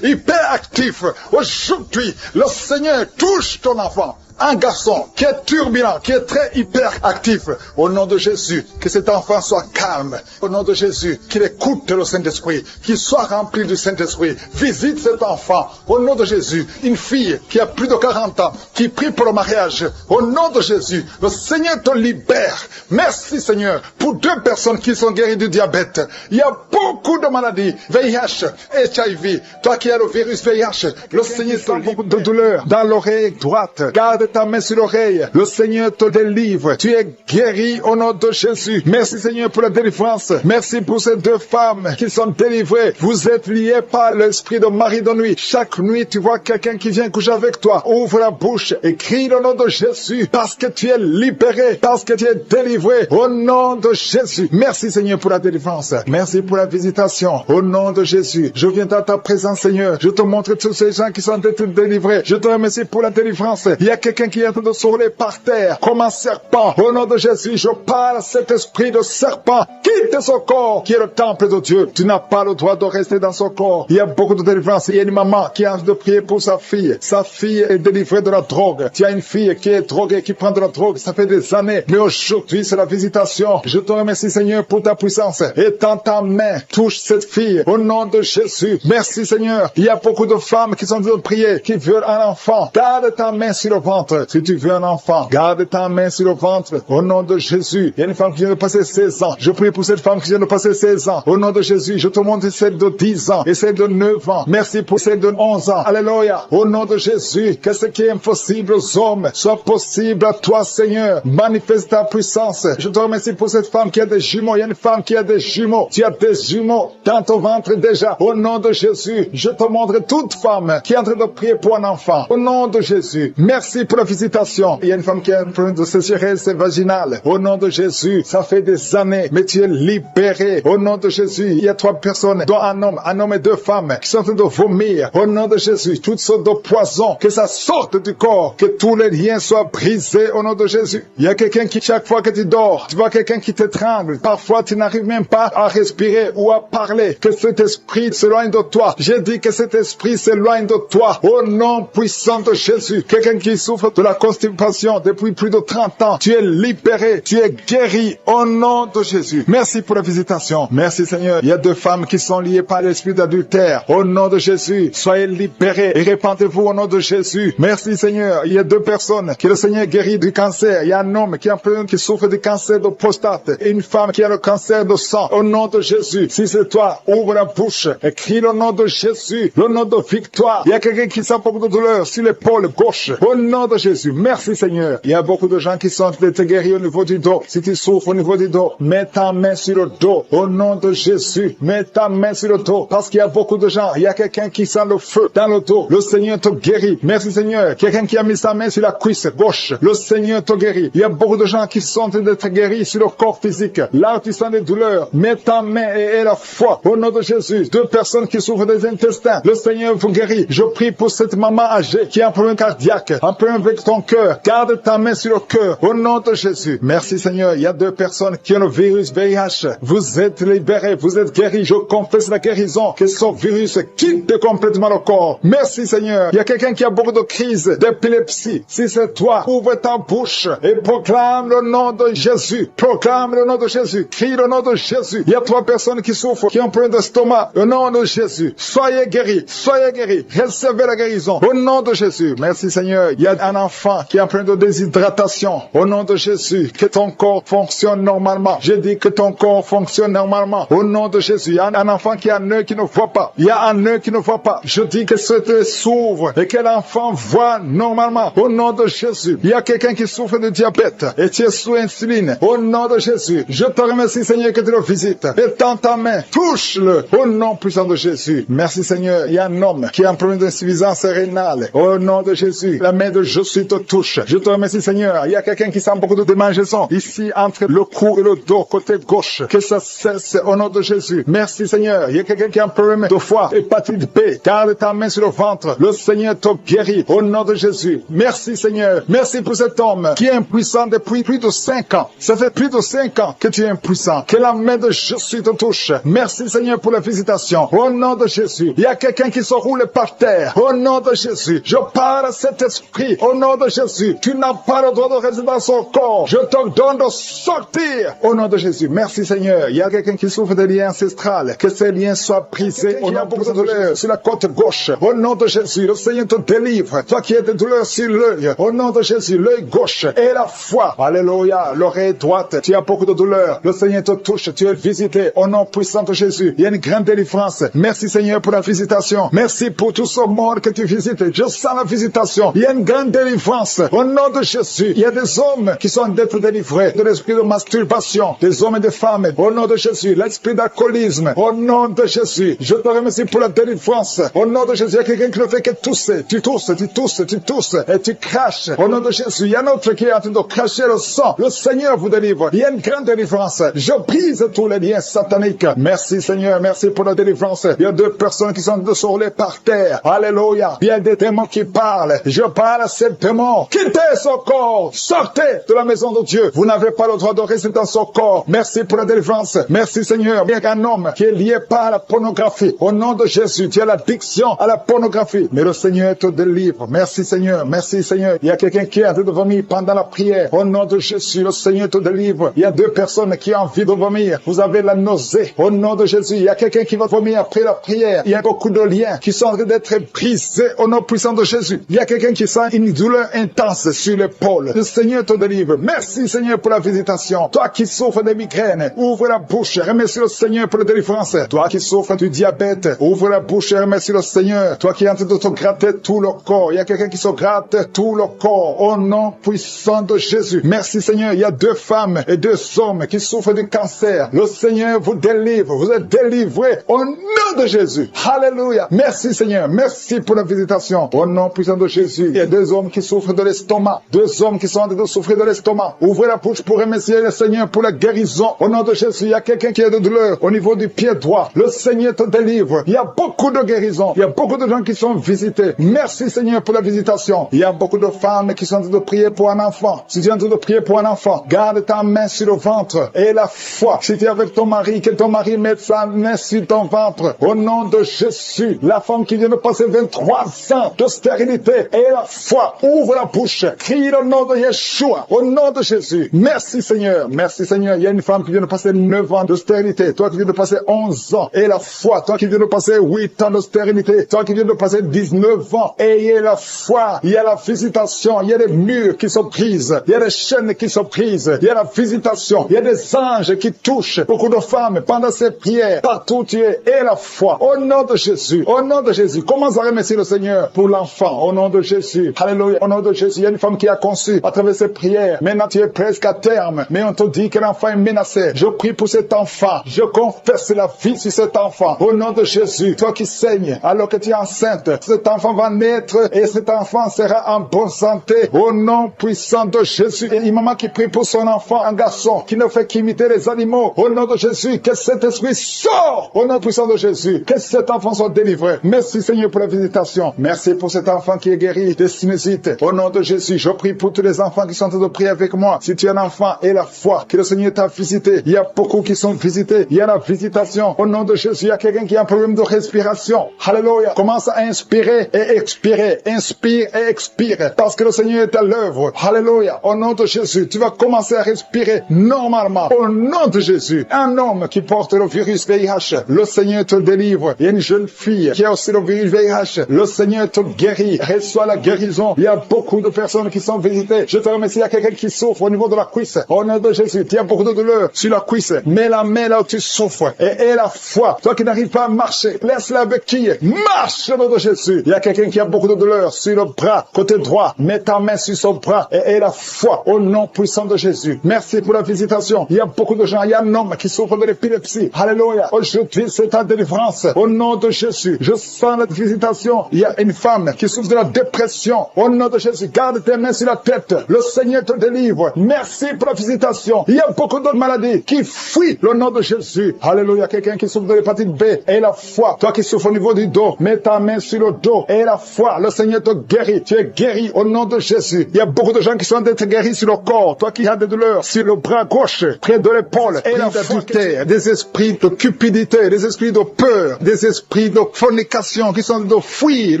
hyperactif. Aujourd'hui, le Seigneur touche ton enfant. Un garçon qui est turbulent, qui est très hyperactif. Au nom de Jésus, que cet enfant soit calme. Au nom de Jésus, qu'il écoute le Saint-Esprit, qu'il soit rempli du Saint-Esprit. Visite cet enfant. Au nom de Jésus, une fille qui a plus de 40 ans, qui prie pour le mariage. Au nom de Jésus, le Seigneur te libère. Merci Seigneur pour 2 personnes qui sont guéries du diabète. Il y a beaucoup de maladies, VIH, HIV. Toi qui as le virus VIH, le Seigneur te libère. Beaucoup de douleur dans l'oreille droite. Garde ta main sur l'oreille. Le Seigneur te délivre. Tu es guéri au nom de Jésus. Merci Seigneur pour la délivrance. Merci pour ces 2 femmes qui sont délivrées. Vous êtes liés par l'esprit de mari de nuit. Chaque nuit, tu vois quelqu'un qui vient coucher avec toi. Ouvre la bouche et crie le nom de Jésus parce que tu es libéré, parce que tu es délivré au nom de Jésus. Merci Seigneur pour la délivrance. Merci pour la visitation. Au nom de Jésus, je viens dans ta présence Seigneur. Je te montre tous ces gens qui sont délivrés. Je te remercie pour la délivrance. Il y a quelqu'un qui est en train de se rouler par terre comme un serpent. Au nom de Jésus, je parle à cet esprit de serpent. Quitte son corps qui est le temple de Dieu. Tu n'as pas le droit de rester dans son corps. Il y a beaucoup de délivrance. Il y a une maman qui a envie de prier pour sa fille. Sa fille est délivrée de la drogue. Tu as une fille qui est droguée, qui prend de la drogue. Ça fait des années. Mais aujourd'hui, c'est la visitation. Je te remercie Seigneur pour ta puissance. Étends ta main. Touche cette fille. Au nom de Jésus. Merci Seigneur. Il y a beaucoup de femmes qui sont en train de prier, qui veulent un enfant. Garde ta main sur le ventre. Si tu veux un enfant, garde ta main sur le ventre. Au nom de Jésus. Il y a une femme qui vient de passer 16 ans. Je prie pour cette femme qui vient de passer 16 ans. Au nom de Jésus, je te montre celle de 10 ans et celle de 9 ans. Merci pour celle de 11 ans. Alléluia. Au nom de Jésus, que ce qui est impossible aux hommes soit possible à toi, Seigneur. Manifeste ta puissance. Je te remercie pour cette femme qui a des jumeaux. Il y a une femme qui a des jumeaux. Tu as des jumeaux dans ton ventre déjà. Au nom de Jésus, je te montre toute femme qui est en train de prier pour un enfant. Au nom de Jésus, merci pour la visitation. Il y a une femme qui a un problème de sécheresse vaginale. Au nom de Jésus, ça fait des années, mais tu es libéré. Au nom de Jésus, il y a 3 personnes, dont un homme et 2 femmes, qui sont en train de vomir. Au nom de Jésus, toutes sortes de poisons, que ça sorte du corps, que tous les liens soient brisés au nom de Jésus. Il y a quelqu'un qui, chaque fois que tu dors, tu vois quelqu'un qui t'étrangle. Parfois, tu n'arrives même pas à respirer ou à parler. Que cet esprit s'éloigne de toi. J'ai dit que cet esprit s'éloigne de toi. Au nom puissant de Jésus. Quelqu'un qui souffre souffres de la constipation depuis plus de 30 ans, tu es libéré, tu es guéri au nom de Jésus. Merci pour la visitation. Merci Seigneur. Il y a 2 femmes qui sont liées par l'esprit d'adultère. Au nom de Jésus, soyez libérés et répandez-vous au nom de Jésus. Merci Seigneur. Il y a 2 personnes que le Seigneur guérit du cancer. Il y a un homme qui souffre du cancer de prostate et une femme qui a le cancer de sang. Au nom de Jésus, si c'est toi, ouvre la bouche et crie le nom de Jésus, le nom de victoire. Il y a quelqu'un qui sent beaucoup de douleur sur l'épaule gauche. Au nom de Jésus, merci Seigneur. Il y a beaucoup de gens qui sont guéris au niveau du dos. Si tu souffres au niveau du dos, mets ta main sur le dos. Au nom de Jésus, mets ta main sur le dos. Parce qu'il y a beaucoup de gens. Il y a quelqu'un qui sent le feu dans le dos. Le Seigneur te guérit. Merci Seigneur. Quelqu'un qui a mis sa main sur la cuisse gauche. Le Seigneur te guérit. Il y a beaucoup de gens qui sont en train d'être guéris sur le corps physique. Là où tu sens des douleurs, mets ta main et la foi. Au nom de Jésus, 2 personnes qui souffrent des intestins. Le Seigneur vous guérit. Je prie pour cette maman âgée qui a un problème cardiaque, un problème avec ton cœur. Garde ta main sur le cœur. Au nom de Jésus. Merci Seigneur. Il y a 2 personnes qui ont le virus VIH. Vous êtes libérés. Vous êtes guéris. Je confesse la guérison. Que ce virus quitte complètement le corps. Merci Seigneur. Il y a quelqu'un qui a beaucoup de crises d'épilepsie. Si c'est toi, ouvre ta bouche et proclame le nom de Jésus. Proclame le nom de Jésus. Crie le nom de Jésus. Il y a 3 personnes qui souffrent, qui ont un problème d'estomac. Au nom de Jésus. Soyez guéris. Soyez guéris. Recevez la guérison. Au nom de Jésus. Merci Seigneur. Il y a un enfant qui a un problème de déshydratation. Au nom de Jésus. Que ton corps fonctionne normalement. Je dis que ton corps fonctionne normalement. Au nom de Jésus. Il y a un enfant qui a un œil qui ne voit pas. Il y a un œil qui ne voit pas. Je dis que cet œil s'ouvre et que l'enfant voit normalement. Au nom de Jésus. Il y a quelqu'un qui souffre de diabète et tu es sous insuline. Au nom de Jésus. Je te remercie Seigneur que tu le visites. Étends ta main. Touche-le. Au nom puissant de Jésus. Merci Seigneur. Il y a un homme qui a un problème d'insuffisance rénale. Au nom de Jésus. La main de Jésus te touche. Je te remercie Seigneur. Il y a quelqu'un qui sent beaucoup de démangeaisons ici entre le cou et le dos, côté gauche. Que ça cesse au nom de Jésus. Merci Seigneur. Il y a quelqu'un qui a un problème de foie, hépatite B. Garde ta main sur le ventre. Le Seigneur te guérit au nom de Jésus. Merci Seigneur. Merci pour cet homme qui est impuissant depuis plus de 5 ans. Ça fait plus de 5 ans que tu es impuissant. Que la main de Jésus te touche. Merci Seigneur pour la visitation. Au nom de Jésus. Il y a quelqu'un qui se roule par terre. Au nom de Jésus. Je parle à cet esprit. Au nom de Jésus. Tu n'as pas le droit de rester dans son corps. Je te donne de sortir. Au nom de Jésus. Merci Seigneur. Il y a quelqu'un qui souffre de liens ancestrales. Que ces liens soient brisés. Au nom de douleur sur la côte gauche. Au nom de Jésus. Le Seigneur te délivre. Toi qui as des douleurs sur l'œil. Au nom de Jésus. L'œil gauche et la foi. Alléluia. L'oreille droite. Tu as beaucoup de douleurs. Le Seigneur te touche. Tu es visité. Au nom puissant de Jésus. Il y a une grande délivrance. Merci Seigneur pour la visitation. Merci pour tout ce monde que tu visites. Je sens la visitation. Il y a une grande délivrance. Au nom de Jésus. Il y a des hommes qui sont d'être délivrés de l'esprit de masturbation. Des hommes et des femmes. Au nom de Jésus. L'esprit d'alcoolisme. Au nom de Jésus. Je te remercie pour la délivrance. Au nom de Jésus. Il y a quelqu'un qui ne fait que tousser. Tu tousses, tu tousses, tu tousses. Et tu craches. Au nom de Jésus. Il y a un autre qui est en train de cracher le sang. Le Seigneur vous délivre. Il y a une grande délivrance. Je brise tous les liens sataniques. Merci Seigneur. Merci pour la délivrance. Il y a 2 personnes qui sont de se rouler par terre. Alléluia. Il y a des démons qui parlent. Je parle à ces démons. Quittez ce corps. Sortez de la maison de Dieu. Vous n'avez pas le droit de rester dans ce corps. Merci pour la délivrance. Merci Seigneur. Il y a un homme qui est lié par la pornographie. Au nom de Jésus, tu as l'addiction à la pornographie. Mais le Seigneur te délivre. Merci Seigneur. Merci Seigneur. Il y a quelqu'un qui est en train de vomir pendant la prière. Au nom de Jésus, le Seigneur te délivre. Il y a 2 personnes qui ont envie de vomir. Vous avez la nausée. Au nom de Jésus, il y a quelqu'un qui va vomir après la prière. Il y a beaucoup de liens qui sont en train d'être brisés au nom puissant de Jésus. Il y a quelqu'un qui sent une douleur intense sur l'épaule. Le Seigneur te délivre. Merci Seigneur pour la visitation. Toi qui souffres de migraines, ouvre la bouche. Remercie le Seigneur pour la délivrance. Toi qui souffres du diabète, ouvre la bouche et remercie le Seigneur. Toi qui es en train de te gratter tout le corps. Il y a quelqu'un qui se gratte tout le corps. Au nom puissant de Jésus. Merci Seigneur. Il y a 2 femmes et 2 hommes qui souffrent du cancer. Le Seigneur vous délivre. Vous êtes délivrés au nom de Jésus. Alléluia. Merci Seigneur. Merci pour la visitation. Au nom puissant de Jésus. Il y a 2 hommes qui souffrent de l'estomac. 2 hommes qui sont en train de souffrir de l'estomac. Ouvrez la bouche pour remercier le Seigneur pour la guérison. Au nom de Jésus. Il y a quelqu'un qui a de douleur au niveau du pied droit. Le Seigneur te délivre. Il y a beaucoup de guérisons. Il y a beaucoup de gens qui sont visités. Merci Seigneur pour la visitation. Il y a beaucoup de femmes qui sont en train de prier pour un enfant. Si tu es en train de prier pour un enfant, garde ta main sur le ventre et la foi. Si tu es avec ton mari, que ton mari mette sa main sur ton ventre. Au nom de Jésus, la femme qui vient de passer 23 ans de stérilité et la foi. Yeshua. Ouvre la bouche. Crie le nom de Yeshua. Au nom de Jésus. Merci Seigneur. Merci Seigneur. Il y a une femme qui vient de passer 9 ans de stérilité. Toi qui viens de passer 11 ans. Et la foi. Toi qui viens de passer 8 ans de stérilité. Toi qui viens de passer 19 ans. Ayez la foi. Il y a la visitation. Il y a des murs qui sont prises. Il y a des chaînes qui sont prises. Il y a la visitation. Il y a des anges qui touchent beaucoup de femmes pendant ces prières. Partout où tu es. Et la foi. Au nom de Jésus. Au nom de Jésus. Commence à remercier le Seigneur pour l'enfant. Au nom de Jésus. Alléluia. Au nom de Jésus. Il y a une femme qui a conçu à travers ces prières. Maintenant tu es presque à terme. Mais on te dit que l'enfant est menacé. Je prie pour cet enfant. Je confesse la vie sur cet enfant. Au nom de Jésus. Toi qui saignes alors que tu es enceinte. Cet enfant va naître et cet enfant sera en bonne santé. Au nom puissant de Jésus. Et une maman qui prie pour son enfant, un garçon qui ne fait qu'imiter les animaux. Au nom de Jésus. Que cet esprit sort. Au nom puissant de Jésus. Que cet enfant soit délivré. Merci Seigneur pour la visitation. Merci pour cet enfant qui est guéri de sinusite. Au nom de Jésus. Je prie pour tous les enfants qui sont en train de prier avec moi. Si tu es un enfant et la foi que le Seigneur t'a visité. Il y a beaucoup qui sont visités. Il y a la visitation. Au nom de Jésus. Il y a quelqu'un qui a un problème de respiration. Alléluia. Commence à inspirer et expirer. Inspire et expire. Parce que le Seigneur est à l'œuvre. Alléluia. Au nom de Jésus. Tu vas commencer à respirer normalement. Au nom de Jésus. Un homme qui porte le virus VIH. Le Seigneur te délivre. Il y a une jeune fille qui a aussi le virus VIH. Le Seigneur te guérit. Reçois la guérison. Il y a beaucoup de personnes qui sont visitées. Je te remercie. Il y a quelqu'un qui souffre au niveau de la cuisse. Au nom de Jésus. Il y a beaucoup de douleur sur la cuisse. Mets la main là où tu souffres. Et la foi. Toi qui n'arrives pas à marcher. Laisse la béquille. Marche au nom de Jésus. Il y a quelqu'un qui a beaucoup de douleur sur le bras. Côté droit. Mets ta main sur son bras. Et la foi. Au nom puissant de Jésus. Merci pour la visitation. Il y a beaucoup de gens. Il y a un homme qui souffre de l'épilepsie. Alléluia. Aujourd'hui, c'est ta délivrance. Au nom de Jésus. Je sens la visitation. Il y a une femme qui souffre de la dépression. Au nom de Jésus. Garde tes mains sur la tête. Le Seigneur te délivre. Merci pour la visitation. Il y a beaucoup d'autres maladies qui fuient le nom de Jésus. Alléluia. Quelqu'un qui souffre de l'hépatite B. Et la foi. Toi qui souffres au niveau du dos. Mets ta main sur le dos. Et la foi. Le Seigneur te guérit. Tu es guéri au nom de Jésus. Il y a beaucoup de gens qui sont d'être guéris sur le corps. Toi qui as des douleurs sur le bras gauche, près de l'épaule. Et la d'adultère, des esprits de cupidité, des esprits de peur, des esprits de fornication qui sont de fuir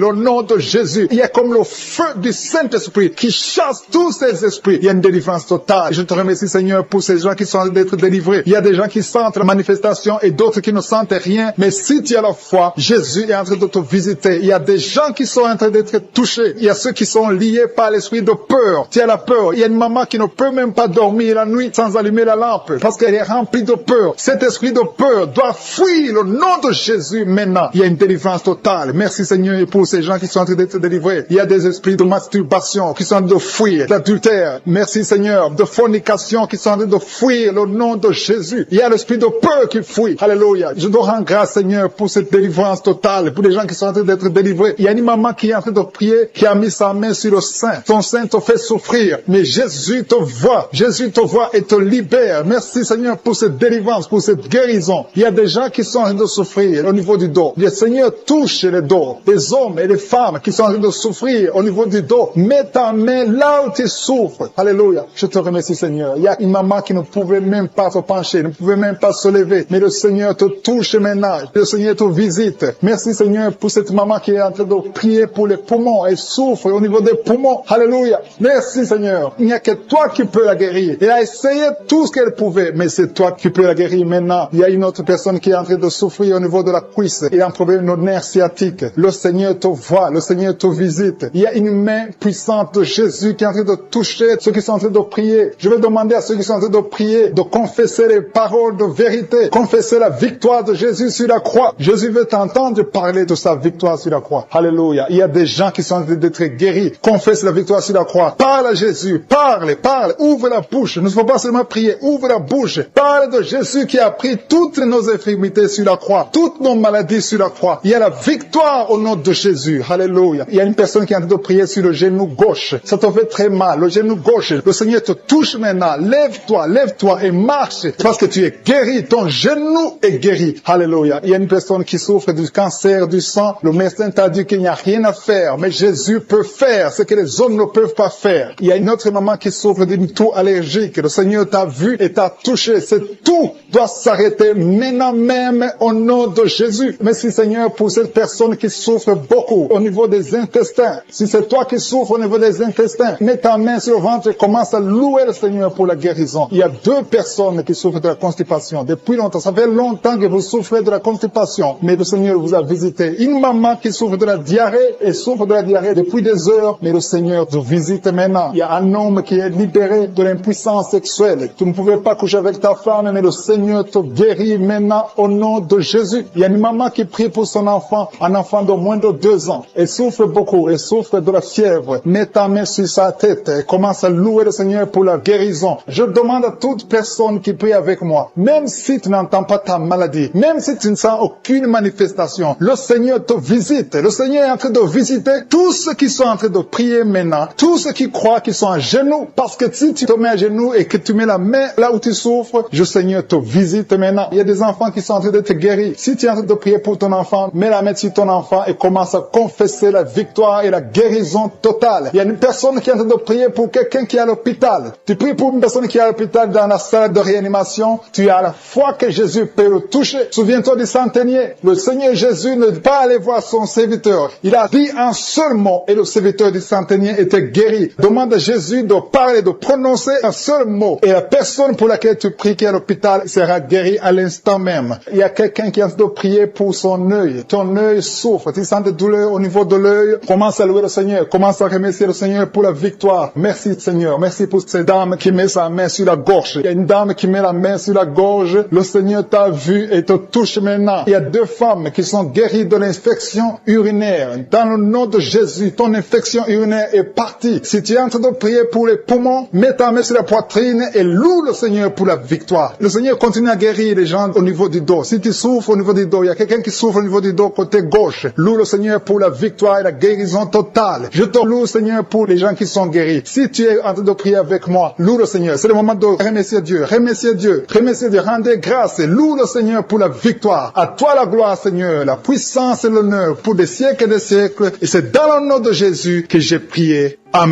le nom de Jésus. Il y a comme le feu du Saint-Esprit qui chasse tous ces esprits. Il y a une délivrance totale. Je te remercie Seigneur pour ces gens qui sont en train d'être délivrés. Il y a des gens qui sentent la manifestation et d'autres qui ne sentent rien. Mais si tu as la foi, Jésus est en train de te visiter. Il y a des gens qui sont en train d'être touchés. Il y a ceux qui sont liés par l'esprit de peur. Tu as la peur. Il y a une maman qui ne peut même pas dormir la nuit sans allumer la lampe parce qu'elle est remplie de peur. Cet esprit de peur doit fuir le nom de Jésus maintenant. Il y a une délivrance totale. Merci Seigneur pour ces gens qui sont en train d'être délivrés. Il y a des esprits de masturbation qui sont en train de fuir, d'adultère. Merci Seigneur, de fornication qui sont en train de fuir le nom de Jésus. Il y a l'esprit de peur qui fuit. Alléluia. Je dois rendre grâce Seigneur pour cette délivrance totale, pour les gens qui sont en train d'être délivrés. Il y a une maman qui est en train de prier, qui a mis sa main sur le sein. Ton sein te fait souffrir, mais Jésus te voit. Jésus te voit et te libère. Merci Seigneur pour cette délivrance, pour cette guérison. Il y a des gens qui sont en train de souffrir au niveau du dos. Le Seigneur touche les dos. Des hommes et des femmes qui sont en train de souffrir au niveau du dos. Mets ta main là où tu souffres. Alléluia. Je te remercie Seigneur. Il y a une maman qui ne pouvait même pas se pencher, ne pouvait même pas se lever. Mais le Seigneur te touche maintenant. Le Seigneur te visite. Merci Seigneur pour cette maman qui est en train de prier pour les poumons. Elle souffre au niveau des poumons. Alléluia. Merci Seigneur. Il n'y a que toi qui peux la guérir. Elle a essayé tout ce qu'elle pouvait, mais c'est toi qui peux la guérir maintenant. Il y a une autre personne qui est en train de souffrir au niveau de la cuisse. Il a un problème de nerf sciatique. Le Seigneur te voit. Le Seigneur te visite. Il y a une main puissante de Jésus qui est en train de toucher ceux qui sont en train de prier. Je vais demander à ceux qui sont en train de prier de confesser les paroles de vérité. Confesser la victoire de Jésus sur la croix. Jésus veut t'entendre parler de sa victoire sur la croix. Alléluia. Il y a des gens qui sont en train d'être guéris. Confesse la victoire sur la croix. Parle à Jésus. Parle. Ouvre la bouche. Ne faut pas seulement prier. Ouvre la bouche. Parle de Jésus qui a pris toutes nos infirmités sur la croix. Toutes nos maladies sur la croix. Il y a la victoire au nom de Jésus. Alléluia. Il y a une personne qui est en train de prier sur le genou gauche. Ça te fait très mal. Le genou gauche. Le Seigneur te touche maintenant. Lève-toi et marche. Parce que tu es guéri. Ton genou est guéri. Alléluia. Il y a une personne qui souffre du cancer du sang. Le médecin t'a dit qu'il n'y a rien à faire. Mais Jésus peut faire ce que les hommes ne peuvent pas faire. Il y a une autre maman qui souffre d'une toux allergique. Le Seigneur t'a vu et t'a touché. Cette toux doit s'arrêter maintenant même au nom de Jésus. Merci Seigneur pour cette personne qui souffre beaucoup au niveau des intestins. Si c'est toi qui souffres au niveau des intestins, mets ta main sur le ventre et commence à louer le Seigneur pour la guérison. Il y a 2 personnes qui souffrent de la constipation depuis longtemps. Ça fait longtemps que vous souffrez de la constipation, mais le Seigneur vous a visité. Une maman qui souffre de la diarrhée et souffre de la diarrhée depuis des heures, mais le Seigneur te visite maintenant. Il y a un homme qui est libéré de l'impuissance sexuelle. Tu ne pouvais pas coucher avec ta femme, mais le Seigneur te guérit maintenant au nom de Jésus. Il y a une maman qui prie pour son enfant, un enfant de moins de 2 ans. Elle souffre beaucoup, elle souffre de la fièvre. Mets ta main sur sa tête et commence à louer le Seigneur pour la guérison. Je demande à toute personne qui prie avec moi, même si tu n'entends pas ta maladie, même si tu ne sens aucune manifestation, le Seigneur te visite. Le Seigneur est en train de visiter tous ceux qui sont en train de prier maintenant, tous ceux qui croient qu'ils sont à genoux, parce que si tu te mets à genoux et que tu mets la main là où tu souffres, le Seigneur te visite maintenant. Il y a des enfants qui sont en train d'être guéris. Si tu es en train de prier pour ton enfant, mets la main sur ton enfant et commence à confesser la victoire et la guérison totale. Il y a une personne qui est en train de prier pour quelqu'un qui est à l'hôpital. Tu pries pour une personne qui est à l'hôpital dans la salle de réanimation. Tu as la foi que Jésus peut le toucher. Souviens-toi du centenier. Le Seigneur Jésus ne pas aller voir son serviteur. Il a dit un seul mot et le serviteur du centenier était guéri. Demande à Jésus de parler, de prononcer un seul mot. Et la personne pour laquelle tu pries qui est à l'hôpital sera guérie à l'instant même. Il y a quelqu'un qui est en train de prier pour son œil. Ton œil souffre. Tu sens des douleurs au niveau de l'œil. Commence à louer le Seigneur. Commence à remercier le Seigneur pour la victoire. Merci Seigneur. Merci pour cette dame qui met sa main sur la gorge. Il y a une dame qui met la main sur la gorge. Le Seigneur t'a vu et te touche maintenant. Il y a 2 femmes qui sont guéries de l'infection urinaire. Dans le nom de Jésus, ton infection urinaire est partie. Si tu es en train de prier pour les poumons, mets ta main sur la poitrine et loue le Seigneur pour la victoire. Le Seigneur continue à guérir les gens au niveau du dos. Si tu souffres au niveau du dos, il y a quelqu'un qui souffre au niveau du dos côté gauche. Loue le Seigneur pour la victoire et la guérison totale. Je te loue, Seigneur, pour les gens qui sont guéris. Si tu es en train de prier avec moi, loue le Seigneur. C'est le moment de remercier Dieu. Remercier Dieu. Remercier Dieu. Rendez grâce et loue le Seigneur pour la victoire. À toi la gloire, Seigneur, la puissance et l'honneur pour des siècles et des siècles. Et c'est dans le nom de Jésus que j'ai prié. Amen.